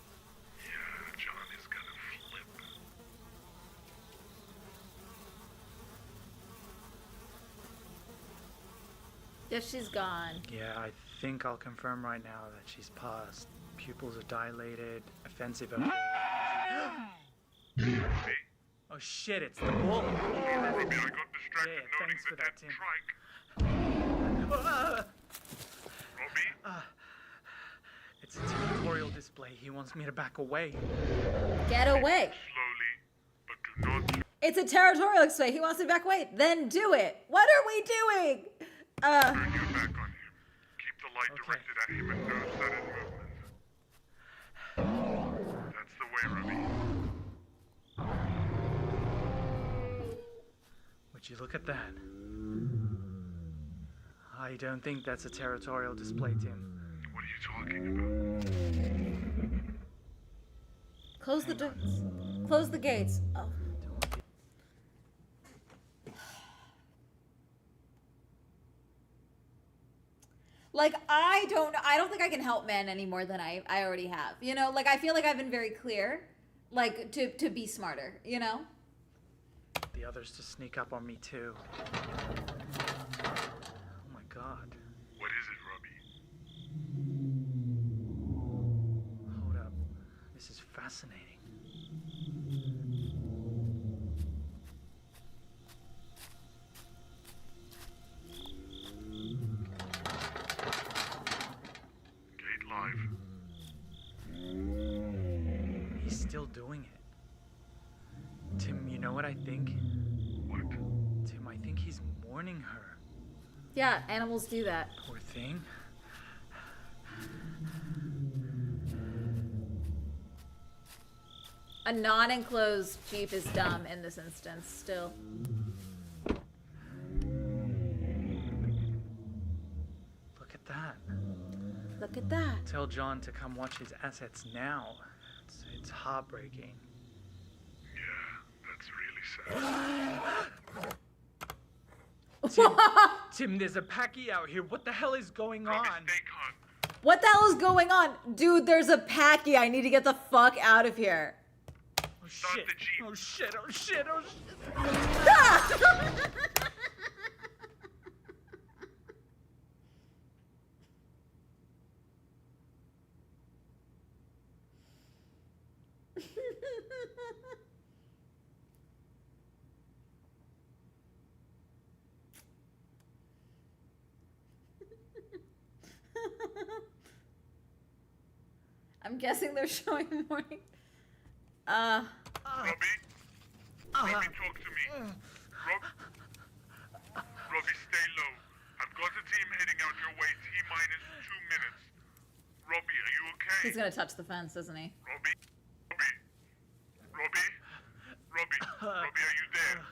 Yeah, John is gonna flip. Yeah, she's gone. Yeah, I think I'll confirm right now that she's paused. Pupils are dilated, offensive appearance. Oh shit, it's the bull. Sorry, Robbie, I got distracted Yeah, noting thanks the for dead that, Tim. trike. Robbie? It's a territorial display. He wants me to back away. Get away. Slowly, but do not... It's a territorial display. He wants to back away. Then do it. What are we doing? Turn your back on him. Keep the light directed at him and no sudden movement. That's the way, Robbie. Would you look at that? I don't think that's a territorial display, Tim. What are you talking about? Close the doors. Close the gates. Oh. Like, I don't think I can help men any more than I already have. You know, like, I feel like I've been very clear, like, to be smarter, you know? The others to sneak up on me too. Oh my God. What is it, Robbie? Hold up. This is fascinating. Gate live. He's still doing it. Tim, you know what I think? What? Tim, I think he's mourning her. Yeah, animals do that. Poor thing. A non-enclosed Jeep is dumb in this instance, still. Look at that. Look at that. Tell John to come watch his assets now. It's heartbreaking. That's really sad. Tim, there's a packy out here. What the hell is going on? What the hell is going on? Dude, there's a packy. I need to get the fuck out of here. Oh shit. Oh shit. Oh shit. Oh shit. I'm guessing they're showing morning. Robbie? Robbie, talk to me. Robbie, stay low. I've got a team heading out your way. T-minus 2 minutes. Robbie, are you okay? He's gonna touch the fence, isn't he? Robbie? Robbie, are you there?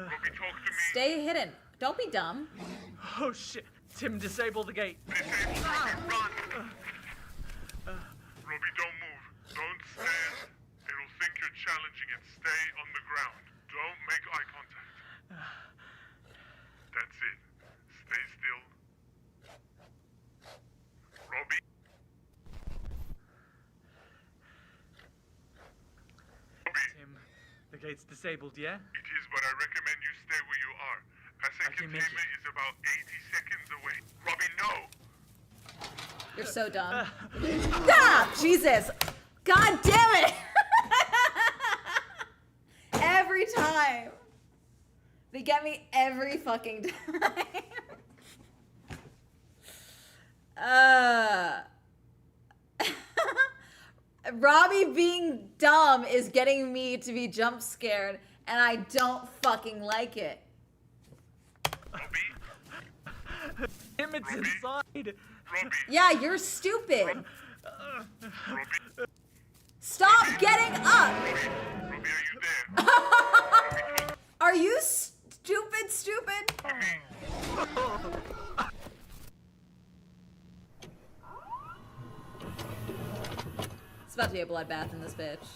Robbie, talk to me. Stay hidden. Don't be dumb. Oh shit! Tim, disable the gate. Disable, Robbie, run! Robbie, don't move. Don't stand. It'll think you're challenging it. Stay on the ground. Don't make eye contact. That's it. Stay still. Robbie? Tim, the gate's disabled, yeah? It is, but I recommend you stay where you are. Passing containment is about 80 seconds away. Robbie, no! You're so dumb. Ah, Jesus! God damn it! Every time. They get me every fucking time. Robbie being dumb is getting me to be jump scared, and I don't fucking like it. Tim, it's inside. Yeah, you're stupid. Stop getting up. Are you stupid? It's about to be a bloodbath in this bitch.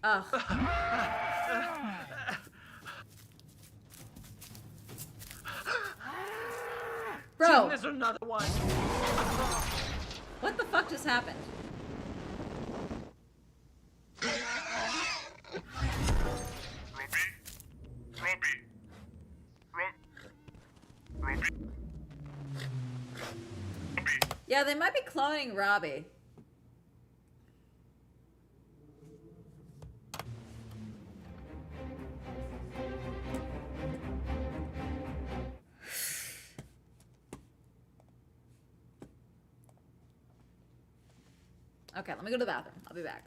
Ugh. Bro. Tim, there's another one. What the fuck just happened? Yeah, they might be cloning Robbie. Okay, let me go to the bathroom. I'll be back.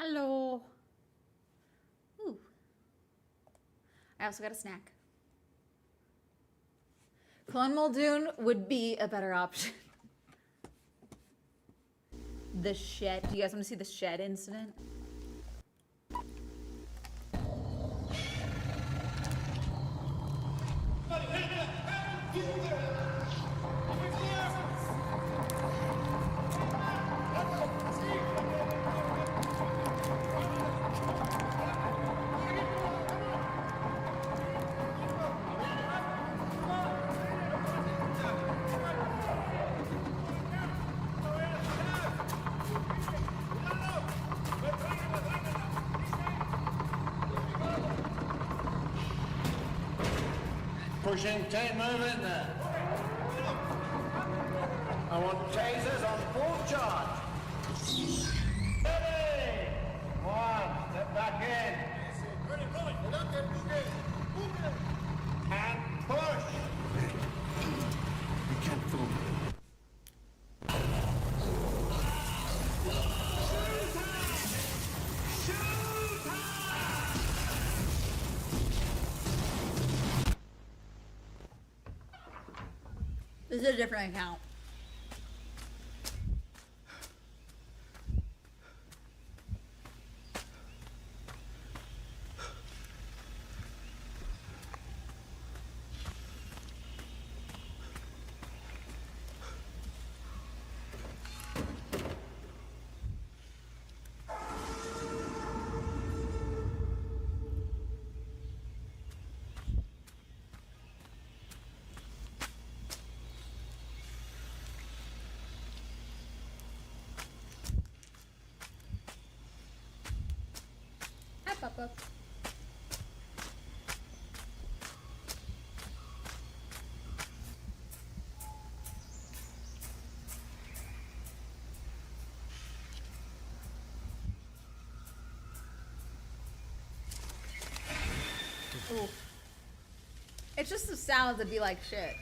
Hello. Ooh. I also got a snack. Clone Muldoon would be a better option. The shed. Do you guys want to see the shed incident? Pushing 10, move in there. I want tasers on full charge. Ready! One, step back in. And push. You can't fool me. This is a different account. Hi, Papa. Ooh. It's just the sounds that be like shit.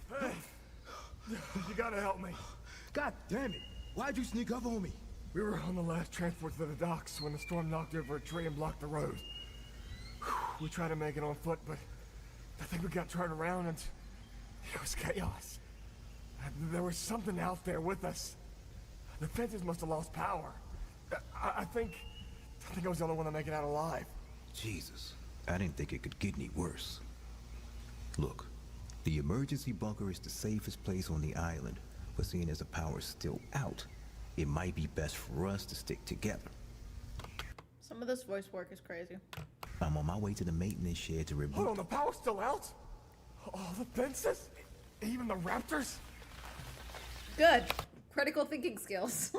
Hey, you gotta help me. God damn it! Why'd you sneak up on me? We were on the last transport to the docks when the storm knocked over a tree and blocked the road. We tried to make it on foot, but I think we got turned around and it was chaos. There was something out there with us. The fences must have lost power. I think I was the only one to make it out alive. Jesus, I didn't think it could get any worse. Look, the emergency bunker is the safest place on the island, but seeing as the power's still out, it might be best for us to stick together. Some of this voice work is crazy. I'm on my way to the maintenance shed to reboot. Hold on, the power's still out? All the fences? Even the raptors? Good. Critical thinking skills.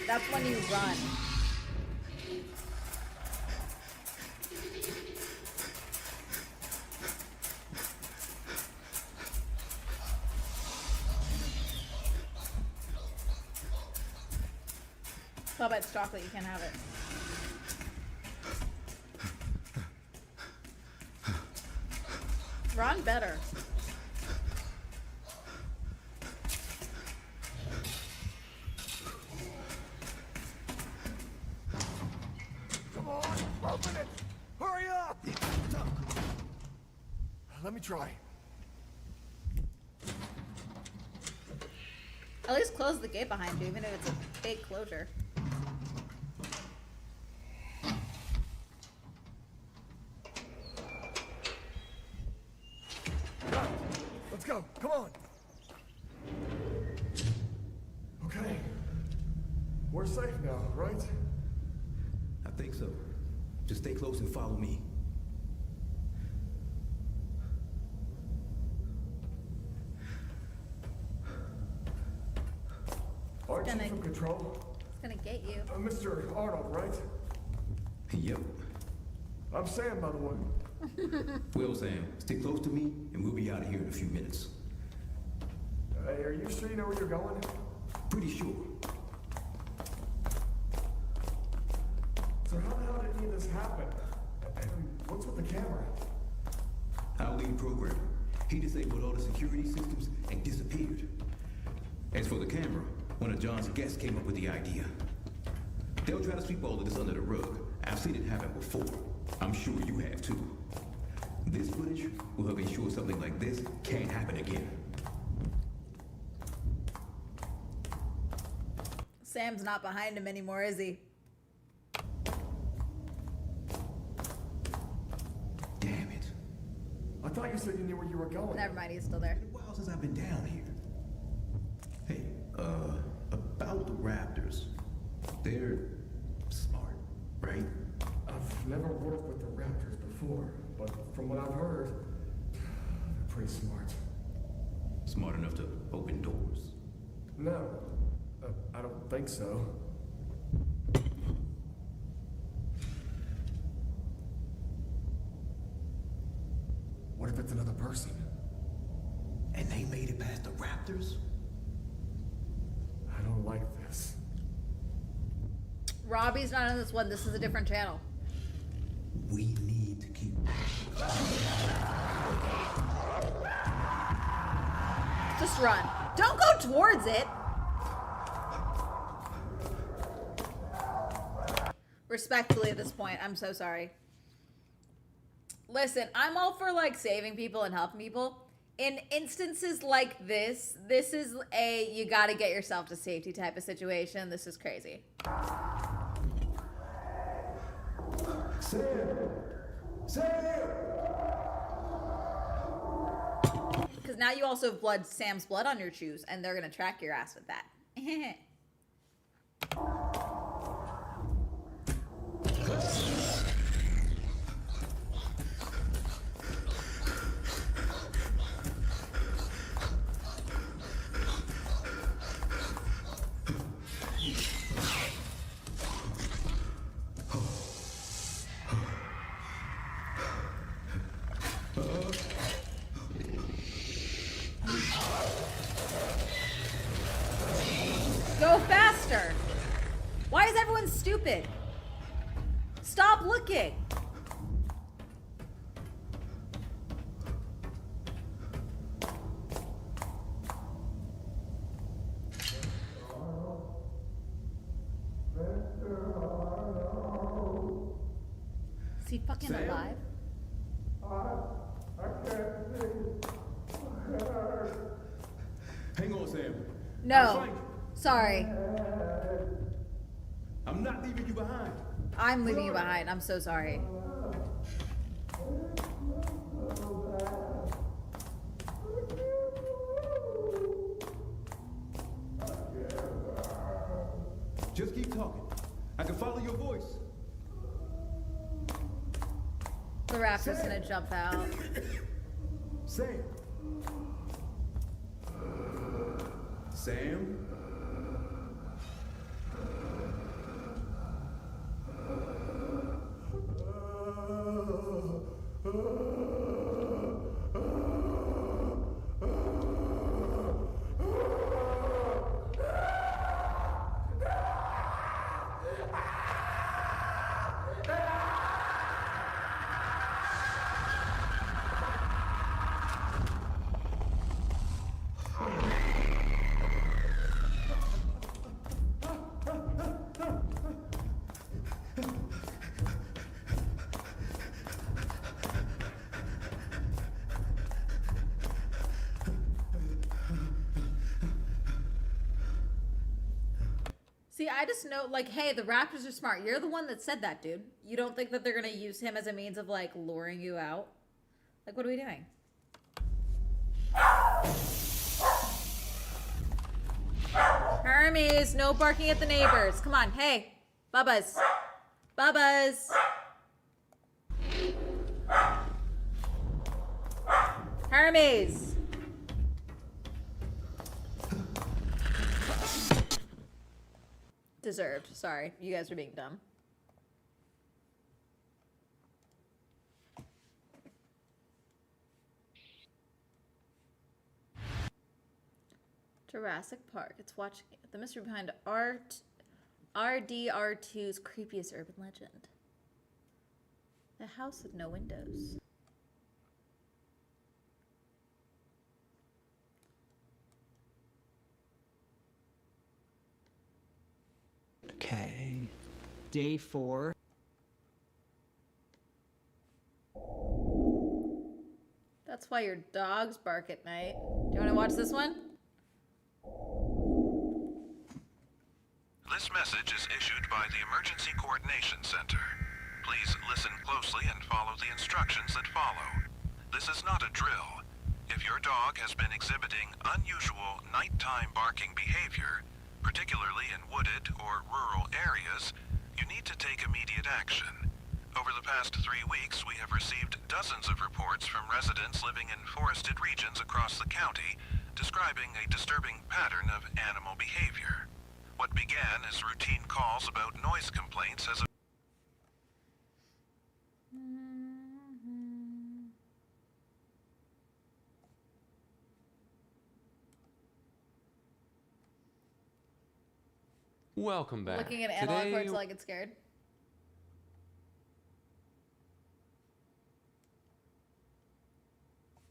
That's when you run. Well, it's chocolate, you can't have it. Run better. Come on, open it! Hurry up! Let me try. At least close the gate behind you, even if it's a fake closure. Let's go, come on! Okay. We're safe now, right? I think so. Just stay close and follow me. Aren't you from control? It's gonna get you. Mr. Arnold, right? Yep. I'm Sam, by the way. Well, Sam, stay close to me, and we'll be out of here in a few minutes. Hey, are you sure you know where you're going? Pretty sure. So how the hell did any of this happen? And what's with the camera? Our lead programmer. He disabled all the security systems and disappeared. As for the camera, one of John's guests came up with the idea. They'll try to sweep all of this under the rug. I've seen it happen before. I'm sure you have too. This footage will help ensure something like this can't happen again. Sam's not behind him anymore, is he? Damn it. I thought you said you knew where you were going. Never mind, he's still there. It's been a while since I've been down here. Hey, about the Raptors. They're smart, right? I've never worked with the Raptors before, but from what I've heard, they're pretty smart. Smart enough to open doors? No, I don't think so. What if it's another person? And they made it past the Raptors? I don't like this. Robbie's not on this one. This is a different channel. We need to keep... Just run. Don't go towards it. Respectfully at this point, I'm so sorry. Listen, I'm all for like saving people and helping people. In instances like this is a you gotta get yourself to safety type of situation. This is crazy. Sam! Sam! Because now you also have Sam's blood on your shoes, and they're gonna track your ass with that. Go faster! Why is everyone stupid? Stop looking! Is he fucking Sam? alive? I can't see. Hang on, Sam. No. Sorry. I'm not leaving you behind. I'm leaving you behind. I'm so sorry. Just keep talking. I can follow your voice. The raptor's gonna jump out. Sam. Sam? See, I just know, like, hey, the Raptors are smart. You're the one that said that, dude. You don't think that they're gonna use him as a means of, like, luring you out? Like, what are we doing? Hermes, no barking at the neighbors. Come on, hey. Bubbas. Bubbas. Hermes. Deserved. Sorry. You guys are being dumb. Jurassic Park. It's watching it. The mystery behind RDR2's creepiest urban legend. The house with no windows. Okay. Day 4. That's why your dogs bark at night. Do you want to watch this one? This message is issued by the Emergency Coordination Center. Please listen closely and follow the instructions that follow. This is not a drill. If your dog has been exhibiting unusual nighttime barking behavior, particularly in wooded or rural areas, you need to take immediate action. Over the past 3 weeks, we have received dozens of reports from residents living in forested regions across the county describing a disturbing pattern of animal behavior. What began as routine calls about noise complaints has Welcome back. Looking at analog Today, cords like it's scared.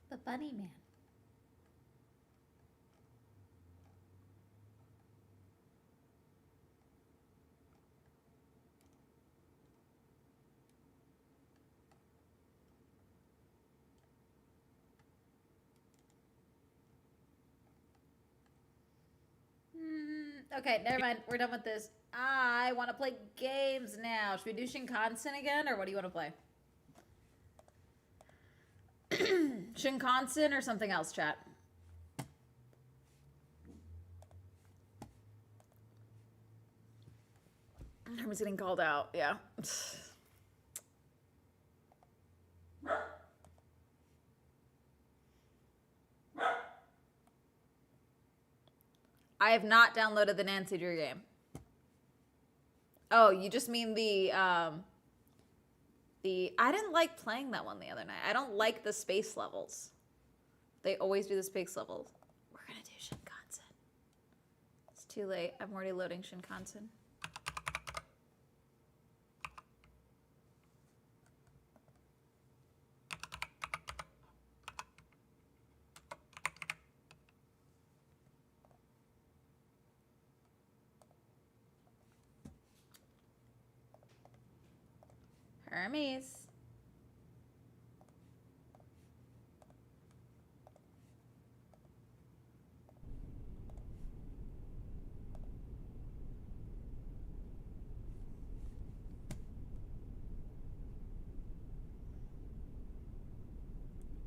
The bunny man. Okay, never mind. We're done with this. I want to play games now. Should we do Shinkansen again, or what do you want to play? Shinkansen or something else, chat? Everyone's getting called out. Yeah. I have not downloaded the Nancy Drew game. Oh, you just mean the I didn't like playing that one the other night. I don't like the space levels. They always do the space levels. We're gonna do Shinkansen. It's too late. I'm already loading Shinkansen. Hermes.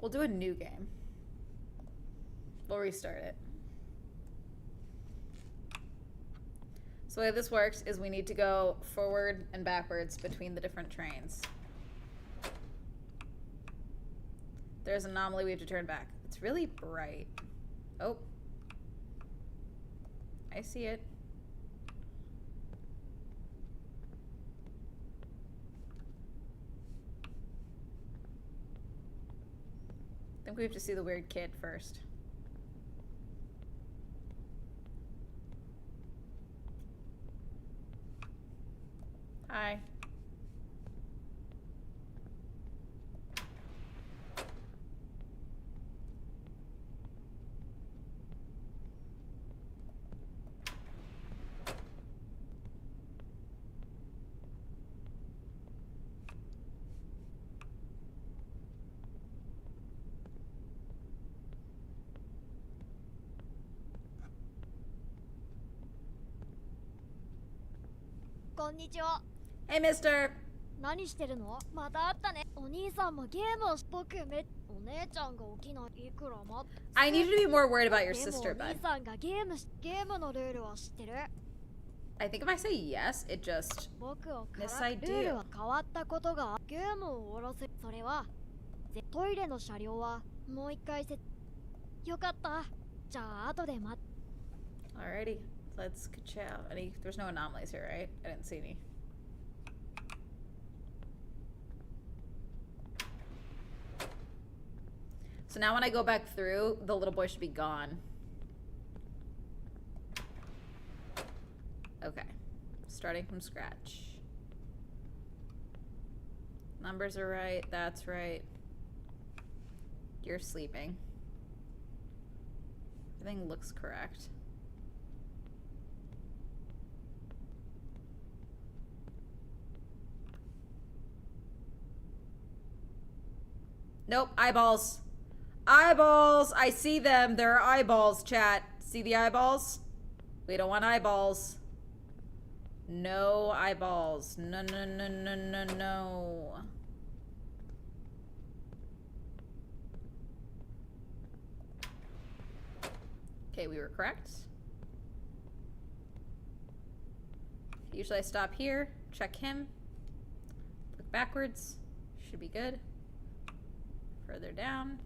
We'll do a new game. We'll restart it. So the way this works is we need to go forward and backwards between the different trains. There's an anomaly, we have to turn back. It's really bright. Oh. I see it. I think we have to see the weird kid first. Hi. Hey, mister. 何してるのまた会ったねお兄さんもゲームを僕めお姉ちゃんが起きないいくら待って I need you to be more worried about your でも sister, お bud. 兄さんがゲームのルールは知ってる I think if I say yes, it just... 僕をから Yes, I ルール do. は変わったことがゲームを終わらせそれはトイレの車両はもう一回よかったじゃあ後で待っ Alrighty. Let's ka-chow. There's no anomalies here, right? I didn't see any. So now when I go back through, the little boy should be gone. Okay. Starting from scratch. Numbers are right. That's right. You're sleeping. Everything looks correct. Nope, eyeballs. Eyeballs! I see them. There are eyeballs, chat. See the eyeballs? We don't want eyeballs. No eyeballs. No, no, no, no, no, no. Okay, we were correct. Usually I stop here, check him, look backwards, should be good. Further down.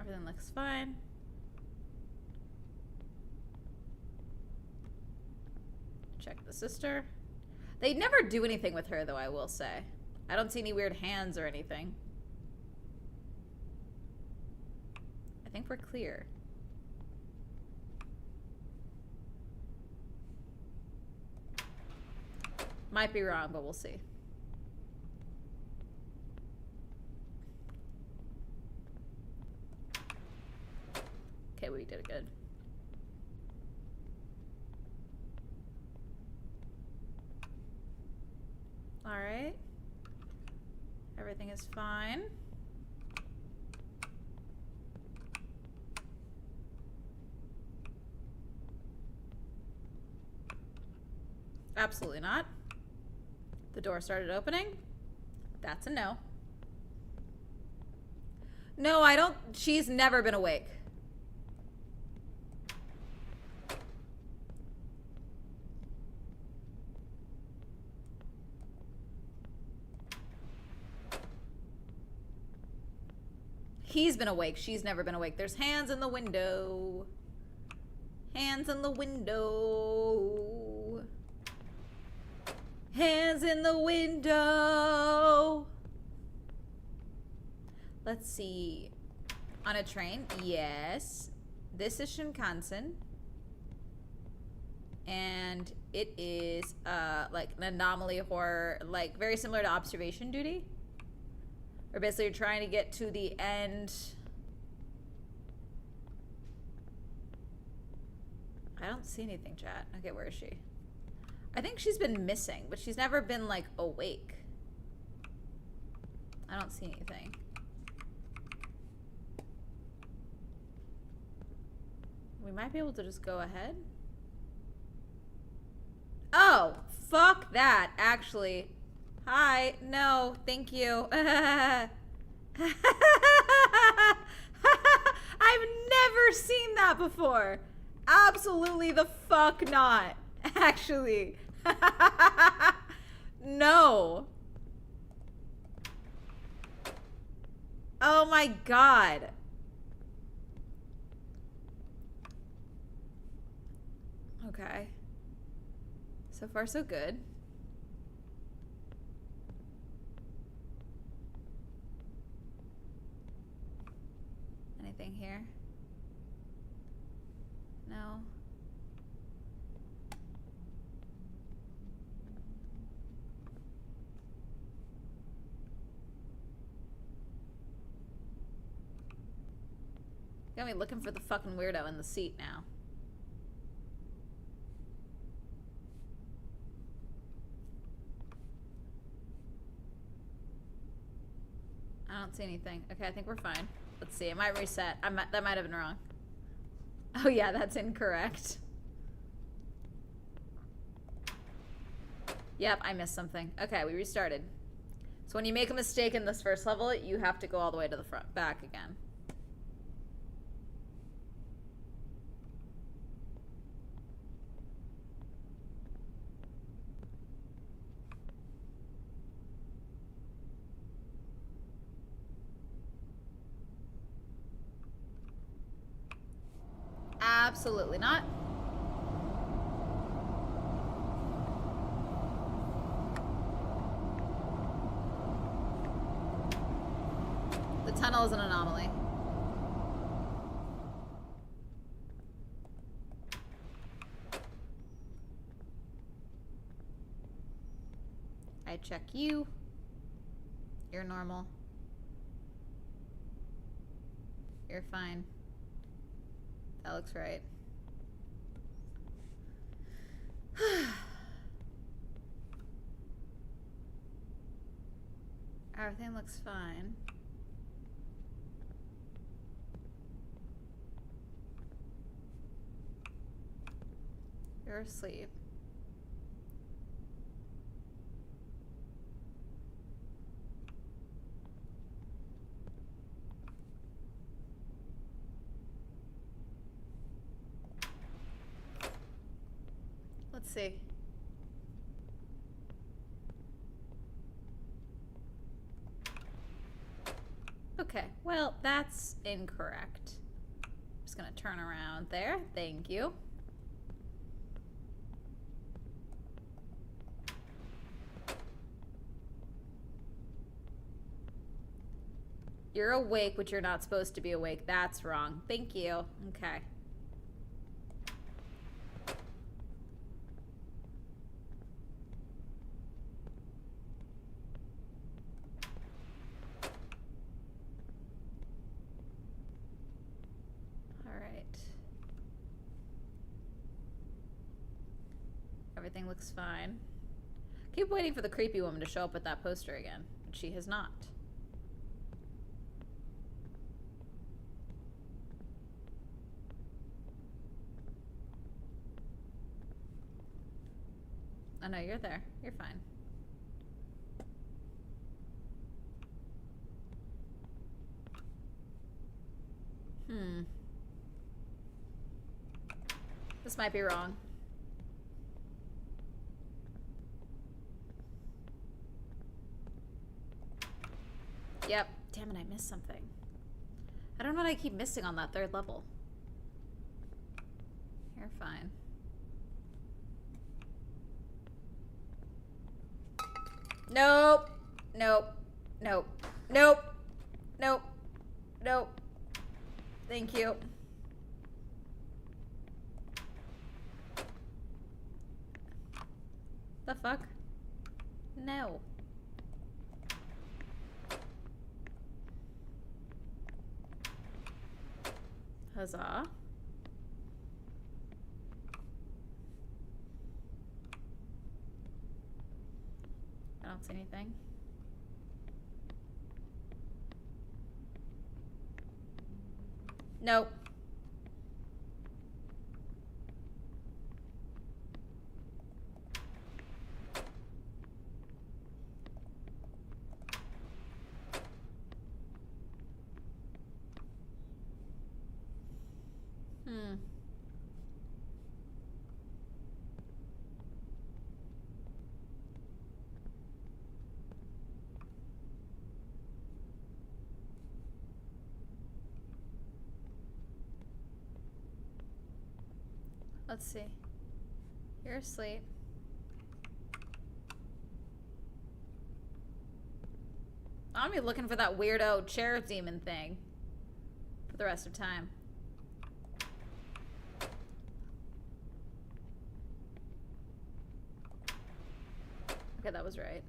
Everything looks fine. Check the sister. They never do anything with her, though, I will say. I don't see any weird hands or anything. I think we're clear. Might be wrong, but we'll see. Okay, we did it good. All right. Everything is fine. Absolutely not. The door started opening. That's a no. No, I don't. She's never been awake. He's been awake. She's never been awake. There's hands in the window. Hands in the window. Hands in the window. Let's see. On a train? Yes. This is Shinkansen. And it is like an anomaly horror, like very similar to observation duty. Or basically you're trying to get to the end. I don't see anything, chat. Okay, where is she? I think she's been missing, but she's never been, like, awake. I don't see anything. We might be able to just go ahead. Oh, fuck that, actually. Hi, no, thank you. I've never seen that before. Absolutely the fuck not, actually. No. Oh my god. Okay. So far, so good. Anything here? No. Got me looking for the fucking weirdo in the seat now. I don't see anything. Okay, I think we're fine. Let's see. It might reset. That might have been wrong. Oh yeah, that's incorrect. Yep, I missed something. Okay, we restarted. So when you make a mistake in this first level, you have to go all the way to the front, back again. Absolutely not. The tunnel smell is an anomaly. I check you. You're normal. You're fine. That looks right. Everything looks fine. You're asleep. Let's see. Okay, well, that's incorrect. Just gonna turn around there. Thank you. You're awake, but you're not supposed to be awake. That's wrong. Thank you. Okay. Everything looks fine. Keep waiting for the creepy woman to show up with that poster again, but she has not. Oh no, you're there. You're fine. This might be wrong. Yep. Damn it, I missed something. I don't know what I keep missing on that third level. You're fine. Nope. Nope. Nope. Nope. Nope. Nope. Thank you. The fuck? No. Huzzah. I don't see anything. Nope. Let's see. You're asleep. I'm gonna be looking for that weirdo chair demon thing for the rest of time. Okay, that was right.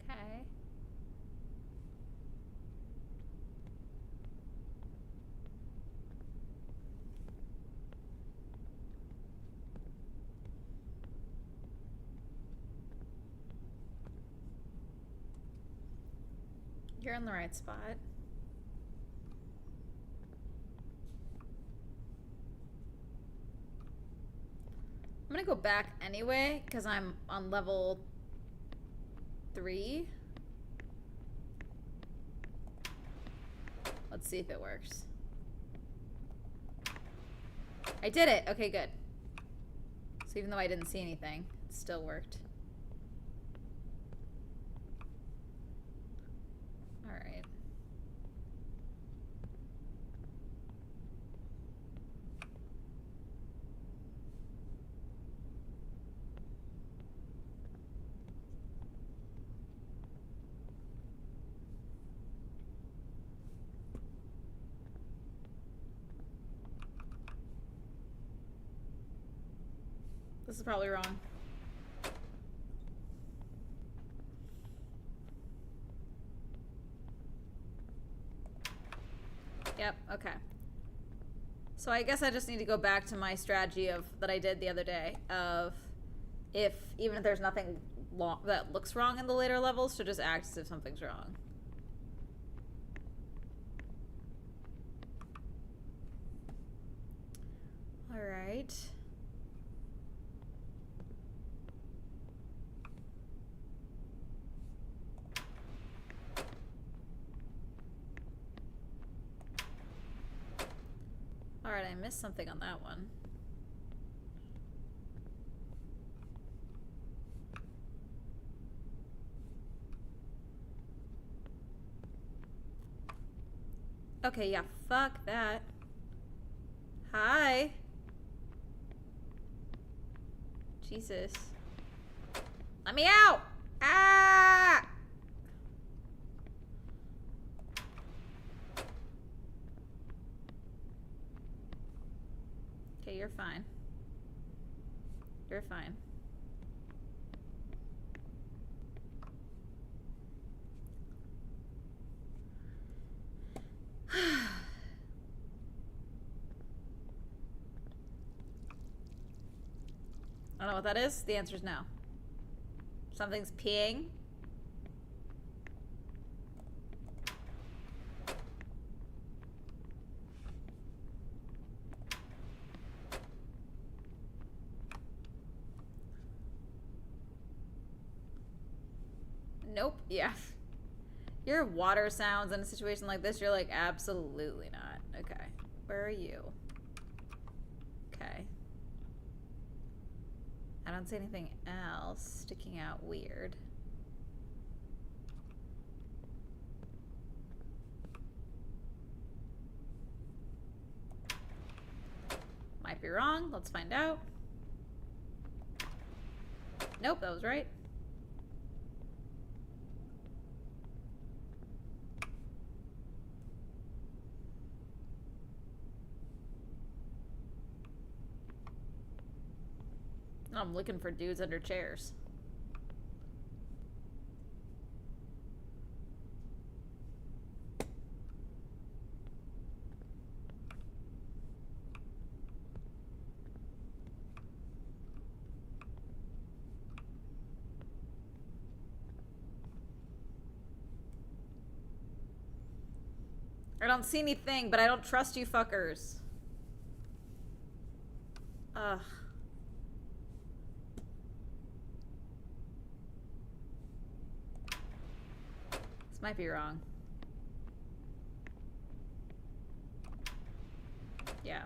Okay. You're in the right spot. I'm gonna go back anyway, because I'm on level 3. Let's see if it works. I did it! Okay, good. So even though I didn't see anything, it still worked. Alright. This is probably wrong. Yep, okay. So I guess I just need to go back to my strategy of that I did the other day of even if there's nothing that looks wrong in the later levels, to just act as if something's wrong. All right. All right, I missed something on that one. Okay, yeah, fuck that. Hi. Jesus. Let me out! Ah! Okay, you're fine. You're fine. I don't know what that is. The answer is no. Something's peeing. Nope. Yeah. Your water sounds in a situation like this, you're like, absolutely not. Okay. Where are you? Okay. I don't see anything else sticking out weird. Might be wrong. Let's find out. Nope, that was right. I'm looking for dudes under chairs. I don't see anything, but I don't trust you fuckers. Ugh. This might be wrong. Yeah.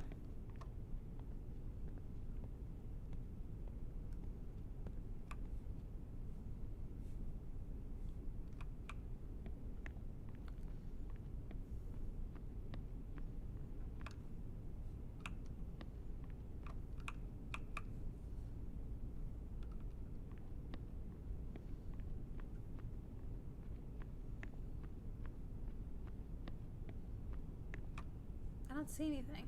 I don't see anything.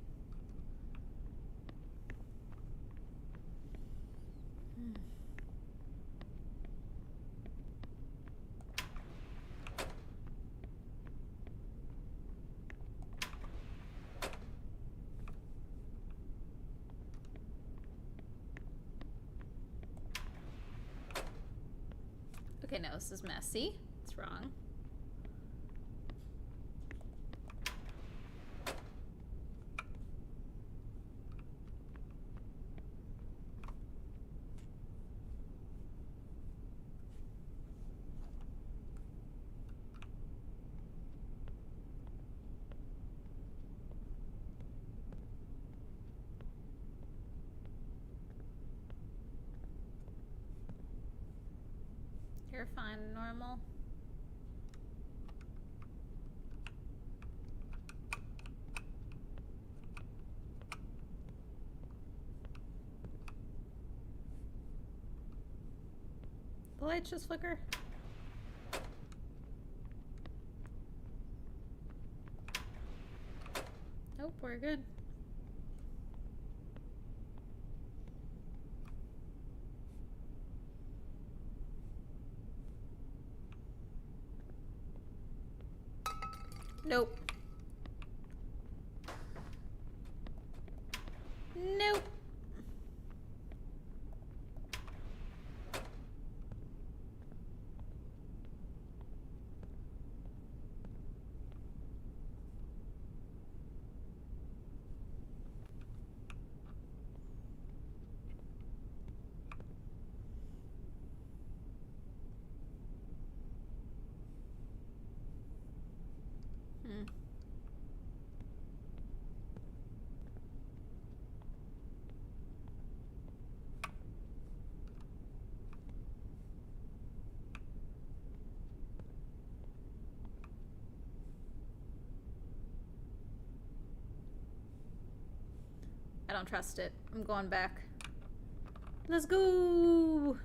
Okay, no, this is messy. It's wrong. You're fine, normal. The lights just flicker. Nope, we're good. Nope. Nope. Hmm. I don't trust it. I'm going back. Let's go.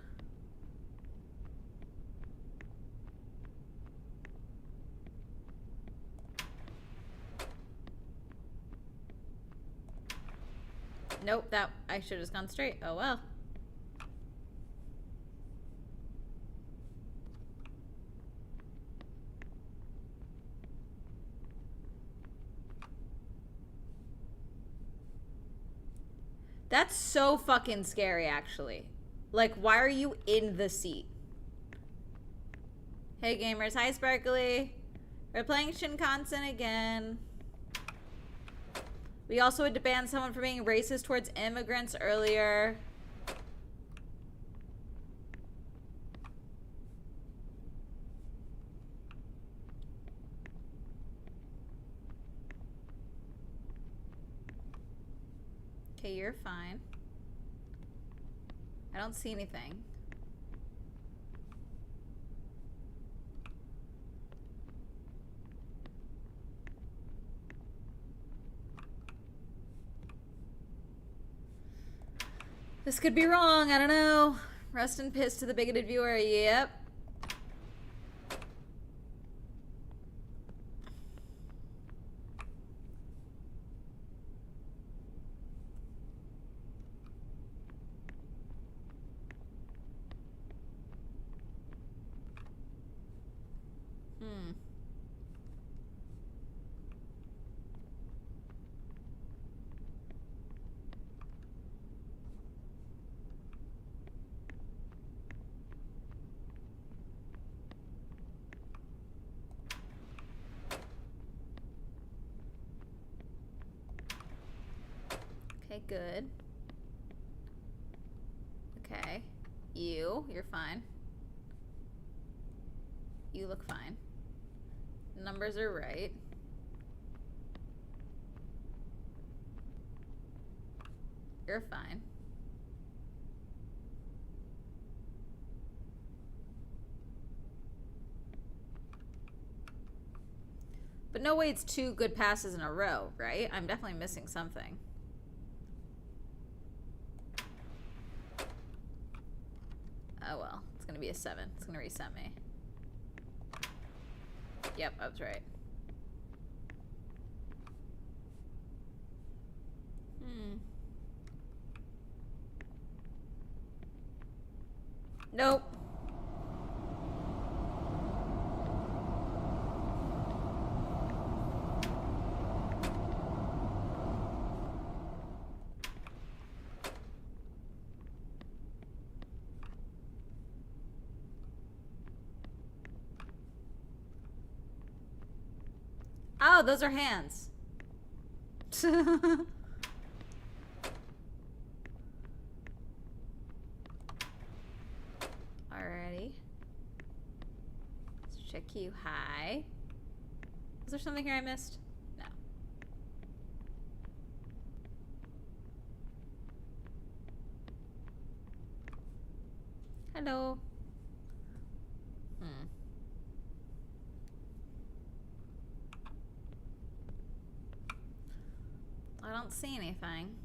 Nope, that I should have just gone straight. Oh well. That's so fucking scary, actually. Like, why are you in the seat? Hey gamers, hi Sparkly. We're playing Shinkansen again. We also had to ban someone for being racist towards immigrants earlier. Okay, you're fine. I don't see anything. This could be wrong, I don't know. Rest in piss to the bigoted viewer, yep. Okay, good. Okay. You're fine. You look fine. Numbers are right. You're fine. But no way it's 2 good passes in a row, right? I'm definitely missing something. Oh well, it's gonna be a 7. It's gonna reset me. Yep, I was right. Nope. Oh, those are hands. Alrighty. Let's check you. Hi. Is there something here I missed? No. Hello. I don't see anything.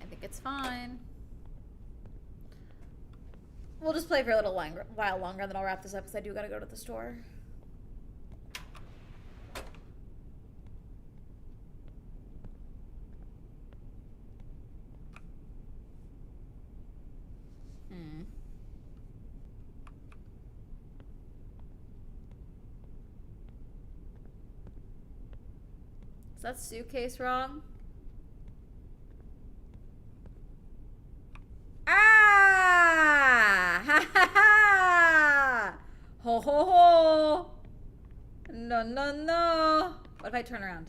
I think it's fine. We'll just play for a little while longer, and then I'll wrap this up because I do gotta go to the store. Is that suitcase wrong? Ah! Ha ha ha! Ho ho ho! No, no, no. What if I turn around?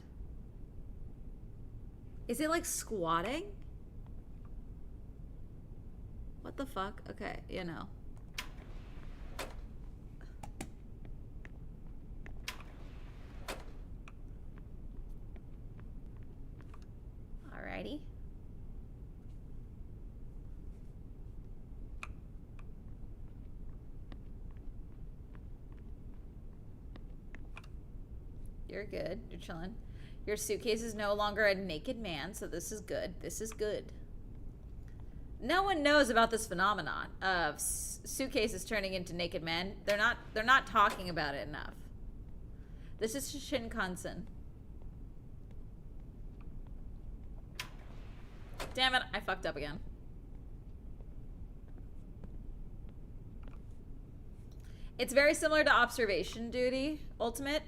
Is it like squatting? What the fuck? Okay, you know. Alrighty. You're good. You're chilling. Your suitcase is no longer a naked man, so this is good. This is good. No one knows about this phenomenon of suitcases turning into naked men. They're not talking about it enough. This is Shinkansen. Damn it, I fucked up again. It's very similar to Observation Duty Ultimate,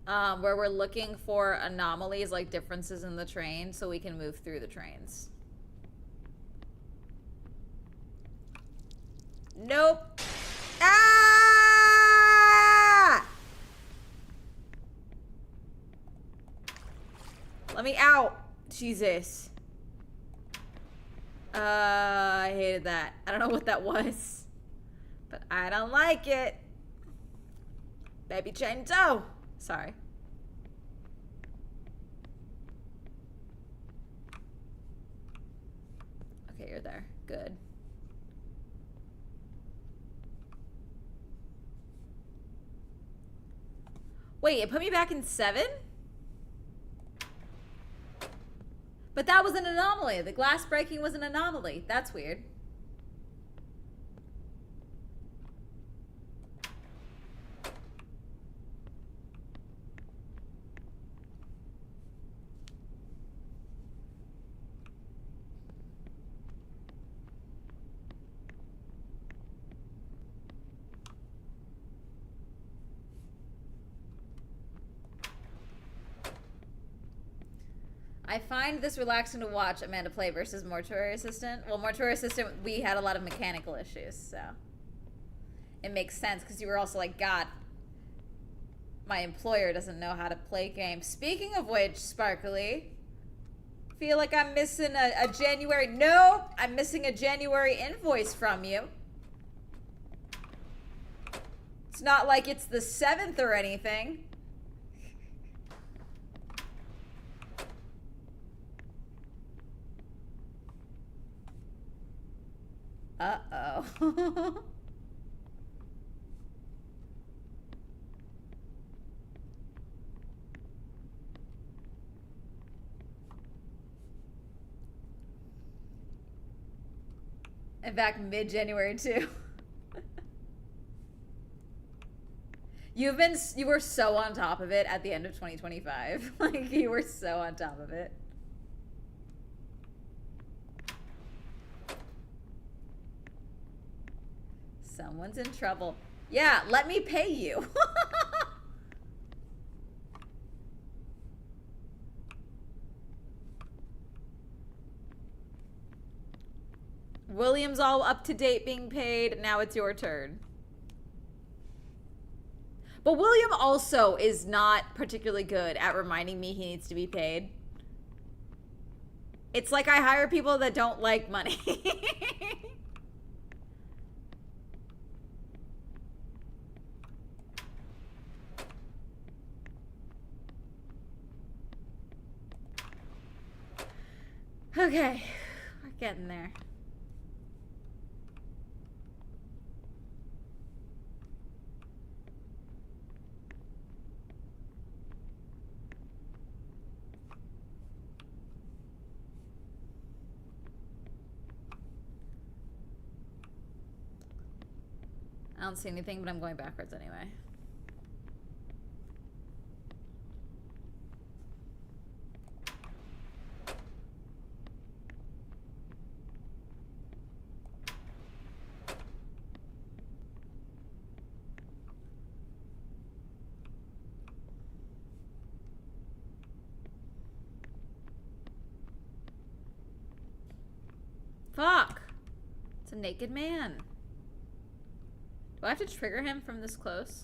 where we're looking for anomalies like differences in the train so we can move through the trains. Nope. Ah! Let me out. Jesus. I hated that. I don't know what that was, but I don't like it. Baby chain toe. Sorry. Okay, you're there. Good. Wait, it put me back in 7? But that was an anomaly. The glass breaking was an anomaly. That's weird. I find this relaxing to watch Amanda play versus Mortuary Assistant. Well, Mortuary Assistant, we had a lot of mechanical issues, so it makes sense because you were also like, God, my employer doesn't know how to play games. Speaking of which, Sparkly, feel like I'm missing a January. Nope, I'm missing a January invoice from you. It's not like it's the 7th or anything. Uh-oh. In fact, mid-January too. You were so on top of it at the end of 2025. Like, you were so on top of it. Someone's in trouble. Yeah, let me pay you. William's all up to date being paid. Now it's your turn. But William also is not particularly good at reminding me he needs to be paid. It's like I hire people that don't like money. Okay, we're getting there. I don't see anything, but I'm going backwards anyway. Fuck. It's a naked man. Do I have to trigger him from this close?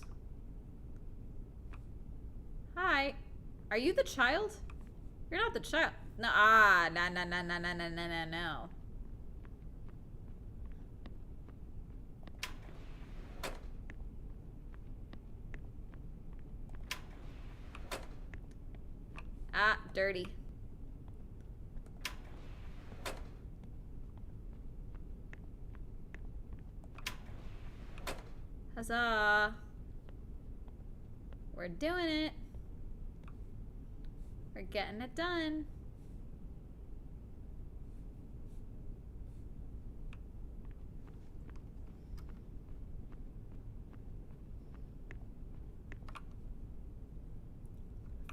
Hi. Are you the child? You're not the child. No, no. Ah, dirty. Huzzah. We're doing it. We're getting it done.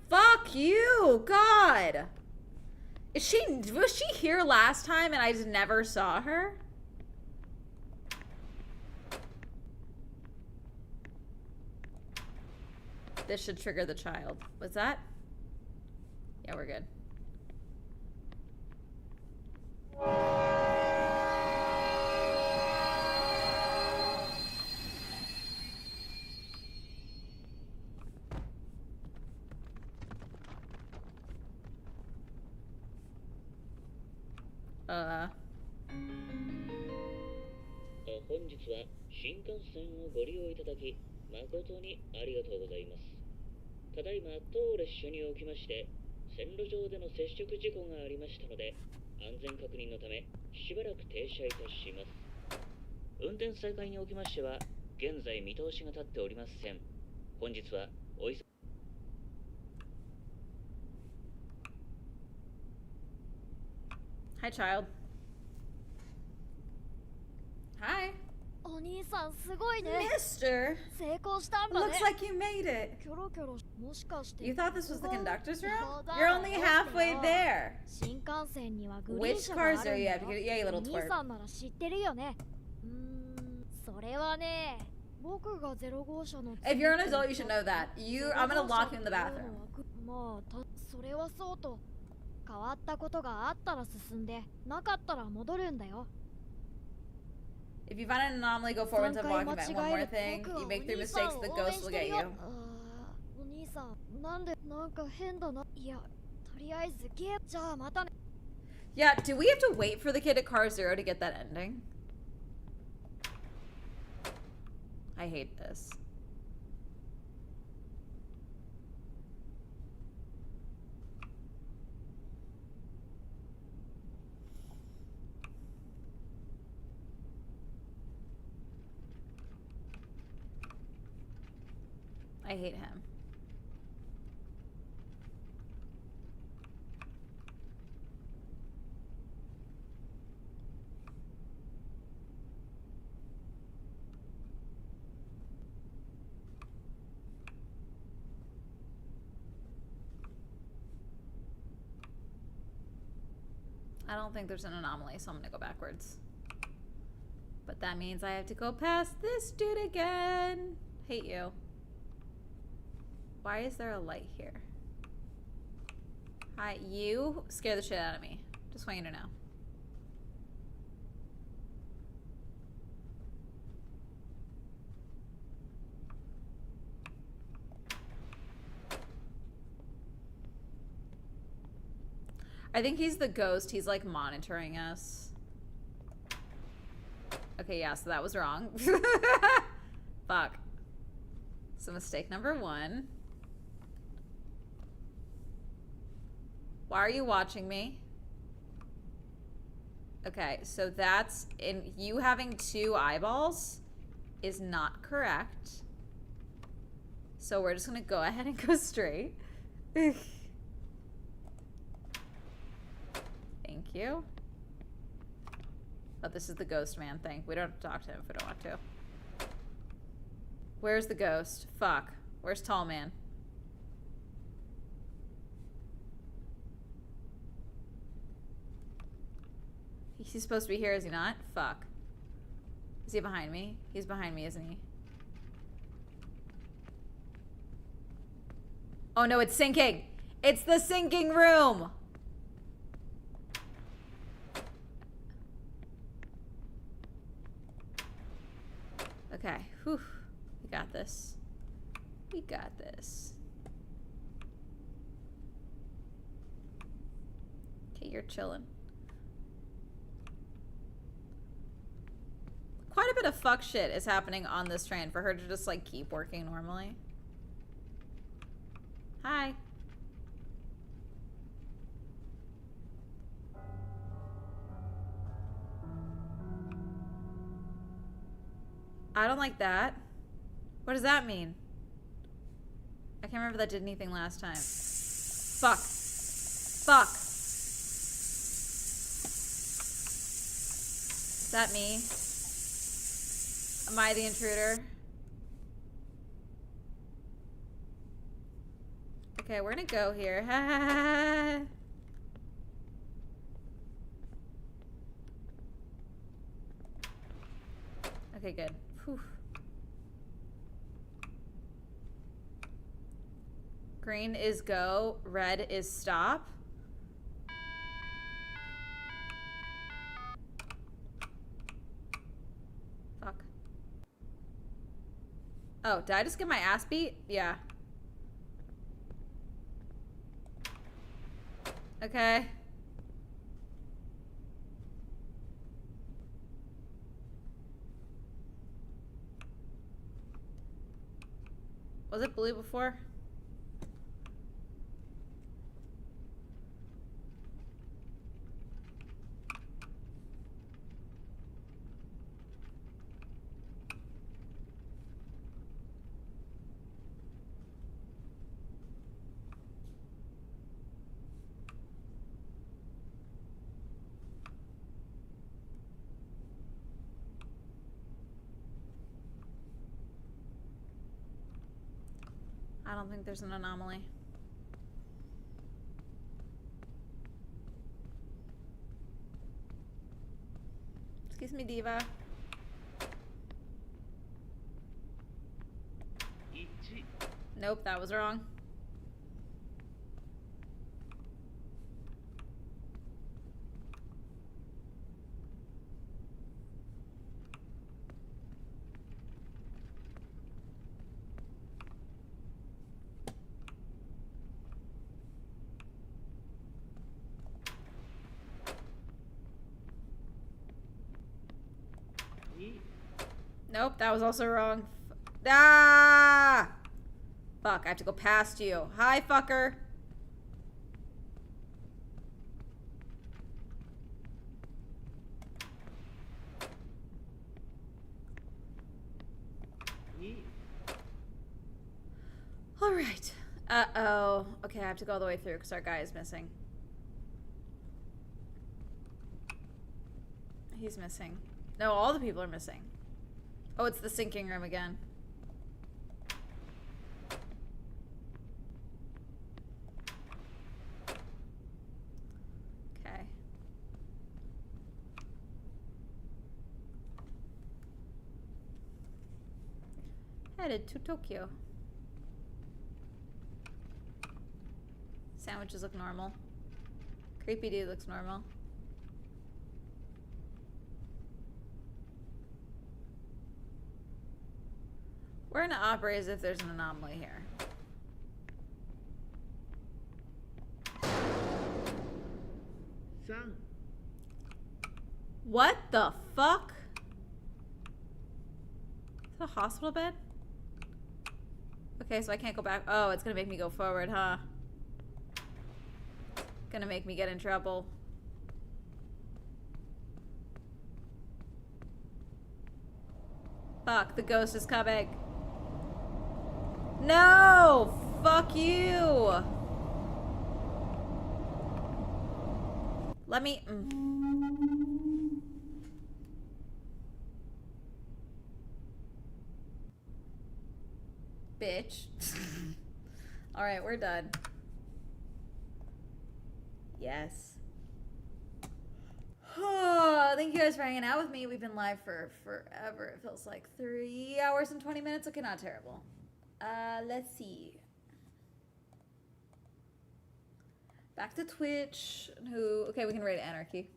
Fuck you, God. Was she here last time and I just never saw her? This should trigger the child. What's that? Yeah, we're good.本日は新幹線をご利用いただき誠にありがとうございます。ただいま当列車におきまして線路上での接触事故がありましたので安全確認のためしばらく停車いたします。運転再開におきましては現在見通しが立っておりません。本日はお急ぎHi, child. Hi. お兄さんすごいね。 Mister. 成功したんだね。 Looks like you made it. キョロキョロもしかして You thought this was the conductor's room? そうだ You're only よ halfway there. 新幹線にはグリーン Which 車があるん cars だ are よ。 you at? Yeah, you little お兄 twerp. さんなら知ってるよね。それはね、僕が0号車の If you're an adult, you should know that. I'm gonna lock you in the bathroom. まあ、それはそうと変わったことがあったら進んでなかったら戻るんだよ。 If you find an anomaly, go forward to walking back. One more thing. You make 3 mistakes, the ghost will get you. お兄さん、なんでなんか変だな。いや、とりあえずじゃあまたね。 Yeah, do we have to wait for the kid at Car Zero to get that ending? I hate this. I hate him. I don't think there's an anomaly, so I'm gonna go backwards. But that means I have to go past this dude again. Hate you. Why is there a light here? Hi, you scare the shit out of me. Just want you to know. I think he's the ghost. He's like monitoring us. Okay, yeah, so that was wrong. Fuck. So mistake number 1. Why are you watching me? Okay, so that's in you having 2 eyeballs is not correct. So we're just gonna go ahead and go straight. Thank you. Oh, this is the ghost man thing. We don't have to talk to him if we don't want to. Where's the ghost? Fuck. Where's Tall Man? He's supposed to be here, is he not? Fuck. Is he behind me? He's behind me, isn't he? Oh no, it's sinking! It's the sinking room! Okay. Whew. We got this. We got this. Okay, you're chilling. Quite a bit of fuck shit is happening on this train for her to just like keep working normally. Hi. I don't like that. What does that mean? I can't remember if that did anything last time. Fuck. Fuck. Is that me? Am I the intruder? Okay, we're gonna go here. Okay, good. Whew. Green is go, red is stop. Fuck. Oh, did I just get my ass beat? Yeah. Okay. Was it blue before? I don't think there's an anomaly. Excuse me, diva. Nope, that was wrong. Nope, that was also wrong. Ah! Fuck, I have to go past you. Hi, fucker. Alright. Uh-oh. Okay, I have to go all the way through because our guy is missing. He's missing. No, all the people are missing. Oh, it's the sinking room again. Okay. Headed to Tokyo. Sandwiches look normal. Creepy dude looks normal. We're gonna operate as if there's an anomaly here. What the fuck? Is that a hospital bed? Okay, so I can't go back. Oh, it's gonna make me go forward, huh? Gonna make me get in trouble. Fuck, the ghost is coming. No! Fuck you! Let me... Bitch. Alright, we're done. Yes. Oh, thank you guys for hanging out with me. We've been live for forever. It feels like 3 hours and 20 minutes. Okay, not terrible. Let's see. Back to Twitch. Okay, we can raid Anarchy.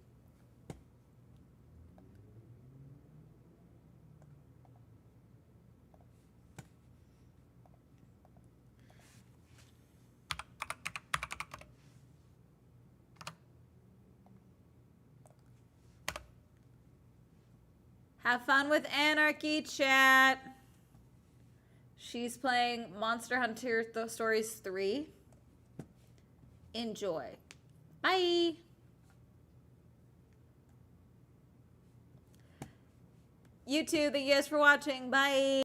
Have fun with Anarchy, chat. She's playing Monster Hunter Stories 3. Enjoy. Bye. You too. Thank you guys for watching. Bye.